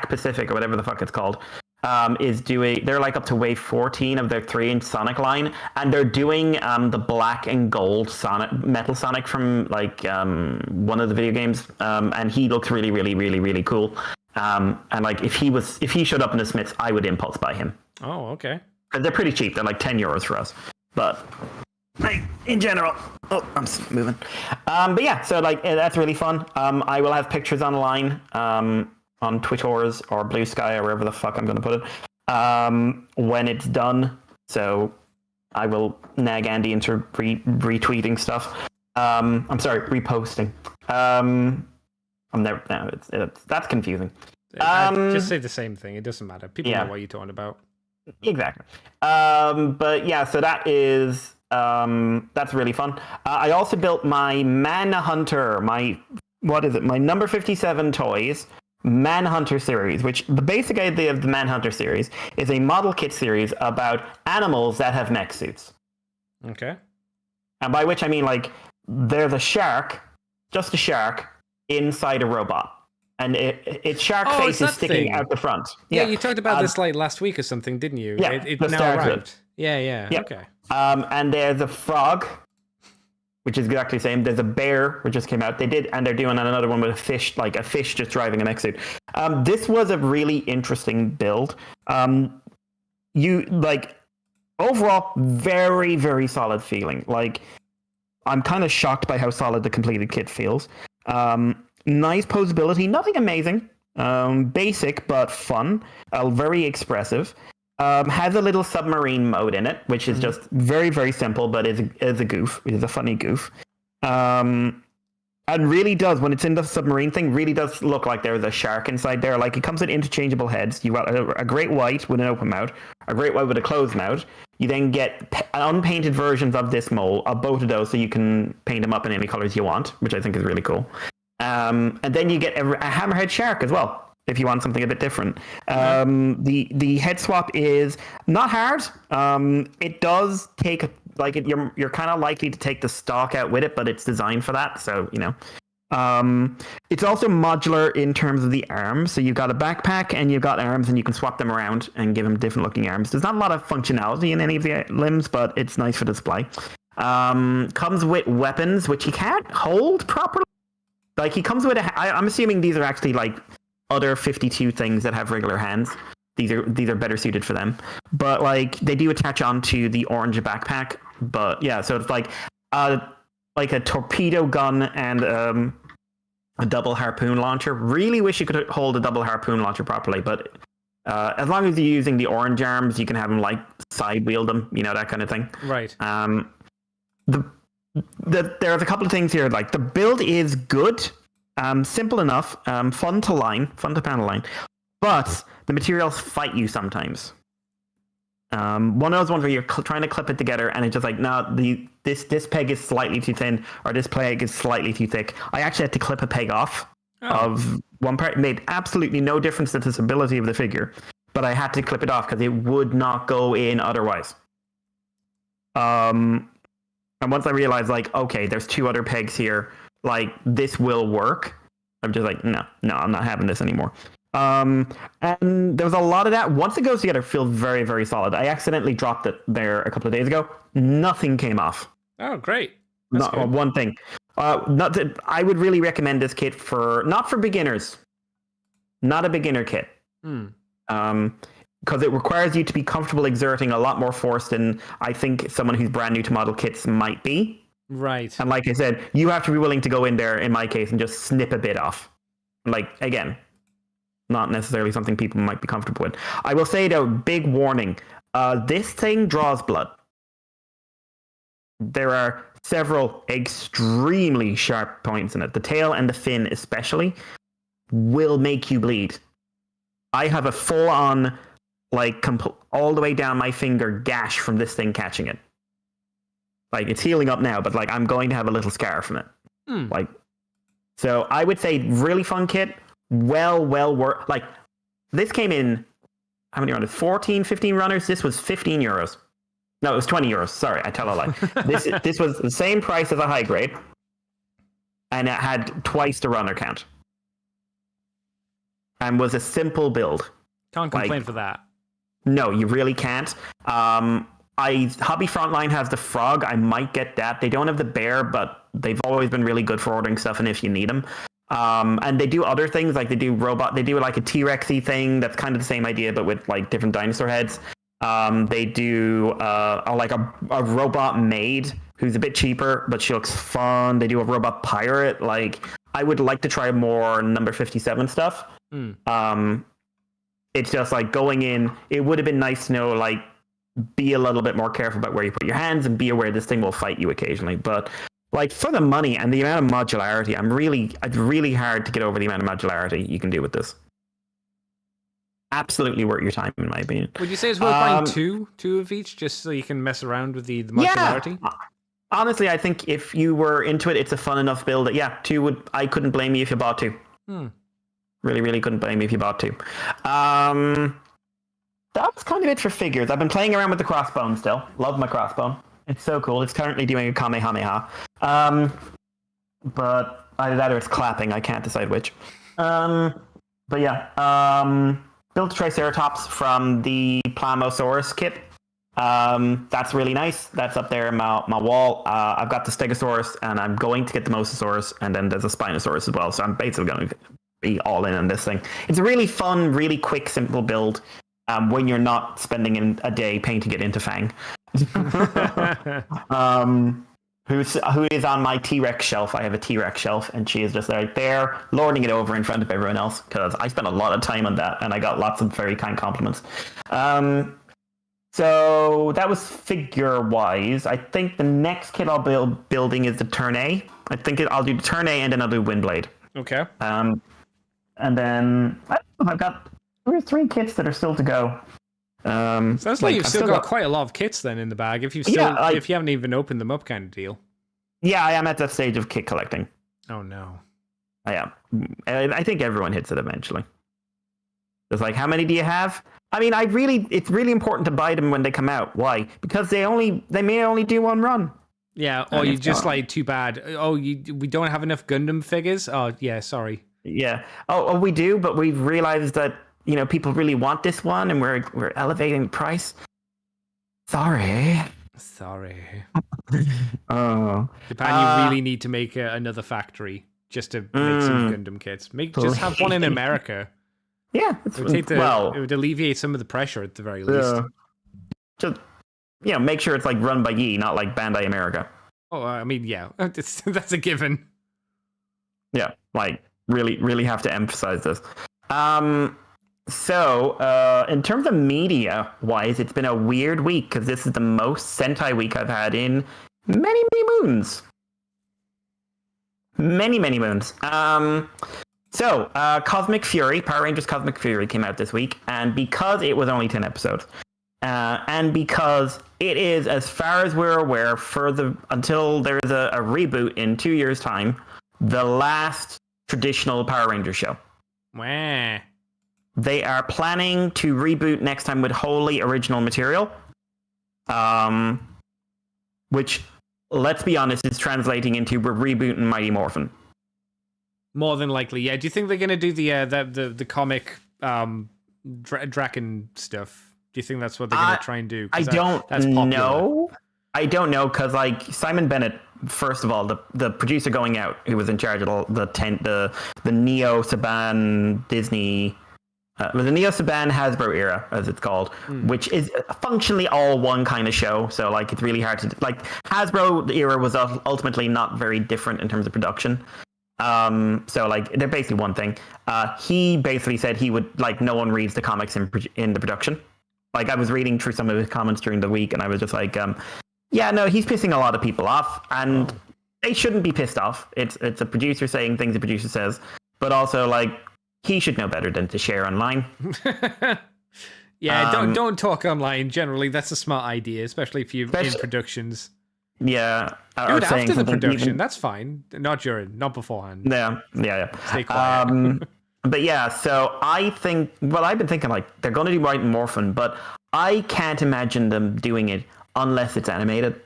Pacific or whatever the fuck it's called. They're like up to wave 14 of their 3-inch Sonic line, and they're doing the black and gold Metal Sonic from like one of the video games, and he looks really, really, really, really cool. And like if he showed up in the Smiths, I would impulse buy him. Oh, okay. Because they're pretty cheap. They're like €10 for us, but like in general, I'm moving. But yeah, so like that's really fun. I will have pictures online. On Twitters or Blue Sky or wherever the fuck I'm going to put it when it's done. So I will nag Andy into retweeting stuff. I'm sorry, reposting. That's confusing. Just say the same thing. It doesn't matter. People know what you're talking about. Exactly. But yeah, so that's really fun. I also built my Manhunter, my number 57 toys. Manhunter series, which the basic idea of the Manhunter series is a model kit series about animals that have mech suits. Okay. And by which I mean like there's a shark, just a shark, inside a robot. And its shark face is sticking out the front. Yeah, you talked about this like last week or something, didn't you? Yeah, it now arrived. Yeah. Okay. And there's a frog, which is exactly the same. There's a bear, which just came out. They're doing another one with a fish just driving a mech suit. This was a really interesting build. Overall, very, very solid feeling. Like, I'm kind of shocked by how solid the completed kit feels. Nice posability, nothing amazing. Basic, but fun. Very expressive. Has a little submarine mode in it, which is just very, very simple, but is a goof. It is a funny goof. And really does, when it's in the submarine thing, really does look like there's a shark inside there. Like, it comes in interchangeable heads. You've got a great white with an open mouth, a great white with a closed mouth. You then get unpainted versions of this mold, of both of those, so you can paint them up in any colors you want, which I think is really cool. And then you get a hammerhead shark as well, if you want something a bit different. The head swap is not hard. It does take you're kind of likely to take the stock out with it, but it's designed for that. So It's also modular in terms of the arms. So you've got a backpack and you've got arms, and you can swap them around and give them different looking arms. There's not a lot of functionality in any of the limbs, but it's nice for display. Comes with weapons, which he can't hold properly. Like, he comes with I'm assuming these are actually like other 52 things that have regular hands. These are better suited for them. But like, they do attach onto the orange backpack. But yeah, so it's like a torpedo gun and a double harpoon launcher. Really wish you could hold a double harpoon launcher properly, but as long as you're using the orange arms, you can have them like side wield them, that kind of thing. Right. There's a couple of things here. Like, the build is good, simple enough, fun to panel line, but the materials fight you sometimes. One of those ones where you're trying to clip it together and it's just like, no, this peg is slightly too thin, or this peg is slightly too thick. I actually had to clip a peg off of one part. It made absolutely no difference to the stability of the figure, but I had to clip it off because it would not go in otherwise. And once I realized, like, okay, there's 2 other pegs here, like, this will work, I'm just like, no, I'm not having this anymore. And there was a lot of that. Once it goes together, it feels very, very solid. I accidentally dropped it there a couple of days ago. Nothing came off. Oh, great. Not one thing. I would really recommend this kit not for beginners. Not a beginner kit. Because it requires you to be comfortable exerting a lot more force than I think someone who's brand new to model kits might be. Right. And like I said, you have to be willing to go in there, in my case, and just snip a bit off. Like, again, not necessarily something people might be comfortable with. I will say, though, big warning. This thing draws blood. There are several extremely sharp points in it. The tail and the fin especially will make you bleed. I have a full-on, like, all the way down my finger gash from this thing catching it. Like, it's healing up now, but like, I'm going to have a little scar from it. Like, so I would say really fun kit. Well worth. Like, this came in, how many runners? 14, 15 runners. This was €15. No, it was €20. Sorry, I tell a lie. This was the same price as a high grade, and it had twice the runner count, and was a simple build. Can't complain for that. No, you really can't. Hobby Frontline has the frog. I might get that. They don't have the bear, but they've always been really good for ordering stuff and if you need them. And they do other things, like they do like a T-Rexy thing that's kind of the same idea, but with like different dinosaur heads. They do like a robot maid who's a bit cheaper, but she looks fun. They do a robot pirate. Like, I would like to try more number 57 stuff. It's just like going in, it would have been nice to know, like, be a little bit more careful about where you put your hands and be aware this thing will fight you occasionally. But like, for the money and the amount of modularity, it's really hard to get over the amount of modularity you can do with this. Absolutely worth your time, in my opinion. Would you say it's worth buying two of each, just so you can mess around with the modularity? Yeah. Honestly, I think if you were into it, it's a fun enough build that, I couldn't blame you if you bought 2. Really, really couldn't blame you if you bought 2. That's kind of it for figures. I've been playing around with the crossbone still. Love my crossbone. It's so cool. It's currently doing a Kamehameha. But either that or it's clapping. I can't decide which. But yeah. Built a Triceratops from the Plamosaurus kit. That's really nice. That's up there in my wall. I've got the Stegosaurus, and I'm going to get the Mosasaurus, and then there's a Spinosaurus as well. So I'm basically going to be all in on this thing. It's a really fun, really quick, simple build. When you're not spending a day painting it into Fang. Who is on my T-Rex shelf. I have a T-Rex shelf, and she is just right there, lording it over in front of everyone else, because I spent a lot of time on that, and I got lots of very kind compliments. So that was figure-wise. I think the next kit I'll be building is the Turn A. I think I'll do the Turn A, and then I'll do Windblade. Okay. And then I've got 2 or 3 kits that are still to go. Sounds like you've still got quite a lot of kits then in the bag. If you haven't even opened them up, kind of deal. Yeah, I am at that stage of kit collecting. Oh no. I am. I think everyone hits it eventually. It's like, how many do you have? I mean, it's really important to buy them when they come out. Why? Because they may only do one run. Yeah, or you just like, too bad. Oh, we don't have enough Gundam figures? Oh, yeah, sorry. Yeah. Oh, we do, but we've realized that, people really want this one and we're elevating the price. Sorry. Oh. Japan, you really need to make another factory just to make some Gundam kits. Just have one in America. Yeah. It would alleviate some of the pressure at the very least. Just, make sure it's like run by Yi, not like Bandai America. Oh, I mean, yeah, that's a given. Yeah, like really, really have to emphasize this. So, in terms of media-wise, it's been a weird week because this is the most Sentai week I've had in many, many moons. Many, many moons. So, Cosmic Fury, Power Rangers Cosmic Fury came out this week, and because it was only 10 episodes, and because it is, as far as we're aware, until there's a reboot in 2 years' time, the last traditional Power Rangers show. Wah. They are planning to reboot next time with wholly original material, which, let's be honest, is translating into we're rebooting Mighty Morphin. More than likely, yeah. Do you think they're going to do the comic Draken stuff? Do you think that's what they're going to try and do? I don't know. I don't know, because like Simon Bennett, first of all, the producer going out, who was in charge of all the Neo Saban Disney. The Neo Saban Hasbro era, as it's called, which is functionally all one kind of show. So, like, it's really hard to like. Hasbro era was ultimately not very different in terms of production. So, like, they're basically one thing. He basically said he would like no one reads the comics in the production. Like, I was reading through some of his comments during the week, and I was just like, yeah, no, he's pissing a lot of people off, and they shouldn't be pissed off. It's a producer saying things the producer says, but also like. He should know better than to share online. Yeah, don't talk online. Generally, that's a smart idea, especially if you're in productions. Yeah, do it after the production. That's fine. Not during, not beforehand. Yeah. Stay quiet. But yeah, so I think. Well, I've been thinking like they're going to do Mighty Morphin, but I can't imagine them doing it unless it's animated.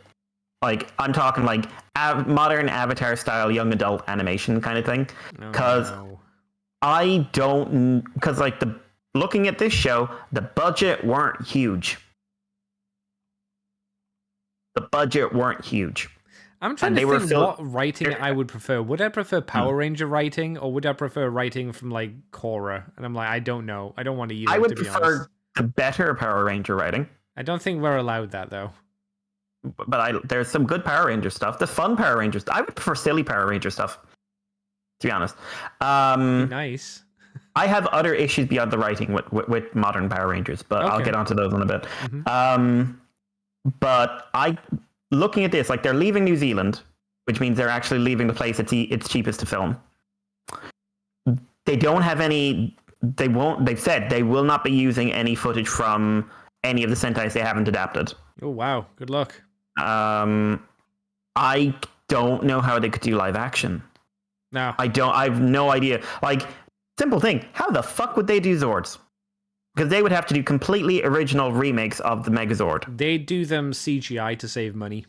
Like I'm talking like modern Avatar style young adult animation kind of thing, because. Because like looking at this show, the budget weren't huge. I'm trying to think what writing I would prefer. Would I prefer Power Ranger writing, or would I prefer writing from like Korra? And I'm like, I don't know. I don't want to either. I would prefer the better Power Ranger writing. I don't think we're allowed that though. But there's some good Power Ranger stuff. The fun Power Ranger stuff. I would prefer silly Power Ranger stuff. To be honest, nice. I have other issues beyond the writing with modern Power Rangers, but I'll get onto those in a bit. Mm-hmm. But looking at this, like they're leaving New Zealand, which means they're actually leaving the place it's cheapest to film. They don't have any. They won't. They've said they will not be using any footage from any of the Sentais they haven't adapted. Oh wow! Good luck. I don't know how they could do live action. No. I have no idea. Like, simple thing. How the fuck would they do Zords? Because they would have to do completely original remakes of the Megazord. They do them CGI to save money.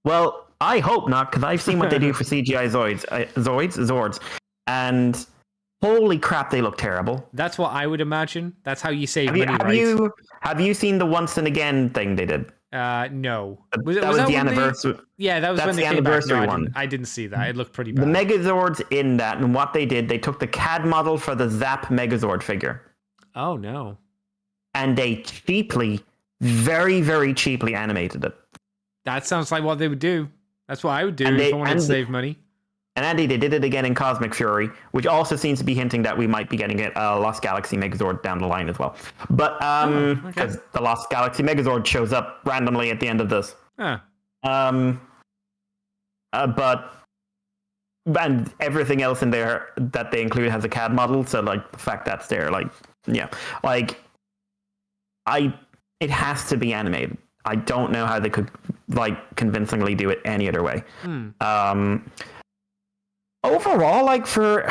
Well, I hope not, because I've seen what they do for CGI Zords. And holy crap, they look terrible. That's what I would imagine. That's how you save money, right? Have you seen the Once and Again thing they did? No. Was that the anniversary? Yeah, that was when they anniversary came back. No, one. I didn't see that. It looked pretty bad. The Megazord's in that, and what they did, they took the CAD model for the Zap Megazord figure. Oh, no. And they very, very cheaply animated it. That sounds like what they would do. That's what I would do if I wanted to save money. And Andy, they did it again in Cosmic Fury, which also seems to be hinting that we might be getting a Lost Galaxy Megazord down the line as well. But because the Lost Galaxy Megazord shows up randomly at the end of this. Huh. But everything else in there that they include has a CAD model, so like the fact that's there, like it has to be animated. I don't know how they could like convincingly do it any other way. Overall, like for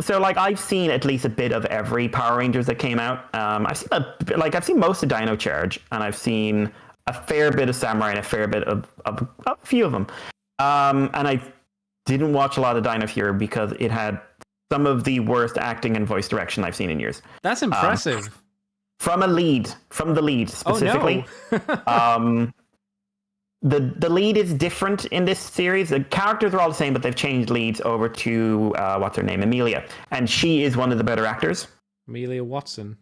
so like I've seen at least a bit of every Power Rangers that came out. I've seen most of Dino Charge, and I've seen a fair bit of samurai and a fair bit of a few of them. And I didn't watch a lot of Dino Fury because it had some of the worst acting and voice direction I've seen in years. That's impressive. From the lead specifically. Oh, no. The lead is different in this series. The characters are all the same, but they've changed leads over to what's her name, Amelia, and she is one of the better actors. Amelia Watson.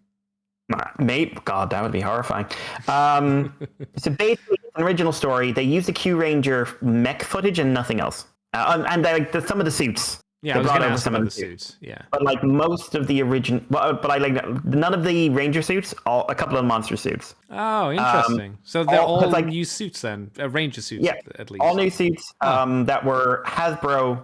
Mate, God, that would be horrifying. So basically, it's an original story. They use the Q Ranger mech footage and nothing else, and like some of the suits. Yeah, I was going to ask some of the suits. Yeah, but like most of the original, but I like none of the Ranger suits. A couple of monster suits. Oh, interesting. So they're all like new suits then, Ranger suits. Yeah, at least all new suits that were Hasbro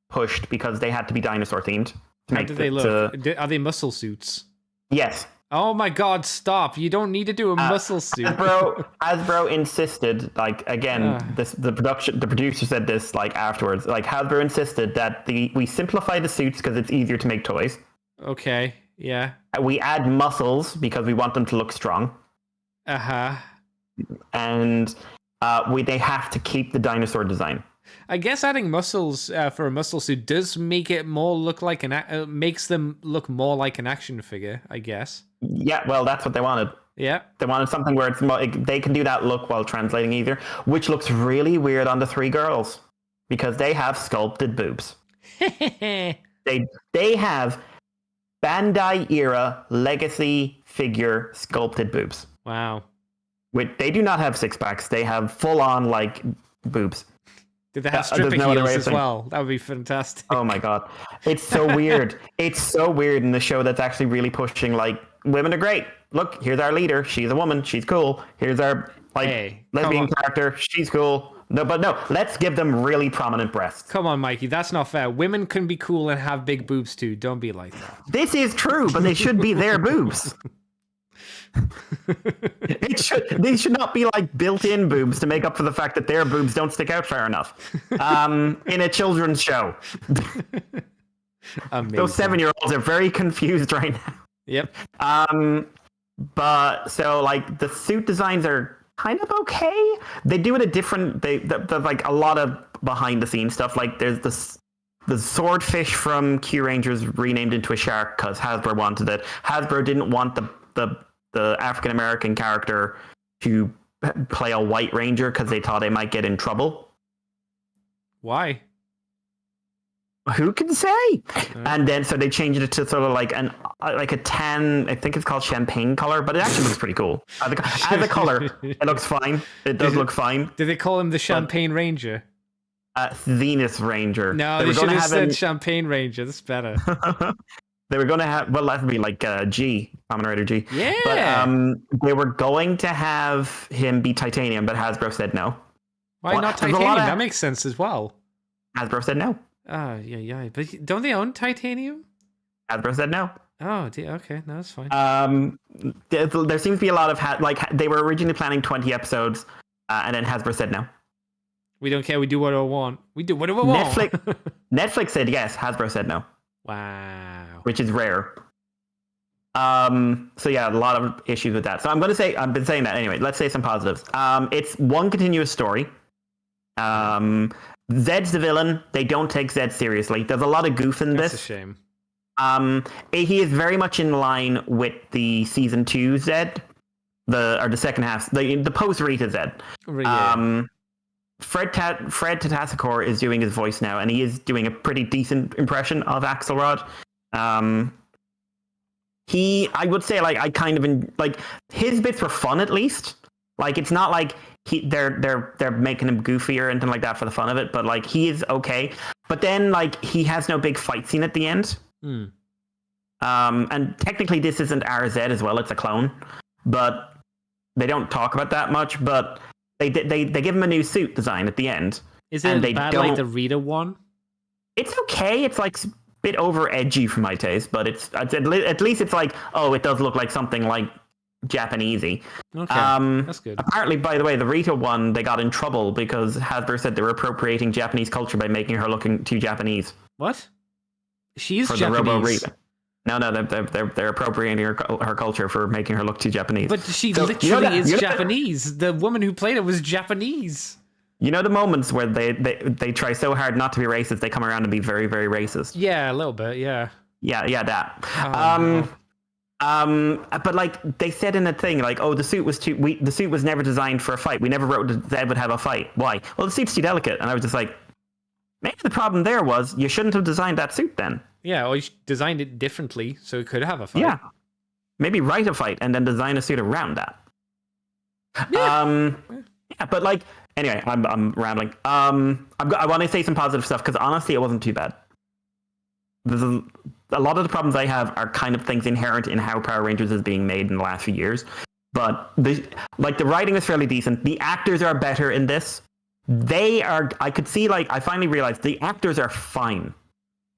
pushed because they had to be dinosaur themed. How do they look? Are they muscle suits? Yes. Oh my God! Stop! You don't need to do a muscle suit. Hasbro insisted, like again, the producer said this like afterwards. Like Hasbro insisted that we simplify the suits because it's easier to make toys. Okay. Yeah. We add muscles because we want them to look strong. And they have to keep the dinosaur design. I guess adding muscles for a muscle suit does make it more look like makes them look more like an action figure, I guess. Yeah, well, that's what they wanted. Yeah. They wanted something where they can do that look while translating either, which looks really weird on the three girls because they have sculpted boobs. They have Bandai era Legacy figure sculpted boobs. Wow. They do not have six packs. They have full on like boobs. Did they have stripper heels as well? That would be fantastic. Oh my God. It's so weird. It's so weird in the show that's actually really pushing like women are great. Look, here's our leader. She's a woman. She's cool. Here's our lesbian character. She's cool. No, let's give them really prominent breasts. Come on, Mikey. That's not fair. Women can be cool and have big boobs too. Don't be like that. This is true, but they should be their boobs. They should not be like built-in boobs to make up for the fact that their boobs don't stick out far enough. In a children's show. Those 7-year-olds are very confused right now. Yep. But so like the suit designs are kind of okay. They do it a different. There's like a lot of behind-the-scenes stuff. Like there's the swordfish from Q Rangers renamed into a shark because Hasbro wanted it. Hasbro didn't want the African American character to play a white ranger because they thought they might get in trouble. Why? Who can say? And then so they changed it to sort of like a tan. I think it's called champagne color, but it actually looks pretty cool. As a color, it looks fine. It does look fine. Did they call him the Champagne Ranger? Zenith Ranger. No, they should have said Champagne Ranger. That's better. They were going to have, well, that would be like G, Kamen Rider G. Yeah. But they were going to have him be titanium, but Hasbro said no. Why not titanium? That makes sense as well. Hasbro said no. Yeah. But don't they own titanium? Hasbro said no. Oh, okay. No, that's fine. There seems to be a lot of, they were originally planning 20 episodes, and then Hasbro said no. We don't care. We do what we want. We do what we want. Netflix said yes. Hasbro said no. Wow. Which is rare. So yeah, a lot of issues with that. So I'm going to say, I've been saying that anyway. Let's say some positives. It's one continuous story. Zed's the villain. They don't take Zed seriously. There's a lot of goof in this. That's a shame. He is very much in line with the season 2 Zed, the second half, the post Rita Zed. Yeah. Fred Tatasciore is doing his voice now, and he is doing a pretty decent impression of Axelrod. I would say, like, I kind of like his bits were fun at least. Like, it's not like they're making him goofy or anything like that for the fun of it, but like he is okay. But then like he has no big fight scene at the end. And technically this isn't RZ as well; it's a clone, but they don't talk about that much. But they give him a new suit design at the end. Is it bad like the Rita one? It's okay. It's like a bit over edgy for my taste, but it's at least it's like, oh, it does look like something like Japanesey. Okay, that's good. Apparently, by the way, the Rita one, they got in trouble because Hasbro said they were appropriating Japanese culture by making her looking too Japanese. What? She's for Japanese. The Robo Rita. No, they're appropriating her culture for making her look too Japanese. But she literally is Japanese. The woman who played it was Japanese. You know the moments where they try so hard not to be racist, they come around and be very, very racist. Yeah, a little bit. Yeah. Yeah, that. Oh, no. But like they said in the thing, like, oh, the suit was never designed for a fight. We never wrote that Zed would have a fight. Why? Well, the suit's too delicate. And I was just like, maybe the problem there was you shouldn't have designed that suit then. Yeah, or you designed it differently so it could have a fight. Yeah. Maybe write a fight and then design a suit around that. Yeah. Yeah, but like, anyway, I'm rambling. I want to say some positive stuff because honestly, it wasn't too bad. There's a lot of the problems I have are kind of things inherent in how Power Rangers is being made in the last few years. But the writing is fairly decent. The actors are better in this. I could see, like, I finally realized the actors are fine.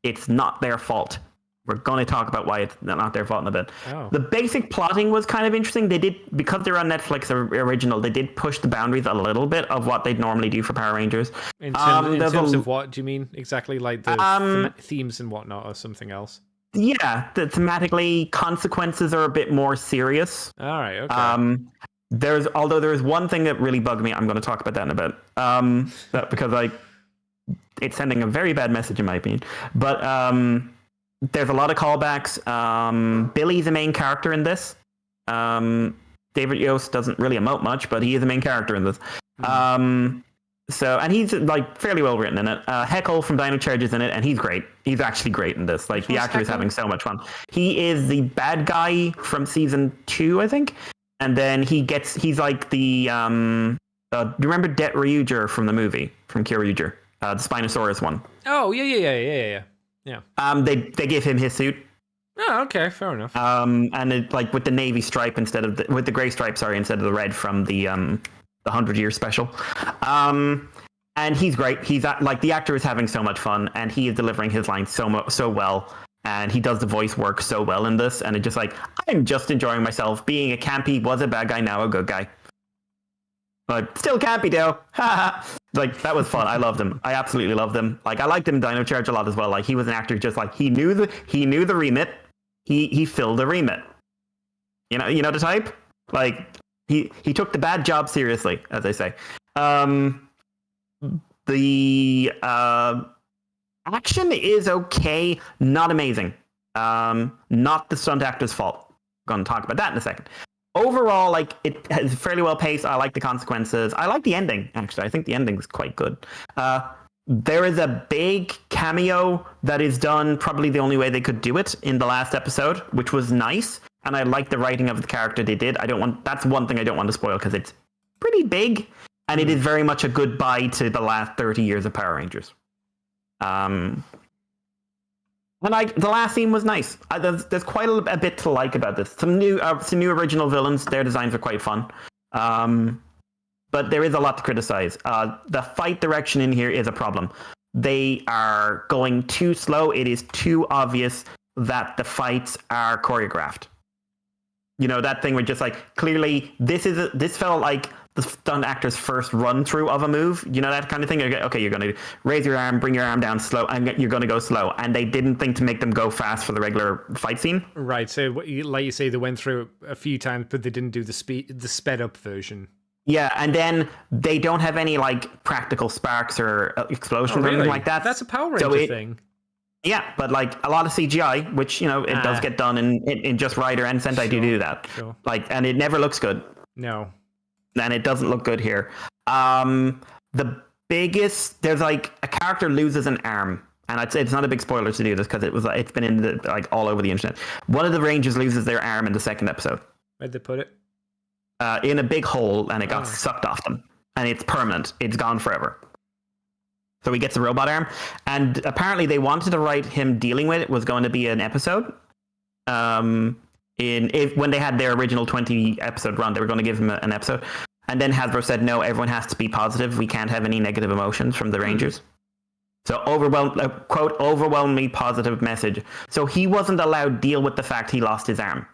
It's not their fault. We're going to talk about why it's not their fault in a bit. Oh. The basic plotting was kind of interesting. They did, because they're on Netflix original, they did push the boundaries a little bit of what they'd normally do for Power Rangers. In terms of what do you mean exactly? Like the themes and whatnot, or something else? Yeah, thematically, consequences are a bit more serious. All right, okay. There's one thing that really bugged me. I'm going to talk about that in a bit. Because it's sending a very bad message in my opinion. But there's a lot of callbacks. Billy's the main character in this. David Yost doesn't really emote much, but he is the main character in this. And he's like fairly well written in it. Heckle from Dino Charge is in it, and he's great. He's actually great in this. Like, the actor is having so much fun. He is the bad guy from season 2, I think. And then he's like the do you remember Det Ryuger from the movie from Kyoryuger, the Spinosaurus one? Oh yeah. They give him his suit. Oh, okay, fair enough. And it, like, with the navy stripe with the gray stripe, instead of the red from the 100-year special. And he's great. He's like, the actor is having so much fun, and he is delivering his lines so well. And he does the voice work so well in this, and it's just like, I'm just enjoying myself. Being a campy, was a bad guy, now a good guy. But still campy, though. Like, that was fun. I loved him. I absolutely loved him. Like, I liked him in Dino Charge a lot as well. Like, he was an actor just like, he knew the remit. He filled the remit. You know the type? Like, he took the bad job seriously, as they say. The action is okay, not amazing. Not the stunt actor's fault. I'm going to talk about that in a second. Overall, like, it is fairly well paced. I like the consequences. I like the ending, actually. I think the ending is quite good. There is a big cameo that is done probably the only way they could do it in the last episode, which was nice. And I like the writing of the character they did. That's one thing I don't want to spoil because it's pretty big. And it is very much a goodbye to the last 30 years of Power Rangers. And the last scene was nice. There's quite a bit to like about this. Some new original villains. Their designs are quite fun. But there is a lot to criticize. The fight direction in here is a problem. They are going too slow. It is too obvious that the fights are choreographed. You know, that thing where just like, clearly this felt like the stunt actor's first run through of a move. You know, that kind of thing. Okay, you're going to raise your arm, bring your arm down slow, and you're going to go slow. And they didn't think to make them go fast for the regular fight scene. Right. So, like you say, they went through a few times, but they didn't do the sped up version. Yeah, and then they don't have any like practical sparks or explosions or anything like that. That's a Power Ranger thing. Yeah, but like a lot of CGI, which, you know, it does get done in just Rider and Sentai do that. Sure. Like, and it never looks good. No. And it doesn't look good here. The biggest, there's like a character loses an arm, and it's not a big spoiler to do this because it's been in like all over the internet. One of the Rangers loses their arm in the second episode. Where'd they put it? In a big hole, and it got sucked off them, and it's permanent. It's gone forever. So he gets a robot arm, and apparently they wanted to write him dealing with it was going to be an episode. When they had their original 20 episode run, they were going to give him an episode, and then Hasbro said no, everyone has to be positive. We can't have any negative emotions from the Rangers. So quote, overwhelmingly positive message. So he wasn't allowed to deal with the fact he lost his arm.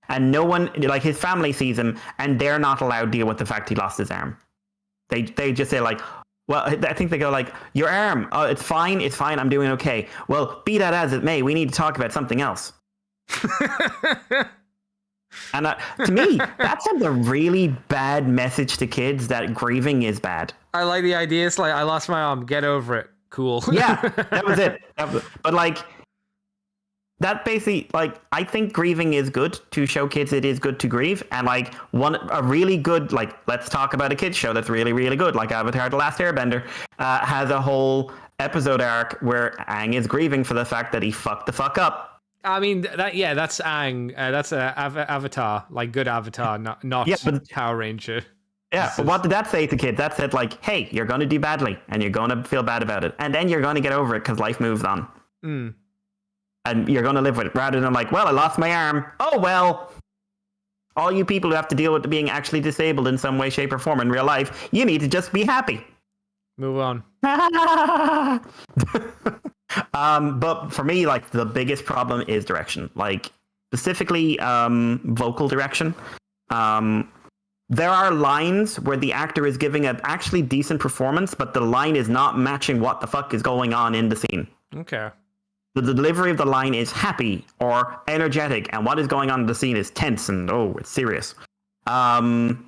And no one, like his family sees him, and they're not allowed to deal with the fact he lost his arm. They just say like, Well, I think they go like, your arm, oh, it's fine, I'm doing okay. Well, be that as it may, we need to talk about something else. And to me, that sends a really bad message to kids that grieving is bad. I like the idea. It's like, I lost my arm, get over it. Cool. Yeah, that was it. But like, that basically, like, I think grieving is good to show kids it is good to grieve. And like, a really good, like, let's talk about a kids show that's really, really good, like Avatar: The Last Airbender, has a whole episode arc where Aang is grieving for the fact that he fucked the fuck up. I mean, that's Aang. That's Avatar, like good Avatar, not Power Ranger. Yeah, but what did that say to kids? That said, like, hey, you're going to do badly, and you're going to feel bad about it. And then you're going to get over it because life moves on. Mm. And you're going to live with it, rather than like, well, I lost my arm. Oh, well. All you people who have to deal with being actually disabled in some way, shape, or form in real life, you need to just be happy. Move on. But for me, like, the biggest problem is direction. Like, specifically vocal direction. There are lines where the actor is giving an actually decent performance, but the line is not matching what the fuck is going on in the scene. Okay. The delivery of the line is happy or energetic, and what is going on in the scene is tense and, oh, it's serious. The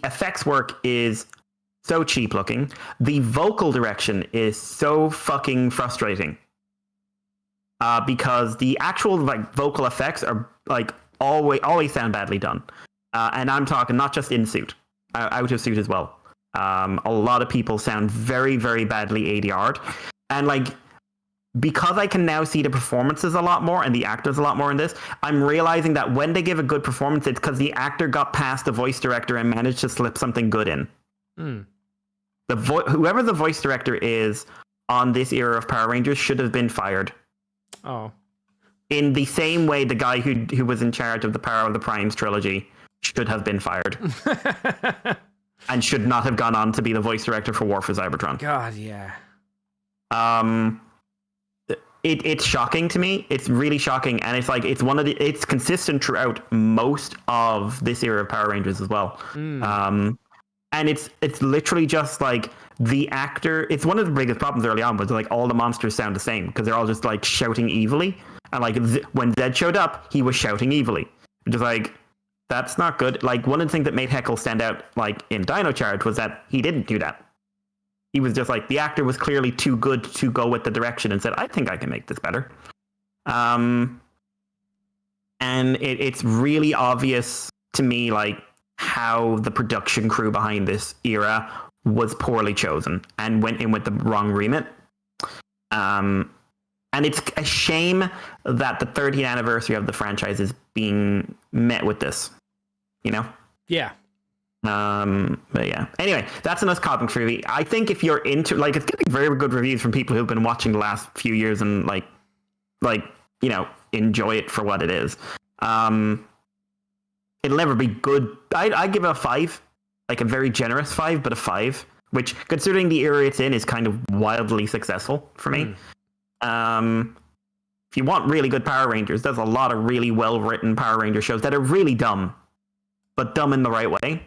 effects work is so cheap looking. The vocal direction is so fucking frustrating. Because the actual like vocal effects are like always sound badly done. And I'm talking not just in suit, out of suit as well. A lot of people sound very, very badly ADR'd. And like, because I can now see the performances a lot more and the actors a lot more in this, I'm realizing that when they give a good performance, it's because the actor got past the voice director and managed to slip something good in. Mm. Whoever the voice director is on this era of Power Rangers should have been fired. Oh. In the same way the guy who was in charge of the Power of the Primes trilogy should have been fired. And should not have gone on to be the voice director for War for Cybertron. God, yeah. It's shocking to me. It's really shocking, and it's like it's consistent throughout most of this era of Power Rangers as well. Mm. And it's literally just like the actor. It's one of the biggest problems early on was like all the monsters sound the same because they're all just like shouting evilly. And like when Zed showed up, he was shouting evilly. Just like, that's not good. Like, one of the things that made Heckle stand out like in Dino Charge was that he didn't do that. He was just like, the actor was clearly too good to go with the direction and said, I think I can make this better. And it's really obvious to me, like, how the production crew behind this era was poorly chosen and went in with the wrong remit. And it's a shame that the 30th anniversary of the franchise is being met with this, you know? Yeah. But yeah. Anyway, that's enough comic review. I think if you're into, like, it's getting very good reviews from people who've been watching the last few years and like, you know, enjoy it for what it is. It'll never be good. I give it a 5, like a very generous 5, but a 5, which considering the era it's in is kind of wildly successful for me. If you want really good Power Rangers, there's a lot of really well-written Power Ranger shows that are really dumb, but dumb in the right way.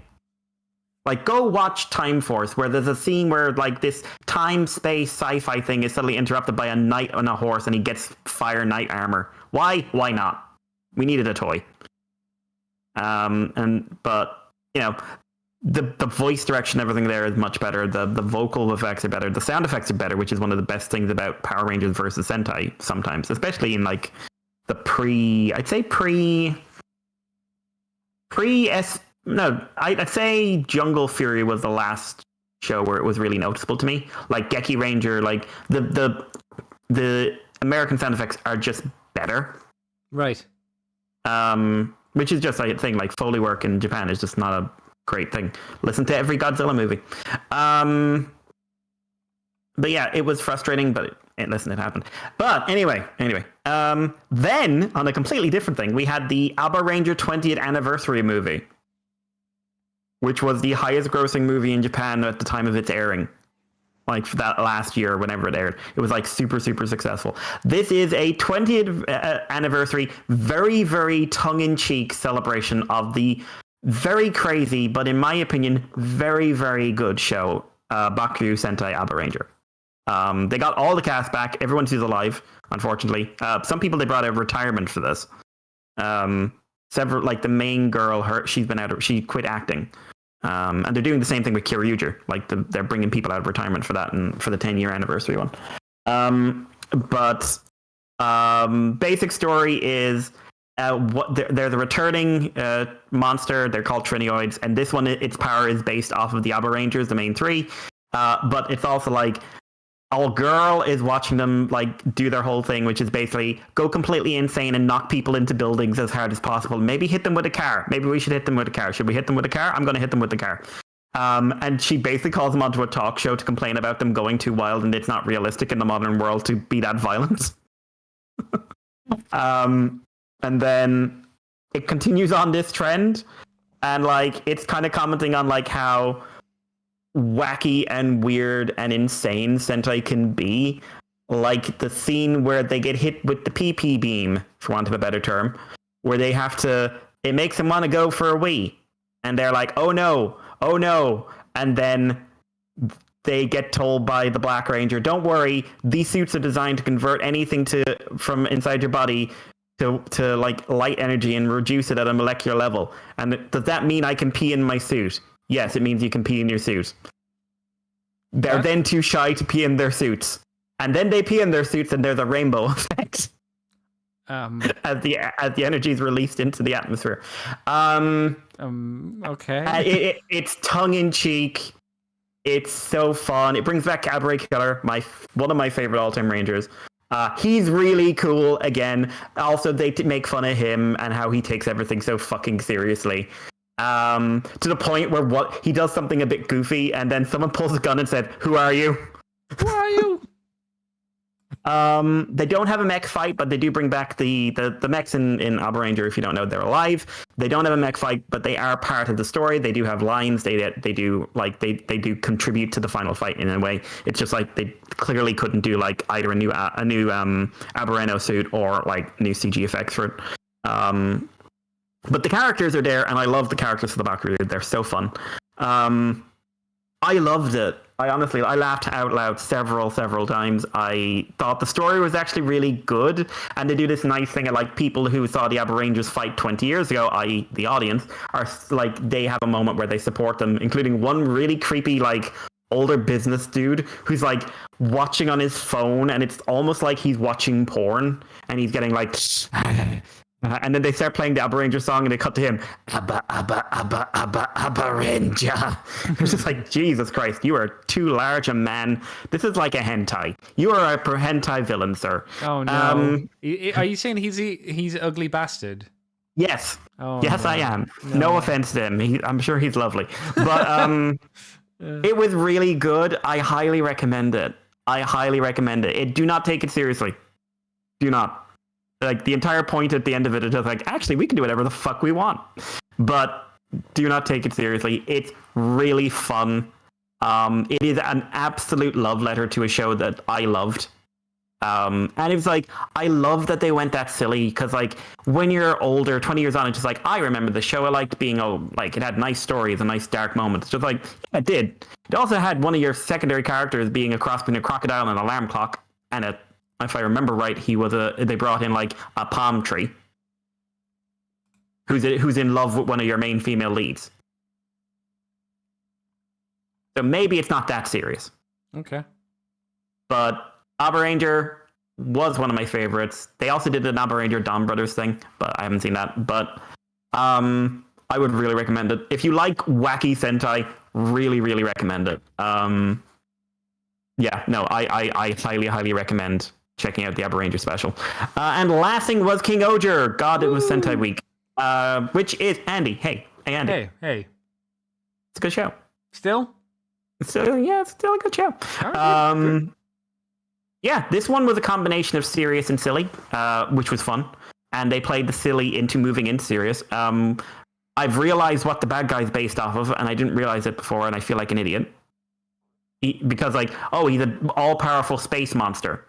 Like, go watch Time Force, where there's a scene where, like, this time-space sci-fi thing is suddenly interrupted by a knight on a horse and he gets fire knight armor. Why? Why not? We needed a toy. But, you know, the voice direction, everything there is much better. The vocal effects are better. The sound effects are better, which is one of the best things about Power Rangers versus Sentai sometimes, especially in, like, the I'd say Jungle Fury was the last show where it was really noticeable to me. Like Geki Ranger, like the American sound effects are just better. Right. Which is just like a thing. Like Foley work in Japan is just not a great thing. Listen to every Godzilla movie. But yeah, it was frustrating, but it happened. But anyway. Then on a completely different thing, we had the Abba Ranger 20th anniversary movie, which was the highest grossing movie in Japan at the time of its airing. Like for that last year, whenever it aired. It was like super, super successful. This is a 20th anniversary, very, very tongue-in-cheek celebration of the very crazy, but in my opinion, very, very good show, Bakuryu Sentai Aba Ranger. They got all the cast back. Everyone who's alive, unfortunately. Some people they brought out of retirement for this. Several, like the main girl, she quit acting. And they're doing the same thing with Kyoryuger. Like they're bringing people out of retirement for that and for the 10-year anniversary one. But basic story is they're the returning monster. They're called Trinioids, and this one, its power is based off of the Aba Rangers, the main three. But it's also like our girl is watching them like do their whole thing, which is basically go completely insane and knock people into buildings as hard as possible. Maybe hit them with a car. Maybe we should hit them with a car. Should we hit them with a car? I'm going to hit them with the car. And she basically calls them onto a talk show to complain about them going too wild, and it's not realistic in the modern world to be that violent. And then it continues on this trend, and like it's kind of commenting on like how wacky and weird and insane Sentai can be. Like the scene where they get hit with the PP beam, for want of a better term, where they have to, it makes them want to go for a wee. And they're like, oh no. And then they get told by the Black Ranger, don't worry, these suits are designed to convert anything from inside your body to like light energy and reduce it at a molecular level. And does that mean I can pee in my suit? Yes, it means you can pee in your suit. They're then too shy to pee in their suits. And then they pee in their suits and there's a rainbow effect. As the energy is released into the atmosphere. Okay. It's tongue-in-cheek. It's so fun. It brings back Cabaret Killer, one of my favorite all-time Rangers. He's really cool again. Also, they make fun of him and how he takes everything so fucking seriously. To the point where he does something a bit goofy, and then someone pulls a gun and said, "Who are you?" Who are you? They don't have a mech fight, but they do bring back the mechs in Aba Ranger. If you don't know, they're alive. They don't have a mech fight, but they are part of the story. They do have lines. They do contribute to the final fight in a way. It's just like they clearly couldn't do like either a new Aberreno suit or like new CG effects for it. But the characters are there, and I love the characters for the Bakuryu. They're so fun. I loved it. I laughed out loud several times. I thought the story was actually really good, and they do this nice thing of like people who saw the Aba Rangers fight 20 years ago, i.e. the audience, are like they have a moment where they support them, including one really creepy like older business dude who's like watching on his phone, and it's almost like he's watching porn, and he's getting like and then they start playing the Aba Ranger song, and they cut to him, Abba Ranger. It's just like, Jesus Christ, you are too large a man. This is like a hentai. You are a hentai villain, sir. Oh no! Are you saying he's an ugly bastard? Yes. Oh, yes, no. I am. No offense to him. I'm sure he's lovely, but it was really good. I highly recommend it. Do not take it seriously. Do not. Like, the entire point at the end of it is just like, actually, we can do whatever the fuck we want. But do not take it seriously. It's really fun. It is an absolute love letter to a show that I loved. And it was like, I love that they went that silly, because like, when you're older, 20 years on, it's just like, I remember the show. I liked being, like, it had nice stories and nice dark moments. It's just like, yeah, it did. It also had one of your secondary characters being a cross between a crocodile and an alarm clock, and if I remember right, they brought in like a palm tree who's in love with one of your main female leads. So maybe it's not that serious. Okay. But Aba Ranger was one of my favorites. They also did an Aba Ranger Dawn Brothers thing, but I haven't seen that. But I would really recommend it. If you like wacky Sentai, really, really recommend it. I highly recommend checking out the Aba Ranger special. And last thing was King Oger. God, it was Sentai Week. Which is Andy. Hey, Andy. Hey. It's a good show. Still? Yeah, it's still a good show. Right, yeah, this one was a combination of serious and silly, which was fun. And they played the silly into moving into serious. I've realized what the bad guy's based off of, and I didn't realize it before, and I feel like an idiot. Because like, he's an all-powerful space monster.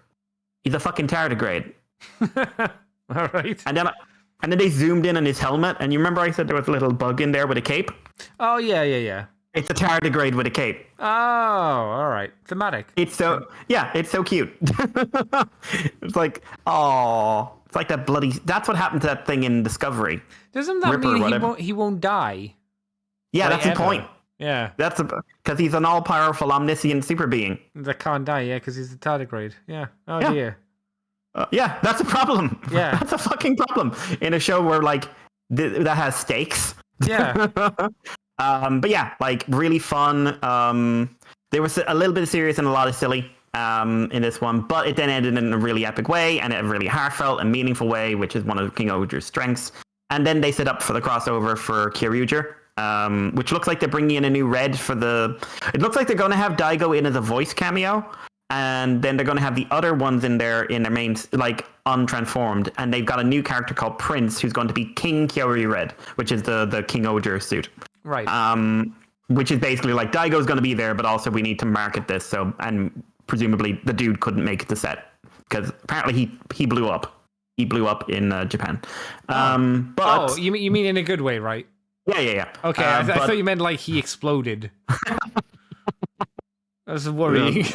He's a fucking tardigrade. All right. And then they zoomed in on his helmet, and you remember I said there was a little bug in there with a cape? Oh, yeah. It's a tardigrade with a cape. Oh, all right. Thematic. It's so cute. It's like, oh, it's like that bloody. That's what happened to that thing in Discovery. Doesn't that Ripper, mean whatever. he won't die? Yeah, Like that's the ever. point. Yeah. That's because he's an all-powerful, omniscient super being. That can't die, yeah, because he's a tardigrade. Yeah. Oh, Yeah. dear. Yeah, that's a problem. Yeah. That's a fucking problem in a show where like that has stakes. Yeah. But yeah, like really fun. There was a little bit of serious and a lot of silly in this one, but it then ended in a really epic way and a really heartfelt and meaningful way, which is one of King Oger's strengths. And then they set up for the crossover for Kyoryuger, which looks like they're bringing in a new red for the. It looks like they're going to have Daigo in as a voice cameo, and then they're going to have the other ones in their main like untransformed, and they've got a new character called Prince who's going to be King Kyoryu Red, which is the King Oger suit. Right. Which is basically like Daigo's going to be there, but also we need to market this. So, and presumably the dude couldn't make the set because apparently he blew up. He blew up in Japan. But you mean in a good way, right? yeah. Okay, I thought you meant like he exploded. That's worrying.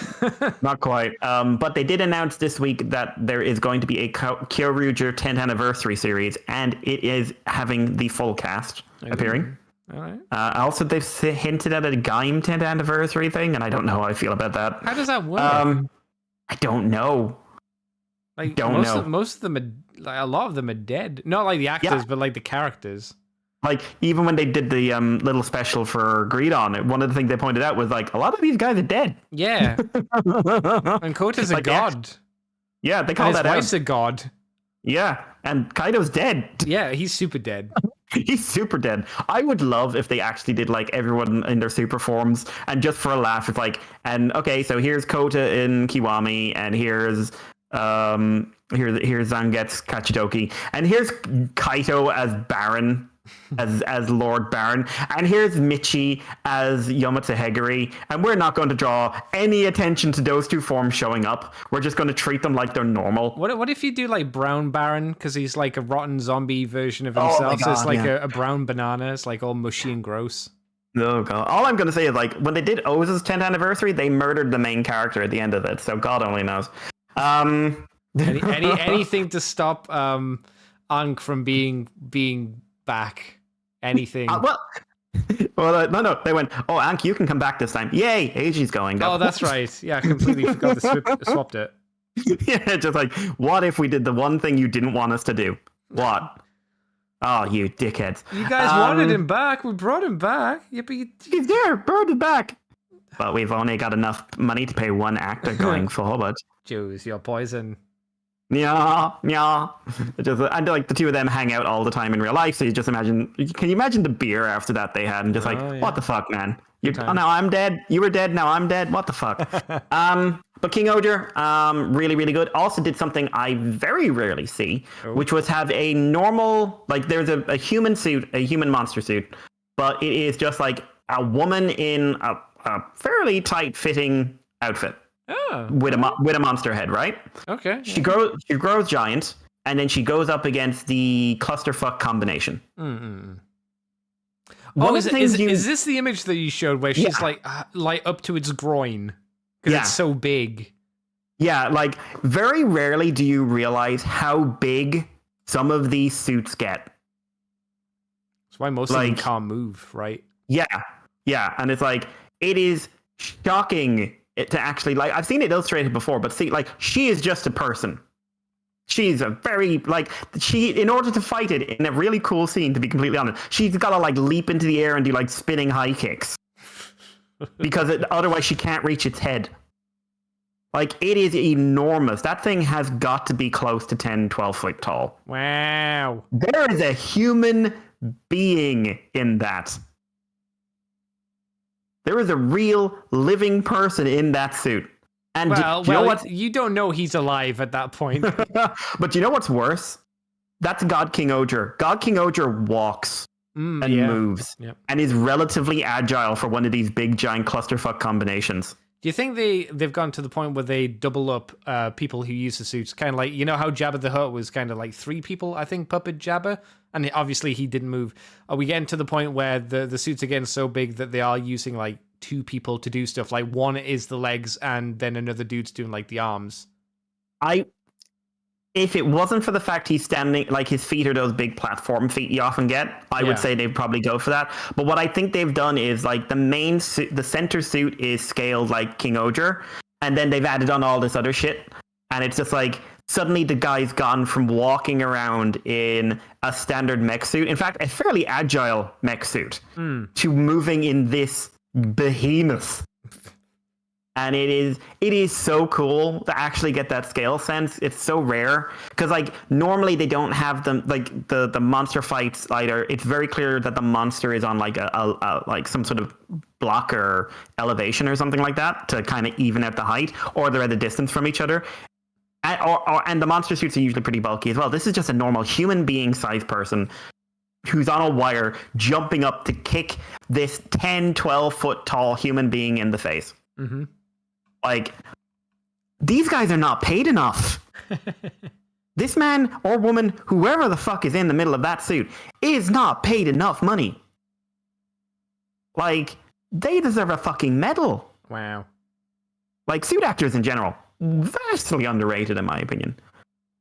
Not quite. But they did announce this week that there is going to be a Kyoryuger 10th anniversary series, and it is having the full cast appearing. All right. Also, they've hinted at a Gaim 10th anniversary thing, and I don't know how I feel about that. How does that work? I don't know. Like don't know. Most of them, like, a lot of them are dead. Not like the actors, but like the characters. Like even when they did the little special for Greedon, one of the things they pointed out was like a lot of these guys are dead. Yeah. And Kota's a Like, god. Yeah, they call And that his out. wife's a god. Yeah, and Kaido's dead. Yeah, he's super dead. He's super dead. I would love if they actually did like everyone in their super forms, and just for a laugh, it's like, and okay, so here's Kota in Kiwami, and here's Zanget's Kachidoki, and here's Kaito as Baron, as Lord Baron, and here's Michi as Yomotsu Hegiri, and we're not going to draw any attention to those two forms showing up. We're just going to treat them like they're normal. What if you do like Brown Baron, because he's like a rotten zombie version of Oh my himself? So it's God, like yeah. a brown banana. It's like all mushy and gross. Oh god! All I'm going to say is like when they did Oz's 10th anniversary, they murdered the main character at the end of it. So God only knows. Anything to stop Ankh from being back. Anything. No. They went, oh, Ankh, you can come back this time. Yay, Eiji's going. Oh, that's right. Yeah, I completely forgot to swapped it. Yeah, just like, what if we did the one thing you didn't want us to do? What? Oh, you dickheads. You guys wanted him back. We brought him back. Yeah, but he's there. Brought him back. But we've only got enough money to pay one actor going forward. Juice, you're poison. Yeah. Just, and like the two of them hang out all the time in real life. So you just imagine. Can you imagine the beer after that they had, and just like, what the fuck, man? Now I'm dead. You were dead. Now I'm dead. What the fuck? But King Oger, really, really good. Also did something I very rarely see, which was have a normal, like there's a human suit, a human monster suit, but it is just like a woman in a fairly tight-fitting outfit. Oh, with a monster head, right? Okay. She grows giant, and then she goes up against the clusterfuck combination. Mm-mm. One is this the image that you showed where she's like up to its groin because it's so big? Yeah, like very rarely do you realize how big some of these suits get. That's why most of them can't move, right? Yeah, and it's like it is shocking. To actually, like, I've seen it illustrated before, but see, like, she is just a person. She's a very, like, in order to fight it in a really cool scene, to be completely honest, she's got to, like, leap into the air and do, like, spinning high kicks. Because otherwise she can't reach its head. Like, it is enormous. That thing has got to be close to 10, 12 feet tall. Wow. There is a human being in that. There is a real living person in that suit. And you know what? You don't know he's alive at that point. But do you know what's worse? That's God King Oger. God King Oger walks and moves and is relatively agile for one of these big giant clusterfuck combinations. Do you think they've gone to the point where they double up people who use the suits? Kind of like, you know how Jabba the Hutt was kind of like 3 people, I think, puppet Jabba? And obviously he didn't move. Are we getting to the point where the suits are getting so big that they are using like 2 people to do stuff? Like one is the legs and then another dude's doing like the arms? If it wasn't for the fact he's standing, like his feet are those big platform feet you often get, I would say they'd probably go for that. But what I think they've done is like the main suit, the center suit is scaled like King Oger, and then they've added on all this other shit. And it's just like suddenly the guy's gone from walking around in a standard mech suit, in fact, a fairly agile mech suit, to moving in this behemoth. And it is so cool to actually get that scale sense. It's so rare because like normally they don't have them, like the monster fights either. It's very clear that the monster is on like a like some sort of block or elevation or something like that to kind of even out the height, or they're at a distance from each other. And the monster suits are usually pretty bulky as well. This is just a normal human being sized person who's on a wire jumping up to kick this 10, 12 foot tall human being in the face. Mm-hmm. Like, these guys are not paid enough. This man or woman, whoever the fuck is in the middle of that suit, is not paid enough money. Like, they deserve a fucking medal. Wow. Like, suit actors in general, vastly underrated in my opinion.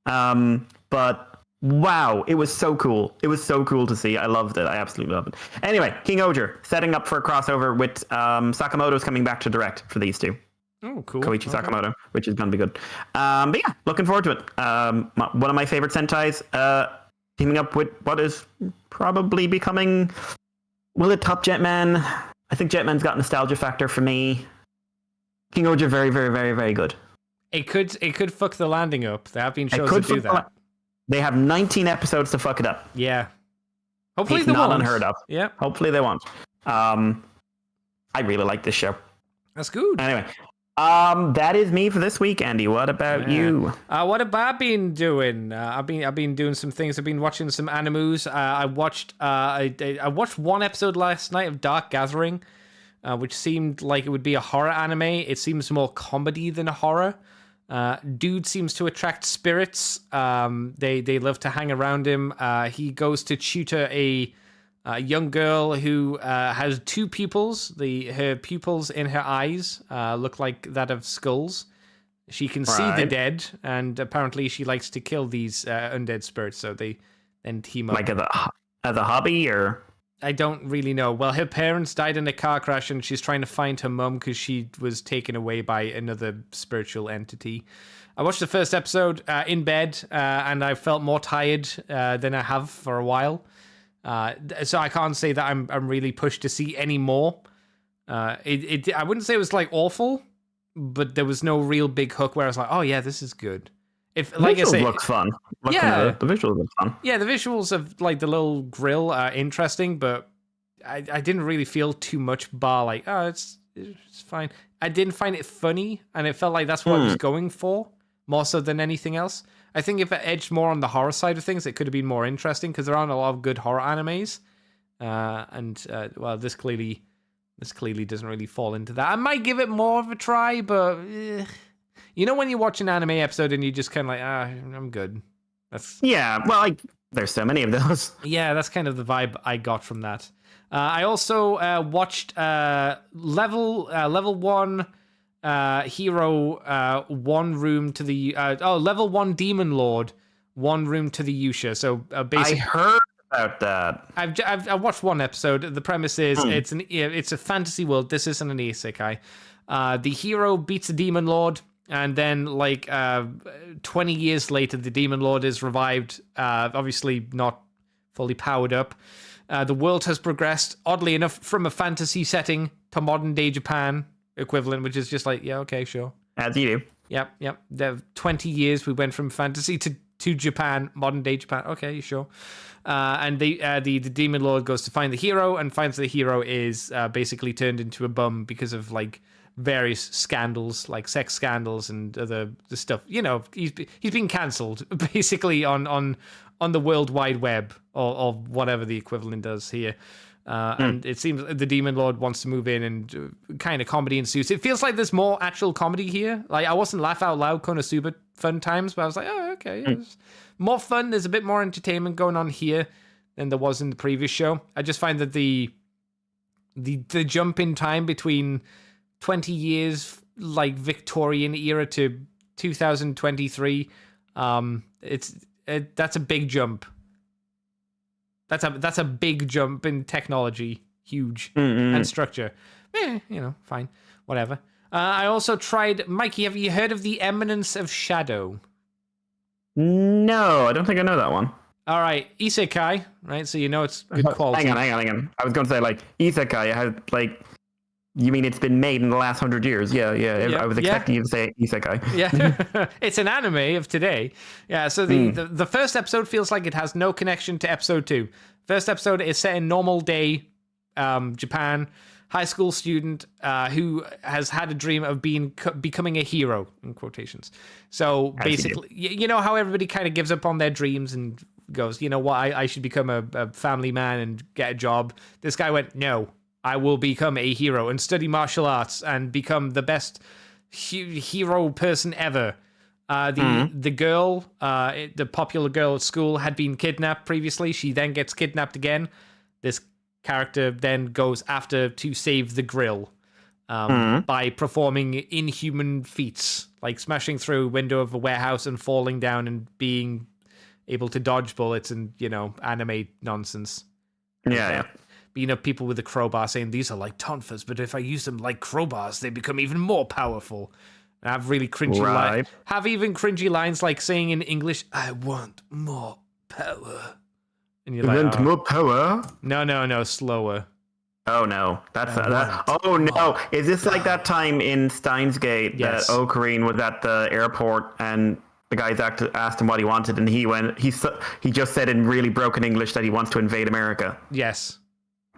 But wow, it was so cool. It was so cool to see. I loved it. I absolutely loved it. Anyway, King Oger setting up for a crossover with Sakamoto's coming back to direct for these two. Oh, cool. Koichi Sakamoto, which is going to be good. But yeah, looking forward to it. One of my favorite Sentai's, teaming up with what is probably becoming, will it top Jetman? I think Jetman's got nostalgia factor for me. King Oger, very, very, very, very good. It could fuck the landing up. There have been shows that do that. They have 19 episodes to fuck it up. Yeah. Hopefully it's they not won't. Unheard of. Yeah. Hopefully they won't. I really like this show. That's good. Anyway. That is me for this week, Andy. What about you? What have I been doing? I've been doing some things. I've been watching some animus. I watched one episode last night of Dark Gathering, which seemed like it would be a horror anime. It seems more comedy than a horror. Dude seems to attract spirits. They love to hang around him. He goes to tutor a young girl who has 2 pupils. Her pupils in her eyes look like that of skulls. She can see the dead, and apparently she likes to kill these undead spirits, so they then team up. Like as a hobby, or? I don't really know. Well, her parents died in a car crash, and she's trying to find her mum because she was taken away by another spiritual entity. I watched the first episode in bed, and I felt more tired than I have for a while. So I can't say that I'm really pushed to see any more. I wouldn't say it was like awful, but there was no real big hook where I was like, oh yeah, this is good. If like I say, looks fun. The visuals look fun. Yeah, the visuals of like the little grill are interesting, but I didn't really feel too much bar like, oh, it's fine. I didn't find it funny, and it felt like that's what I was going for more so than anything else. I think if it edged more on the horror side of things, it could have been more interesting because there aren't a lot of good horror animes. Well, this clearly doesn't really fall into that. I might give it more of a try, but you know when you watch an anime episode and you just kind of like, I'm good. Well, there's so many of those. Yeah, that's kind of the vibe I got from that. I also watched level 1. Hero, 1 room to the level 1 Demon Lord, 1 room to the Yusha. So basically, I heard about that. I've watched 1 episode. The premise is it's a fantasy world. This isn't an isekai. The hero beats a Demon Lord, and then 20 years later, the Demon Lord is revived. Obviously not fully powered up. The world has progressed, oddly enough, from a fantasy setting to modern day Japan equivalent, which is just like, yeah, okay, sure. As you do. Yep. There 20 years we went from fantasy to Japan, modern day Japan. Okay, sure. And the Demon Lord goes to find the hero and finds the hero is basically turned into a bum because of like various scandals, like sex scandals and other the stuff. You know, he's been cancelled basically on the World Wide Web or whatever the equivalent does here. And it seems the Demon Lord wants to move in, and kind of comedy ensues. It feels like there's more actual comedy here. Like, I wasn't laugh out loud Konosuba fun times, but I was like, oh, okay. It's more fun. There's a bit more entertainment going on here than there was in the previous show. I just find that the jump in time between 20 years, like Victorian era, to 2023, that's a big jump. That's a big jump in technology, huge, and structure. Fine, whatever. I also tried, Mikey, have you heard of the Eminence of Shadow? No, I don't think I know that one. All right, isekai, right? So you know it's good quality. Hang on. I was going to say, like, isekai has, like, you mean it's been made in the last 100 years? Yeah. I was expecting you to say isekai. Yeah, it's an anime of today. Yeah, so the first episode feels like it has no connection to episode 2. First episode is set in normal day Japan. High school student who has had a dream of becoming a hero, in quotations. So basically, you know how everybody kind of gives up on their dreams and goes, you know what, I should become a family man and get a job. This guy went, no, I will become a hero and study martial arts and become the best hero person ever. The girl, the popular girl at school, had been kidnapped previously. She then gets kidnapped again. This character then goes after to save the grill by performing inhuman feats, like smashing through a window of a warehouse and falling down and being able to dodge bullets and, anime nonsense. Yeah. Beating up people with a crowbar, saying these are like tonfas, but if I use them like crowbars, they become even more powerful. And have really cringy lines. Have even cringy lines like saying in English, I want more power. And you're like, more power? No, slower. Oh no, that's that. Oh no, is this like that time in Steins Gate that Ocarine was at the airport and the guys asked him what he wanted, and he just said in really broken English that he wants to invade America? Yes.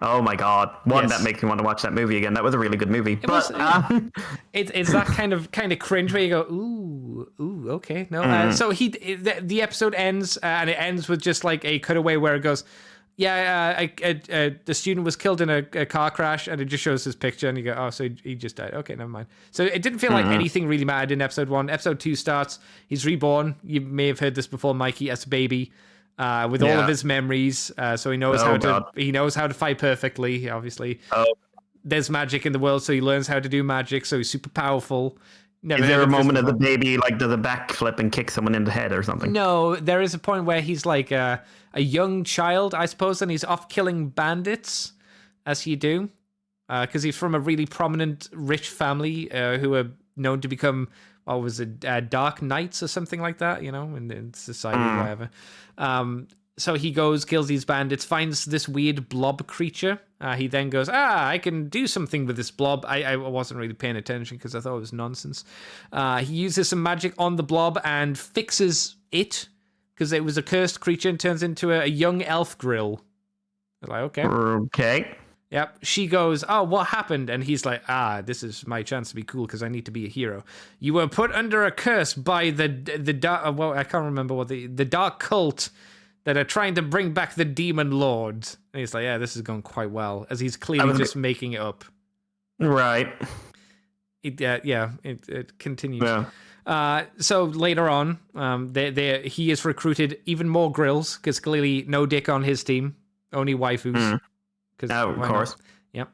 Oh my god! That makes me want to watch that movie again. That was a really good movie. It's that kind of cringe where you go, ooh, okay, no. So the episode ends, and it ends with just like a cutaway where it goes, the student was killed in a car crash, and it just shows his picture, and you go, oh, so he just died. Okay, never mind. So it didn't feel like anything really mattered in episode 1. Episode 2 starts. He's reborn. You may have heard this before, Mikey, as a baby. With all of his memories, so he knows how to fight perfectly. Obviously, there's magic in the world, so he learns how to do magic. So he's super powerful. Is there a moment of the baby like does a backflip and kick someone in the head or something? No, there is a point where he's like a young child, I suppose, and he's off killing bandits, as you do, because he's from a really prominent, rich family who are known to become. What was it, Dark Knights or something like that, in society or whatever. So he goes, kills these bandits, finds this weird blob creature. He then goes, I can do something with this blob. I wasn't really paying attention because I thought it was nonsense. He uses some magic on the blob and fixes it because it was a cursed creature and turns into a young elf grill. I was like, okay. Okay. Yep. She goes, oh, what happened? And he's like, this is my chance to be cool because I need to be a hero. You were put under a curse by the dark, well, I can't remember what the dark cult that are trying to bring back the Demon Lord. And he's like, yeah, this is going quite well, as he's clearly just making it up. Right. It continues. Yeah. So later on, he has recruited even more grills because clearly no dick on his team, only waifus. Of course. Yep.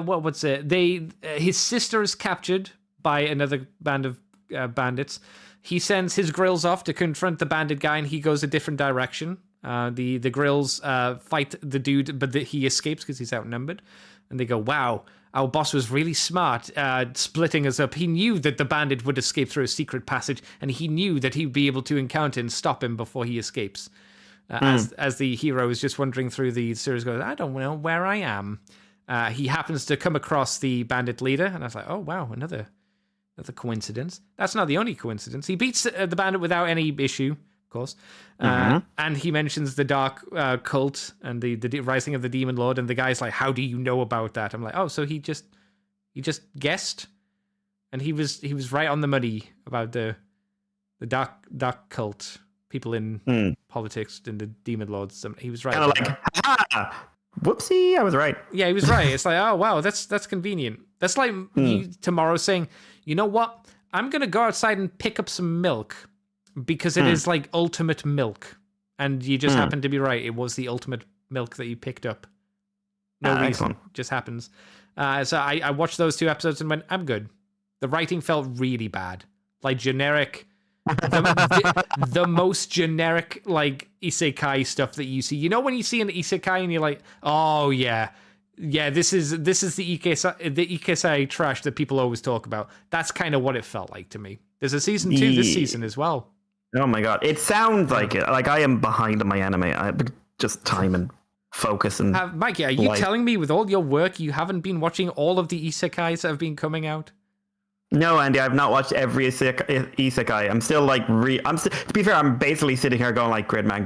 What's it? His sister is captured by another band of bandits. He sends his grills off to confront the bandit guy, and he goes a different direction. The grills fight the dude, but he escapes because he's outnumbered. And they go, wow, our boss was really smart splitting us up. He knew that the bandit would escape through a secret passage, and he knew that he'd be able to encounter and stop him before he escapes. As the hero is just wandering through the series, goes, I don't know where I am. He happens to come across the bandit leader, and I was like, oh wow, another coincidence. That's not the only coincidence. He beats the bandit without any issue, of course. And he mentions the dark cult and the rising of the Demon Lord, and the guy's like, how do you know about that? I'm like, oh, so he just guessed, and he was right on the money about the dark cult. people in politics and the demon lords. He was right. Kind of like, ha! Whoopsie, I was right. Yeah, he was right. It's like, oh wow, that's convenient. That's like you tomorrow saying, you know what? I'm gonna go outside and pick up some milk because it is like ultimate milk, and you just happen to be right. It was the ultimate milk that you picked up. No reason, excellent. Just happens. So I watched those 2 episodes and went, I'm good. The writing felt really bad, like generic. The most generic like isekai stuff that you see. You know when you see an isekai and you're like, oh yeah, this is the isekai trash that people always talk about. That's kind of what it felt like to me. There's a season 2 this season as well. Oh my god, it sounds like it. Like I am behind on my anime. Just time and focus and. Mikey, are you telling me with all your work you haven't been watching all of the isekais that have been coming out? No, Andy, I've not watched every isekai. I'm still like to be fair, I'm basically sitting here going like Gridman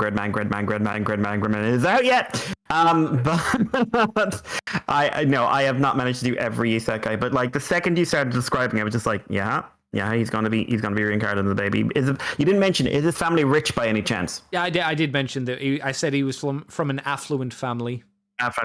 is out yet. But I know I have not managed to do every isekai. But like the second you started describing, I was just like, yeah, he's gonna be reincarnated in the baby. You didn't mention, is his family rich by any chance? Yeah, I did mention that. I said he was from an affluent family.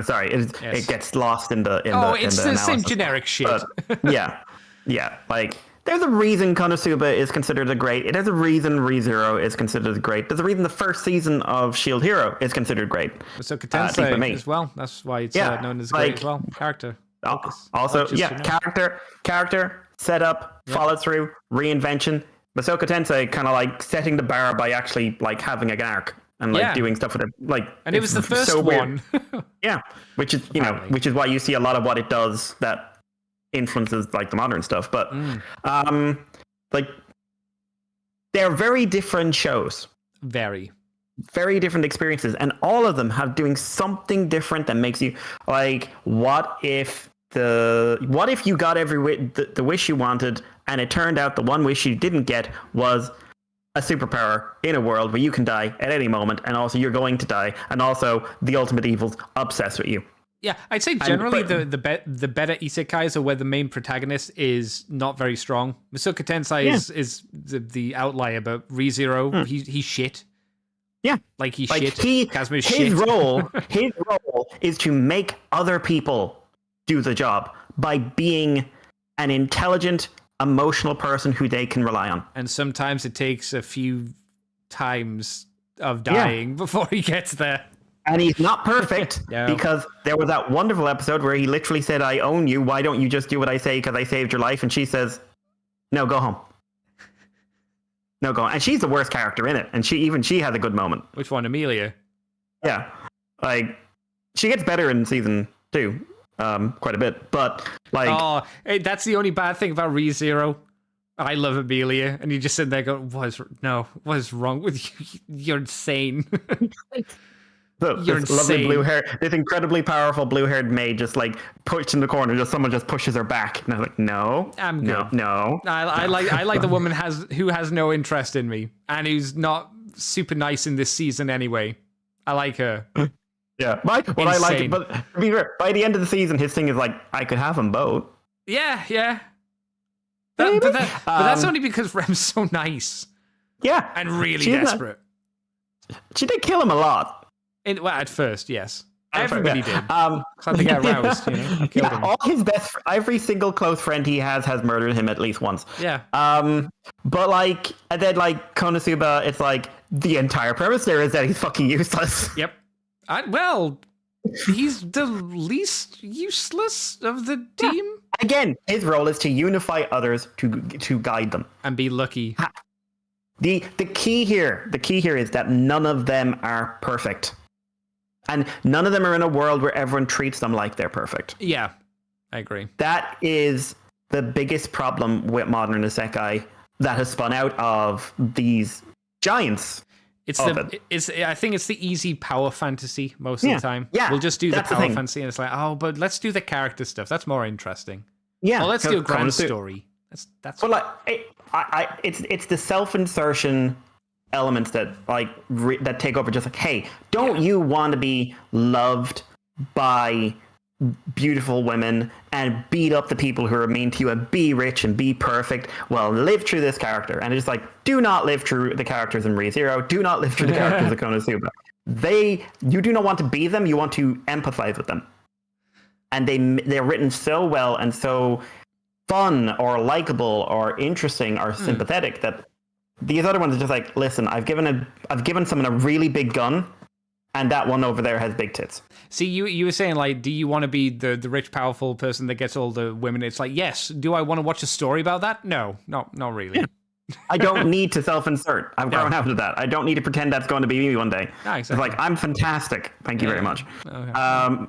Sorry, it gets lost in the it's the same generic shit. But, yeah, like there's a reason Konosuba is considered a great. There's a reason ReZero is considered great. There's a reason the first season of Shield Hero is considered great. So Tensei as well. That's why it's known as great as well. Character. Focus. Also, character, setup, follow through, reinvention. Masoka Tensei kind of like setting the bar by actually like having an arc and like doing stuff with it. Like, and it was the first one. Yeah, which is which is why you see a lot of what it does that influences like the modern stuff, but like they're very different shows, very different experiences, and all of them have doing something different that makes you like, what if you got the wish you wanted, and it turned out the one wish you didn't get was a superpower in a world where you can die at any moment, and also you're going to die, and also the ultimate evil's obsessed with you. Yeah, I'd say generally the better isekais are where the main protagonist is not very strong. Masoka Tensei is the outlier, but ReZero, he's shit. Yeah, like he's shit. Kazma's shit. His role is to make other people do the job by being an intelligent, emotional person who they can rely on. And sometimes it takes a few times of dying before he gets there. And he's not perfect because there was that wonderful episode where he literally said, I own you. Why don't you just do what I say because I saved your life? And she says, no, go home. No, go home. And she's the worst character in it. And she has a good moment. Which one? Amelia? Yeah. Like, she gets better in season 2 quite a bit. But, like... Oh, hey, that's the only bad thing about ReZero. I love Amelia. And you just sit there going, what is wrong with you? You're insane. This lovely blue hair, this incredibly powerful blue-haired maid just like pushed in the corner. Someone just pushes her back, and I'm like, no, I'm good. No. I like the woman who has no interest in me, and who's not super nice in this season anyway. I like her. Yeah, I like it, but to be fair, by the end of the season, his thing is like, I could have them both. Yeah. But that's only because Rem's so nice. Yeah, and really desperate. She did kill him a lot. At first, yes. Everybody did. So they get aroused, killed him. All his every single close friend he has murdered him at least once. Yeah. But like, and then like Konosuba, it's like the entire premise there is that he's fucking useless. Yep. He's the least useless of the team. Yeah. Again, his role is to unify others to guide them and be lucky. The key here is that none of them are perfect. And none of them are in a world where everyone treats them like they're perfect. Yeah, I agree. That is the biggest problem with modern isekai that has spun out of these giants. I think it's the easy power fantasy most of the time. Yeah, we'll just do the power fantasy, and it's like, but let's do the character stuff. That's more interesting. Yeah, well, let's do a grand story. That's. Well, it's the self-insertion elements that that take over. Just like, hey, don't you want to be loved by beautiful women and beat up the people who are mean to you and be rich and be perfect. Well, live through this character. And it's like, do not live through the characters in ReZero. Do not live through the characters of Konosuba. You do not want to be them. You want to empathize with them. And they're written so well and so fun or likable or interesting or sympathetic that these other ones are just like, listen, I've given someone a really big gun, and that one over there has big tits. See, you were saying, like, do you want to be the rich, powerful person that gets all the women? It's like, yes. Do I want to watch a story about that? No, not really. Yeah. I don't need to self-insert. I've grown out of that. I don't need to pretend that's going to be me one day. No, exactly. It's like, I'm fantastic. Thank you very much. Okay.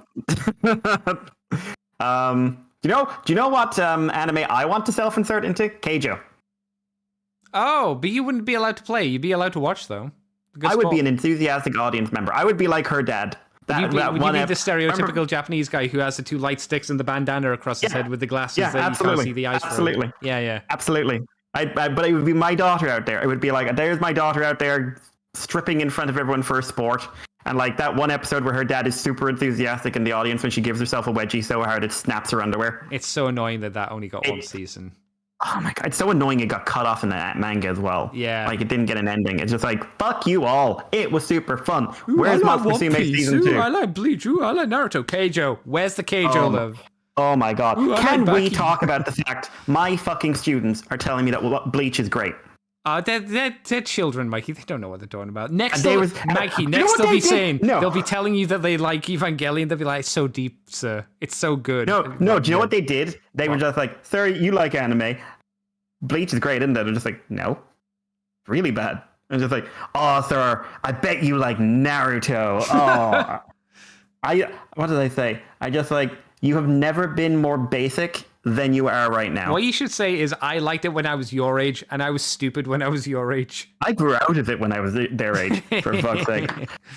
Do you know what anime I want to self-insert into? Keijo. Oh, but you wouldn't be allowed to play. You'd be allowed to watch, though. I would be an enthusiastic audience member. I would be like her dad. Would you be the stereotypical Japanese guy who has the two light sticks and the bandana across his head with the glasses that absolutely. you can't see the eyes absolutely. from? Yeah. Absolutely. But it would be my daughter out there. It would be like, there's my daughter out there stripping in front of everyone for a sport. And like that one episode where her dad is super enthusiastic in the audience when she gives herself a wedgie so hard it snaps her underwear. It's so annoying that only got one season. Oh my god, it's so annoying it got cut off in the manga as well. Yeah. Like it didn't get an ending. It's just like, fuck you all. It was super fun. Where's Matsume season 2? I like Bleach. I like Naruto. Keijo. Where's the Keijo love? Oh my god. Can like we talk about the fact my fucking students are telling me that Bleach is great? They're children, Mikey. They don't know what they're talking about. Next, Mikey, they'll be saying, they'll be telling you that they like Evangelion. They'll be like, it's so deep, sir. It's so good. No. Do you know what they did? They were just like, sir, you like anime. Bleach is great, isn't it? They're just like, no. Really bad. I'm just like, oh, sir, I bet you like Naruto. Oh. What did I say? I just like, you have never been more basic than you are right now. What you should say is, I liked it when I was your age, and I was stupid when I was your age. I grew out of it when I was their age, for fuck's sake.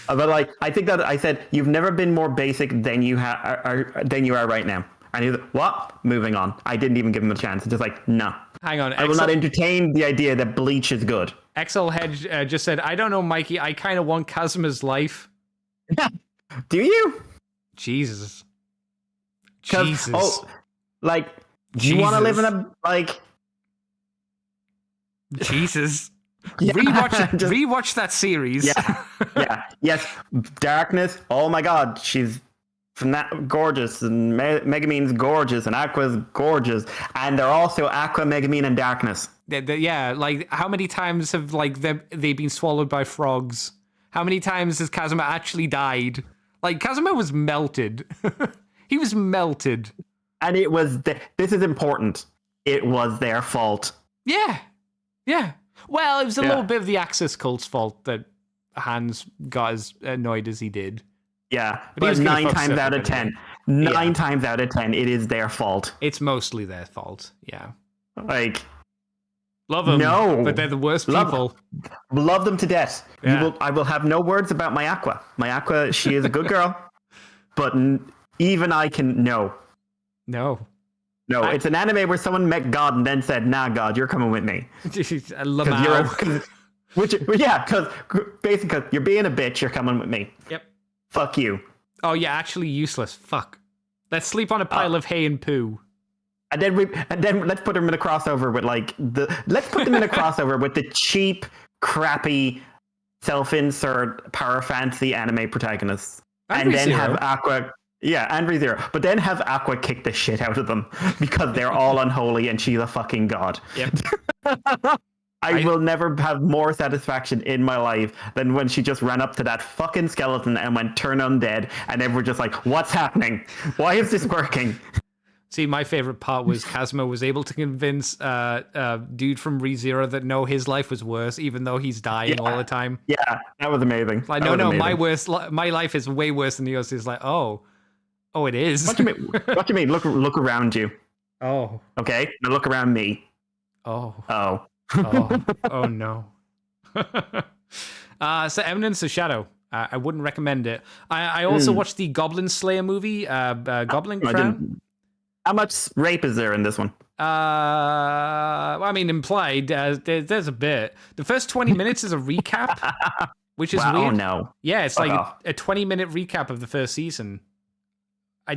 But like, I think that I said, you've never been more basic than you are right now. And he's like, what? Moving on. I didn't even give him a chance. It's just like, no. Hang on. I will not entertain the idea that Bleach is good. XL Hedge just said, I don't know, Mikey. I kind of want Kazuma's life. Do you? Jesus. Oh, like, do you want to live in a, like... Jesus. Yeah. Rewatch that series. Yeah. Yes. Darkness. Oh my god. She's gorgeous. And Megumin's gorgeous. And Aqua's gorgeous. And they're also Aqua, Megumin, and Darkness. Yeah. Like, how many times have, like, they been swallowed by frogs? How many times has Kazuma actually died? Like, Kazuma was melted. He was melted. And it was, this is important, it was their fault. Yeah. Well, it was a little bit of the Axis cult's fault that Hans got as annoyed as he did. Yeah, but 9 times out of 10, 9 times out of 10, it is their fault. It's mostly their fault, yeah. Like, love them, no, but they're the worst people. Love them to death. Yeah. I will have no words about my Aqua. My Aqua, she is a good girl, but even I can, No, it's an anime where someone met God and then said, nah, God, you're coming with me. Because basically, you're being a bitch, you're coming with me. Yep. Fuck you. Oh, yeah, actually useless. Fuck. Let's sleep on a pile of hay and poo. And then let's put them in a crossover with the cheap, crappy, self-insert, power fantasy anime protagonists. And then have Aqua... Yeah, and ReZero. But then have Aqua kick the shit out of them because they're all unholy and she's a fucking god. Yep. I will never have more satisfaction in my life than when she just ran up to that fucking skeleton and went turn undead, and then we're just like, what's happening? Why is this working? See, my favorite part was Kazuma was able to convince dude from ReZero that no, his life was worse, even though he's dying all the time. Yeah, that was amazing. Like, amazing. My life is way worse than yours. He's like, oh, it is. What do you mean? Look around you. Oh. Okay, now look around me. Oh. Oh no. So Eminence of Shadow. I wouldn't recommend it. I also watched the Goblin Slayer movie, Goblin Crown. How much rape is there in this one? I mean, implied. There's a bit. The first 20 minutes is a recap, which is weird. Oh no. Yeah, it's like a 20-minute recap of the first season.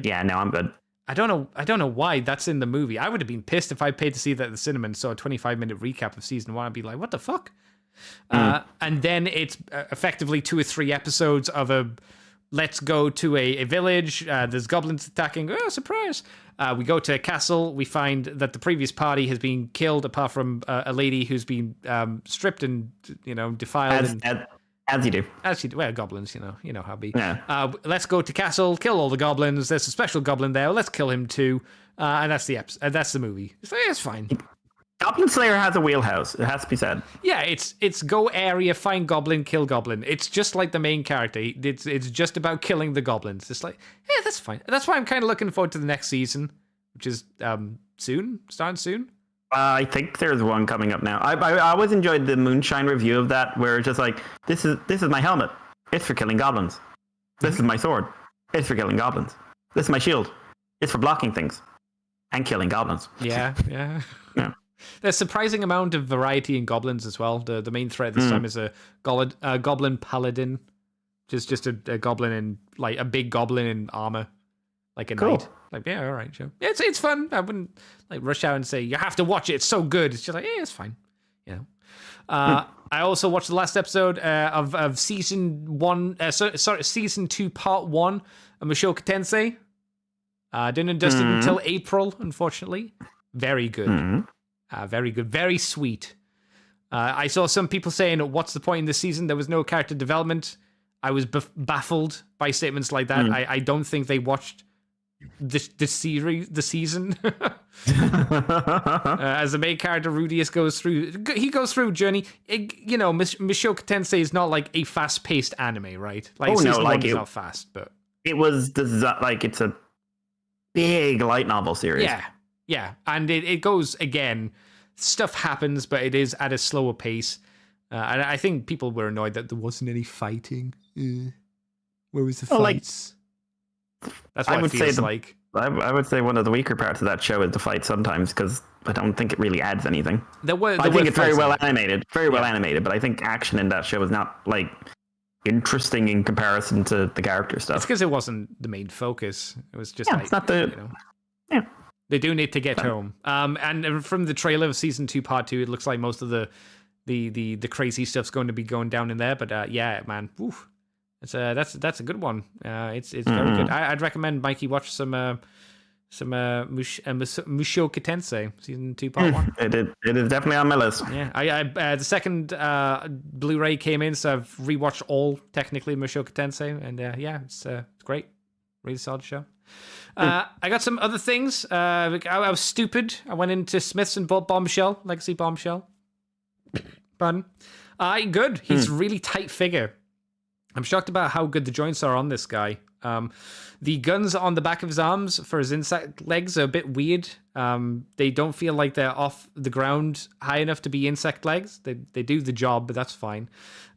Yeah, no, I'm good. I don't know why that's in the movie. I would have been pissed if I paid to see that at the cinema and saw a 25-minute recap of season 1. I'd be like, what the fuck? And then it's effectively 2 or 3 episodes of let's go to a village. There's goblins attacking. Oh, surprise. We go to a castle. We find that the previous party has been killed, apart from a lady who's been stripped and, defiled. As you do. Well, goblins, you know how it be. Yeah. Let's go to castle, kill all the goblins. There's a special goblin there. Let's kill him too. And that's the episode. That's the movie. It's fine. Goblin Slayer has a wheelhouse. It has to be said. Yeah, it's go area, find goblin, kill goblin. It's just like the main character. It's just about killing the goblins. It's like, yeah, that's fine. That's why I'm kind of looking forward to the next season, which is starting soon. I think there's one coming up now. I always enjoyed the Moonshine review of that, where it's just like, this is my helmet. It's for killing goblins. This is my sword. It's for killing goblins. This is my shield. It's for blocking things and killing goblins. Yeah. There's a surprising amount of variety in goblins as well. The main threat this time is a goblin paladin, just a goblin in like a big goblin in armor, like a knight. Like, yeah, all right, sure. Yeah, it's fun. I wouldn't like rush out and say you have to watch it. It's so good. It's just like, yeah, it's fine. I also watched the last episode of season 1. Season 2, part 1 of Mushoku Tensei. Didn't dust it until April, unfortunately. Very good. Very good. Very sweet. I saw some people saying, what's the point in this season? There was no character development. I was baffled by statements like that. I don't think they watched the season. As the main character, Rudius goes through a journey. Mushoku Tensei is not like a fast-paced anime, right? Like, season 1 is not fast, but... It was like it's a big light novel series. Yeah, and it goes, again, stuff happens, but it is at a slower pace. And I think people were annoyed that there wasn't any fighting. Where was the fights? That's what it feels like. I would say one of the weaker parts of that show is the fight sometimes, because I don't think it really adds anything. I think it's very well animated. But I think action in that show is not, like, interesting in comparison to the character stuff. It's because it wasn't the main focus. It was just it's not the... Yeah. They do need to get home. And from the trailer of season 2, part 2, it looks like most of the crazy stuff's going to be going down in there. But yeah, man, oof, that's a good one. It's very good. I'd recommend Mikey watch some Mushoku Tensei season 2, part 1. It is definitely on my list. Yeah, I the second Blu-ray came in, so I've rewatched all technically Mushoku Tensei, and it's great, really solid show. I got some other things. I was stupid. I went into Smith's and bought Bombshell, Legacy Bombshell. Pardon. Good. He's really tight figure. I'm shocked about how good the joints are on this guy. The guns on the back of his arms for his insect legs are a bit weird. They don't feel like they're off the ground high enough to be insect legs. They do the job, but that's fine.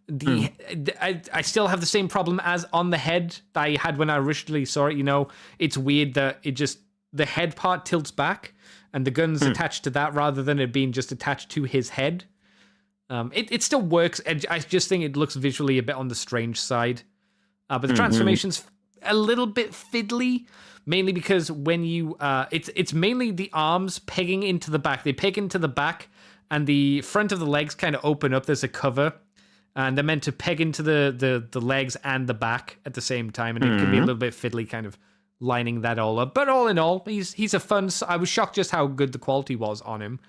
I still have the same problem as on the head that I had when I originally saw it. It's weird that the head part tilts back and the gun's attached to that rather than it being just attached to his head. It still works. I just think it looks visually a bit on the strange side. But the transformation's a little bit fiddly, mainly because when you it's mainly the arms pegging into the back. They peg into the back and the front of the legs kind of open up. There's a cover. And they're meant to peg into the legs and the back at the same time, and it can be a little bit fiddly, kind of lining that all up. But all in all, he's a fun. I was shocked just how good the quality was on him.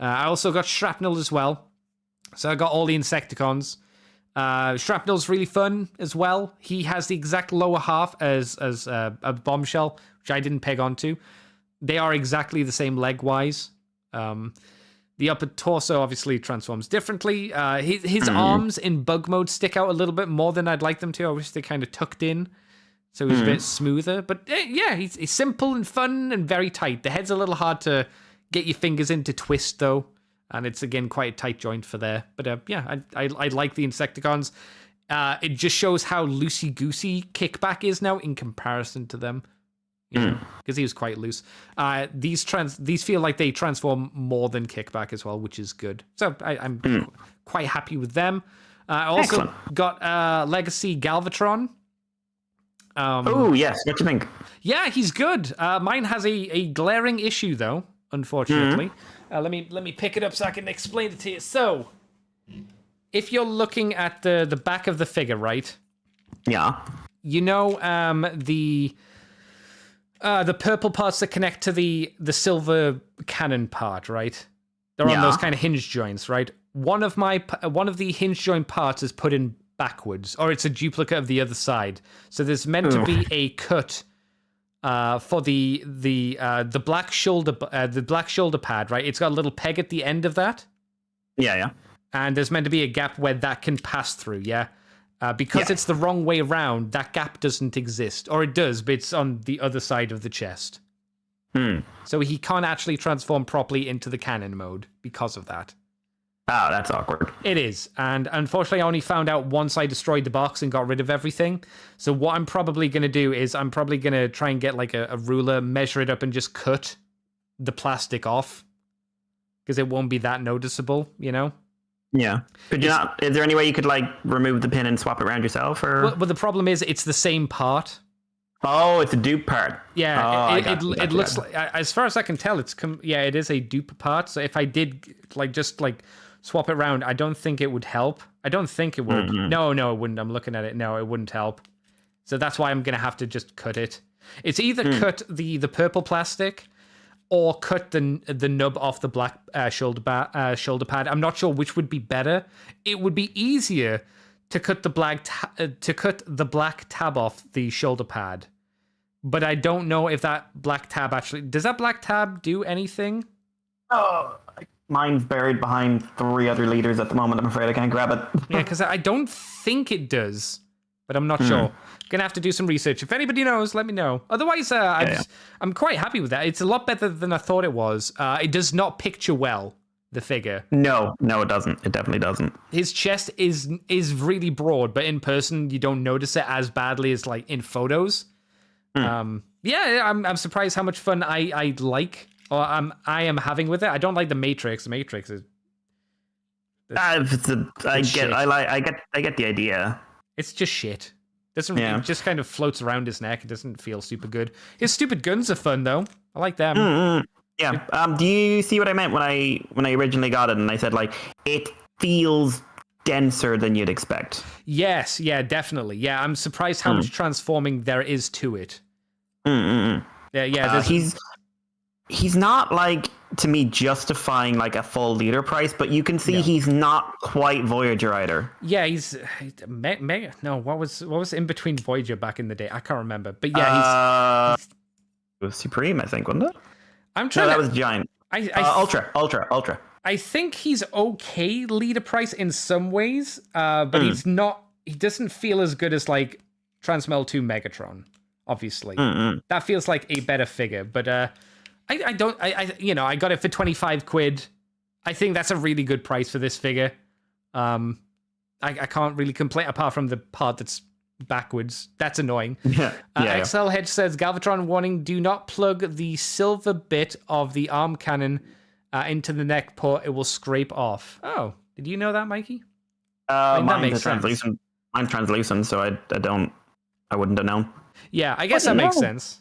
I also got Shrapnel as well, so I got all the Insecticons. Shrapnel's really fun as well. He has the exact lower half as a Bombshell, which I didn't peg onto. They are exactly the same leg wise. The upper torso obviously transforms differently. His arms in bug mode stick out a little bit more than I'd like them to. I wish they kind of tucked in, so he's a bit smoother. But yeah, he's simple and fun and very tight. The head's a little hard to get your fingers in to twist, though. And it's, again, quite a tight joint for there. But yeah, I like the Insecticons. It just shows how loosey-goosey Kickback is now in comparison to them. Because he was quite loose. These feel like they transform more than Kickback as well, which is good. So I'm quite happy with them. I also got Legacy Galvatron. Oh yes, what do you think? Yeah, he's good. Mine has a glaring issue though, unfortunately. Let me pick it up so I can explain it to you. So, if you're looking at the back of the figure, right? Yeah. You know the purple parts that connect to the silver cannon part, right? They're on those kind of hinge joints, right? One of the hinge joint parts is put in backwards, or it's a duplicate of the other side. So there's meant to be a cut for the black shoulder pad, right? It's got a little peg at the end of that. Yeah. And there's meant to be a gap where that can pass through, yeah? Because it's the wrong way around, that gap doesn't exist. Or it does, but it's on the other side of the chest. So he can't actually transform properly into the cannon mode because of that. Oh, that's awkward. It is. And unfortunately, I only found out once I destroyed the box and got rid of everything. So what I'm probably going to do is I'm probably going to try and get like a ruler, measure it up, and just cut the plastic off. Because it won't be that noticeable, you know? Yeah. Could you not? Is there any way you could like remove the pin and swap it around yourself? Or but the problem is it's the same part. Oh, it's a dupe part. Yeah, it looks like, as far as I can tell, it is a dupe part. So if I did just swap it around, I don't think it would help. I don't think it would. No, it wouldn't. I'm looking at it. No, it wouldn't help. So that's why I'm gonna have to just cut it. It's either cut the purple plastic, or cut the nub off the black shoulder pad. I'm not sure which would be better. It would be easier to cut the black tab off the shoulder pad, but I don't know if that black tab actually does. That black tab do anything? Oh, mine's buried behind 3 other leaders at the moment. I'm afraid I can't grab it. Yeah, because I don't think it does, but I'm not sure. Gonna have to do some research. If anybody knows, let me know. Otherwise, I'm quite happy with that. It's a lot better than I thought it was. It does not picture well, the figure. No, it doesn't. It definitely doesn't. His chest is really broad, but in person, you don't notice it as badly as like in photos. I'm surprised how much fun I like, or I am having with it. I don't like the Matrix. The Matrix is. I get the idea. It's just shit. It just kind of floats around his neck. It doesn't feel super good. His stupid guns are fun though. I like them. Yeah. Do you see what I meant when I originally got it and I said like it feels denser than you'd expect? Yes. Yeah. Definitely. Yeah. I'm surprised how much transforming there is to it. Yeah. He's not like to me justifying like a full leader price, but you can see he's not quite Voyager either. Yeah, he's mega. No, what was in between Voyager back in the day? I can't remember. But yeah, he's it was Supreme, I think, wasn't it? I'm trying. No, that was Giant. Ultra. I think he's okay leader price in some ways, but he's not. He doesn't feel as good as like Transmel 2 Megatron. Obviously, that feels like a better figure, but. I got it for 25 quid. I think that's a really good price for this figure. I can't really complain apart from the part that's backwards. That's annoying. XL Hedge says, Galvatron warning, do not plug the silver bit of the arm cannon into the neck port. It will scrape off. Oh, did you know that, Mikey? Mine's translucent. Mine's translucent, so I wouldn't have known. Yeah, I guess that makes sense.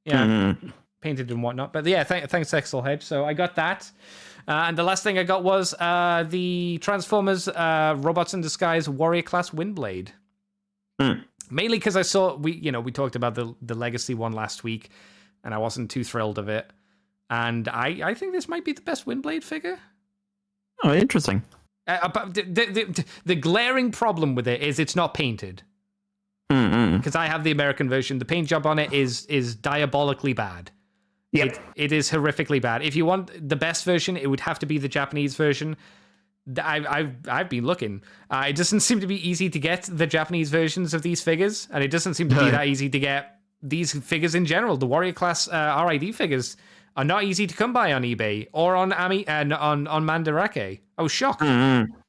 Yeah. Painted and whatnot, but yeah, thanks XL Hedge. So I got that, and the last thing I got was the Transformers Robots in Disguise Warrior Class Windblade. Mainly because I saw we talked about the Legacy one last week, and I wasn't too thrilled of it, and I think this might be the best Windblade figure. Oh, interesting. But the glaring problem with it is it's not painted. Because I have the American version, the paint job on it is diabolically bad. Yep. It is horrifically bad. If you want the best version, it would have to be the Japanese version. I've been looking. It doesn't seem to be easy to get the Japanese versions of these figures, and it doesn't seem to be that easy to get these figures in general. The Warrior Class RID figures are not easy to come by on eBay or on Ami and on Mandarake. I was shocked.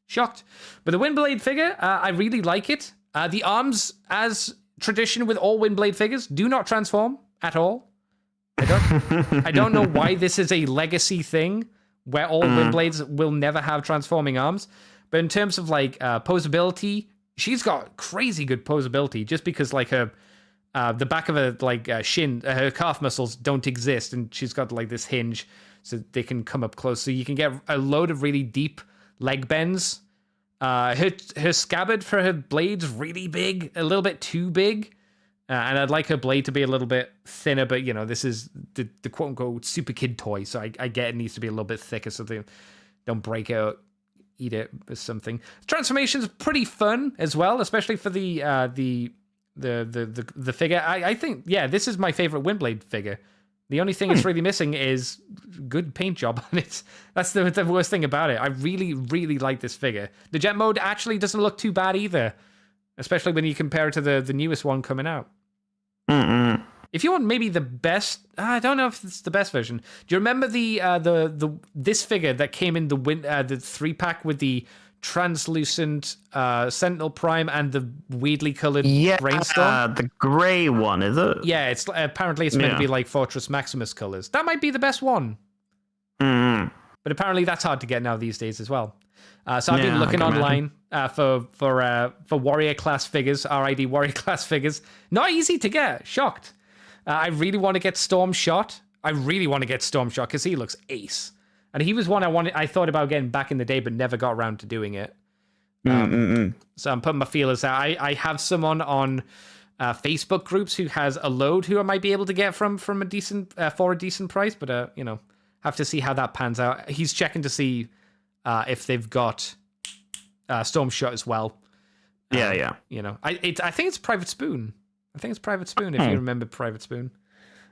Shocked. But the Windblade figure, I really like it. The arms, as tradition with all Windblade figures, do not transform at all. I don't know why this is a legacy thing where all Windblades will never have transforming arms. But in terms of like posability, she's got crazy good posability just because like her the back of her shin, her calf muscles don't exist, and she's got like this hinge so they can come up close. So you can get a load of really deep leg bends. Her scabbard for her blade's really big, a little bit too big. And I'd like her blade to be a little bit thinner, but this is the quote unquote super kid toy, so I get it needs to be a little bit thicker so they don't break out, eat it or something. Transformation's pretty fun as well, especially for the figure. I think this is my favorite Windblade figure. The only thing it's really missing is good paint job on it. That's the worst thing about it. I really, really like this figure. The jet mode actually doesn't look too bad either, especially when you compare it to the newest one coming out. Mm-mm. If you want maybe the best, I don't know if it's the best version. Do you remember this figure that came in the 3-pack with the translucent Sentinel Prime and the weirdly colored Brainstorm? The gray one, is it? Yeah, it's apparently it's meant to be like Fortress Maximus colors. That might be the best one. Mm. But apparently that's hard to get now these days as well. So I've been looking online for warrior class figures, RID warrior class figures. Not easy to get. Shocked. I really want to get Storm Shot. Because he looks ace. And he was one I thought about getting back in the day, but never got around to doing it. So I'm putting my feelers out. I have someone on Facebook groups who has a load who I might be able to get from a decent for a decent price, but have to see how that pans out. He's checking to see if they've got Storm Shot as well. Yeah. I think it's Private Spoon. If you remember Private Spoon.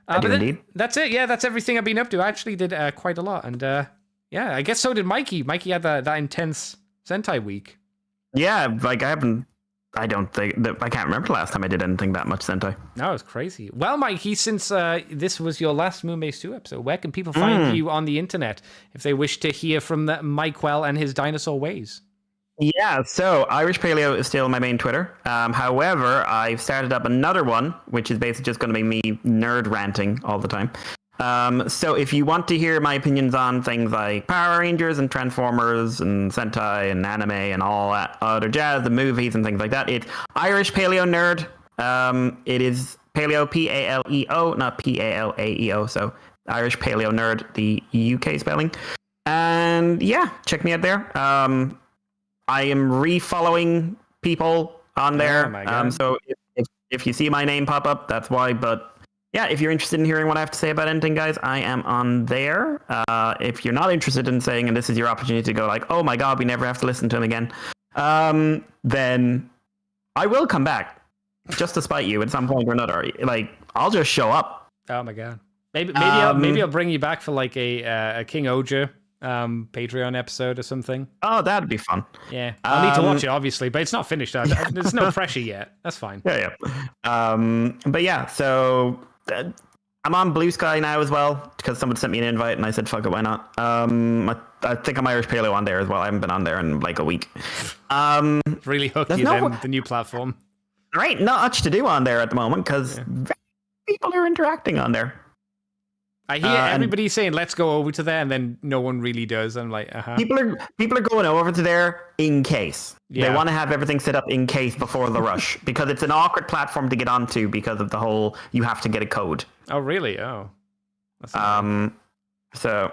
I do indeed. That's it. Yeah, that's everything I've been up to. I actually did quite a lot. And I guess so did Mikey. Mikey had that intense Sentai week. Yeah, like I can't remember the last time I did anything that much Sentai. No, it was crazy. Well, Mikey, since this was your last Moonbase 2 episode, where can people find you on the internet if they wish to hear from Mike Well and his dinosaur ways? Yeah, so Irish Paleo is still my main Twitter. However, I've started up another one, which is basically just going to be me nerd ranting all the time. So if you want to hear my opinions on things like Power Rangers and Transformers and Sentai and anime and all that other jazz, the movies and things like that, it's Irish Paleo Nerd. It is Paleo, P-A-L-E-O, not P-A-L-A-E-O. So Irish Paleo Nerd, the UK spelling. And yeah, check me out there. I am re-following people on there. Oh my God. So if you see my name pop up, that's why. But yeah, if you're interested in hearing what I have to say about anything, guys, I am on there. If you're not interested in saying, and this is your opportunity to go like, oh my God, we never have to listen to him again, then I will come back just to spite you at some point or another. Like, I'll just show up. Oh my God. Maybe I'll bring you back for like a King Oja Patreon episode or something. Oh, that'd be fun. Yeah, I'll need to watch it obviously, but it's not finished. There's no pressure yet. That's fine. Yeah. But yeah, so I'm on Blue Sky now as well because someone sent me an invite and I said, fuck it, why not? I think I'm Irish Paleo on there as well. I haven't been on there in like a week. Really hooked you then, the new platform. There ain't not much to do on there at the moment because people are interacting on there. I hear everybody saying, let's go over to there, and then no one really does. I'm like, People are going over to there in case. Yeah. They want to have everything set up in case before the rush because it's an awkward platform to get onto because of the whole, you have to get a code. Oh, really? Oh. That's so,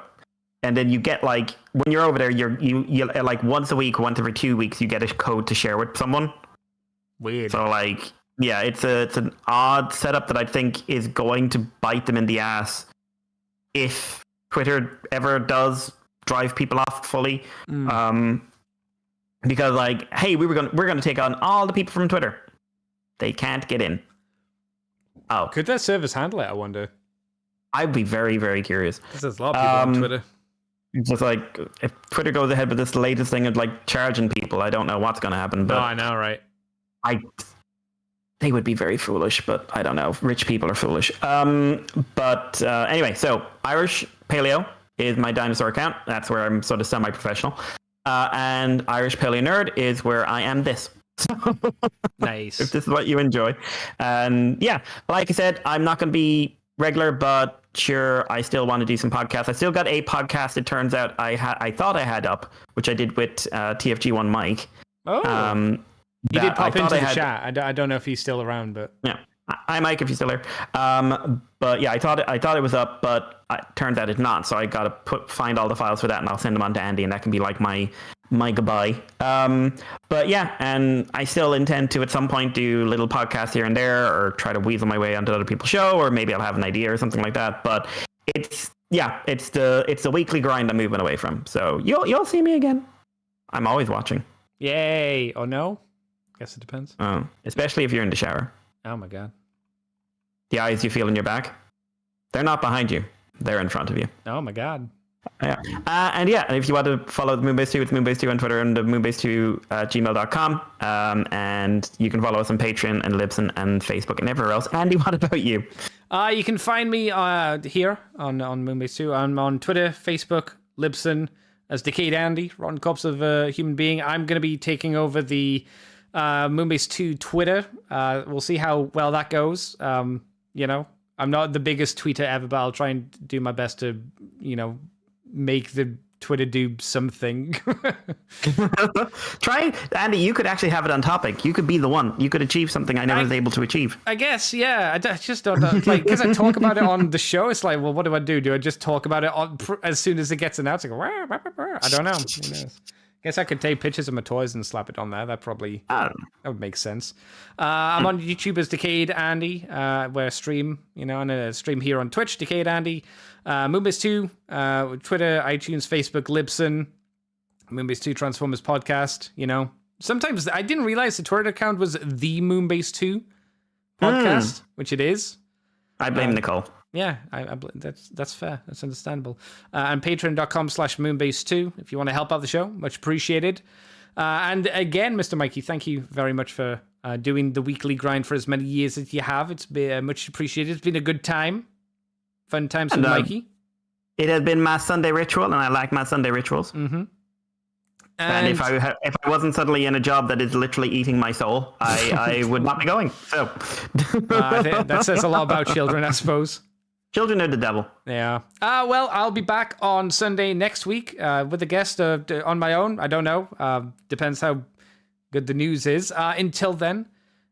and then you get like, when you're over there, you like once a week, once every 2 weeks, you get a code to share with someone. Weird. So like, yeah, it's an odd setup that I think is going to bite them in the ass if Twitter ever does drive people off fully. Because like, hey, we're gonna take on all the people from Twitter. They can't get in. Oh, could that service handle it? I wonder. I'd be very, very curious. There's a lot of people on Twitter. It's just like if Twitter goes ahead with this latest thing of like charging people, I don't know what's gonna happen. But I know, right? They would be very foolish, but I don't know. Rich people are foolish. But anyway, so Irish Paleo is my dinosaur account. That's where I'm sort of semi-professional. And Irish Paleo Nerd is where I am this. Nice. If this is what you enjoy. And yeah, like I said, I'm not going to be regular, but sure, I still want to do some podcasts. I still got a podcast, it turns out, I thought I had up, which I did with TFG1 Mike. Oh. He did pop into the chat. I don't know if he's still around, but yeah, Hi, Mike, if you're still here. But yeah, I thought it was up, but it turned out it's not. So I got to find all the files for that, and I'll send them on to Andy, and that can be like my goodbye. But yeah, and I still intend to at some point do little podcasts here and there, or try to weasel my way onto other people's show, or maybe I'll have an idea or something like that. But it's the weekly grind I'm moving away from. So you'll see me again. I'm always watching. Yay! Oh no. Guess it depends. Oh, especially if you're in the shower. Oh my god. The eyes you feel in your back, they're not behind you. They're in front of you. Oh my god. Yeah. And yeah, if you want to follow the Moonbase 2, it's Moonbase2 on Twitter and the Moonbase2 gmail.com. And you can follow us on Patreon and Libsyn and Facebook and everywhere else. Andy, what about you? You can find me here on Moonbase 2. I'm on Twitter, Facebook, Libsyn, as Decayed Andy, Rotten Corpse of a Human Being. I'm going to be taking over the Moonbase 2 Twitter. We'll see how well that goes. You know, I'm not the biggest tweeter ever, but I'll try and do my best to, you know, make the Twitter do something. Try, Andy, you could actually have it on topic. You could be the one. You could achieve something I never was able to achieve. I guess, yeah. I just don't know. Like, because I talk about it on the show, it's like, well, what do I do? Do I just talk about it as soon as it gets announced? I go, I don't know. Who knows? Guess I could take pictures of my toys and slap it on there. That would make sense. I'm on YouTube as Decayed Andy, where I stream, you know, and I stream here on Twitch, Decayed Andy, Moonbase 2, Twitter, iTunes, Facebook, Libsyn, Moonbase 2 Transformers podcast. You know, sometimes I didn't realize the Twitter account was the Moonbase 2 podcast, which it is. I blame Nicole. Yeah, that's fair. That's understandable. And patreon.com/moonbase2 if you want to help out the show. Much appreciated. And again, Mr. Mikey, thank you very much for doing the weekly grind for as many years as you have. It's been much appreciated. It's been a good time. Fun times with Mikey. It has been my Sunday ritual, and I like my Sunday rituals. Mm-hmm. And if I wasn't suddenly in a job that is literally eating my soul, I would not be going. So I think that says a lot about children, I suppose. Children are the devil. Yeah. Well, I'll be back on Sunday next week with a guest on my own. I don't know. Depends how good the news is. Until then,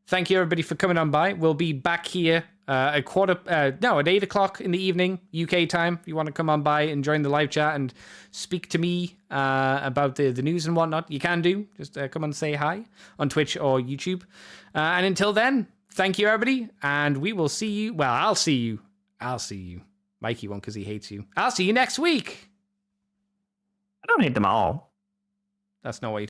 thank you everybody for coming on by. We'll be back here at 8 o'clock in the evening, UK time. If you want to come on by and join the live chat and speak to me about the news and whatnot, you can do. Just come and say hi on Twitch or YouTube. And until then, thank you everybody. And we will see you. Well, I'll see you. Mikey won't because he hates you. I'll see you next week. I don't hate them all. That's no way.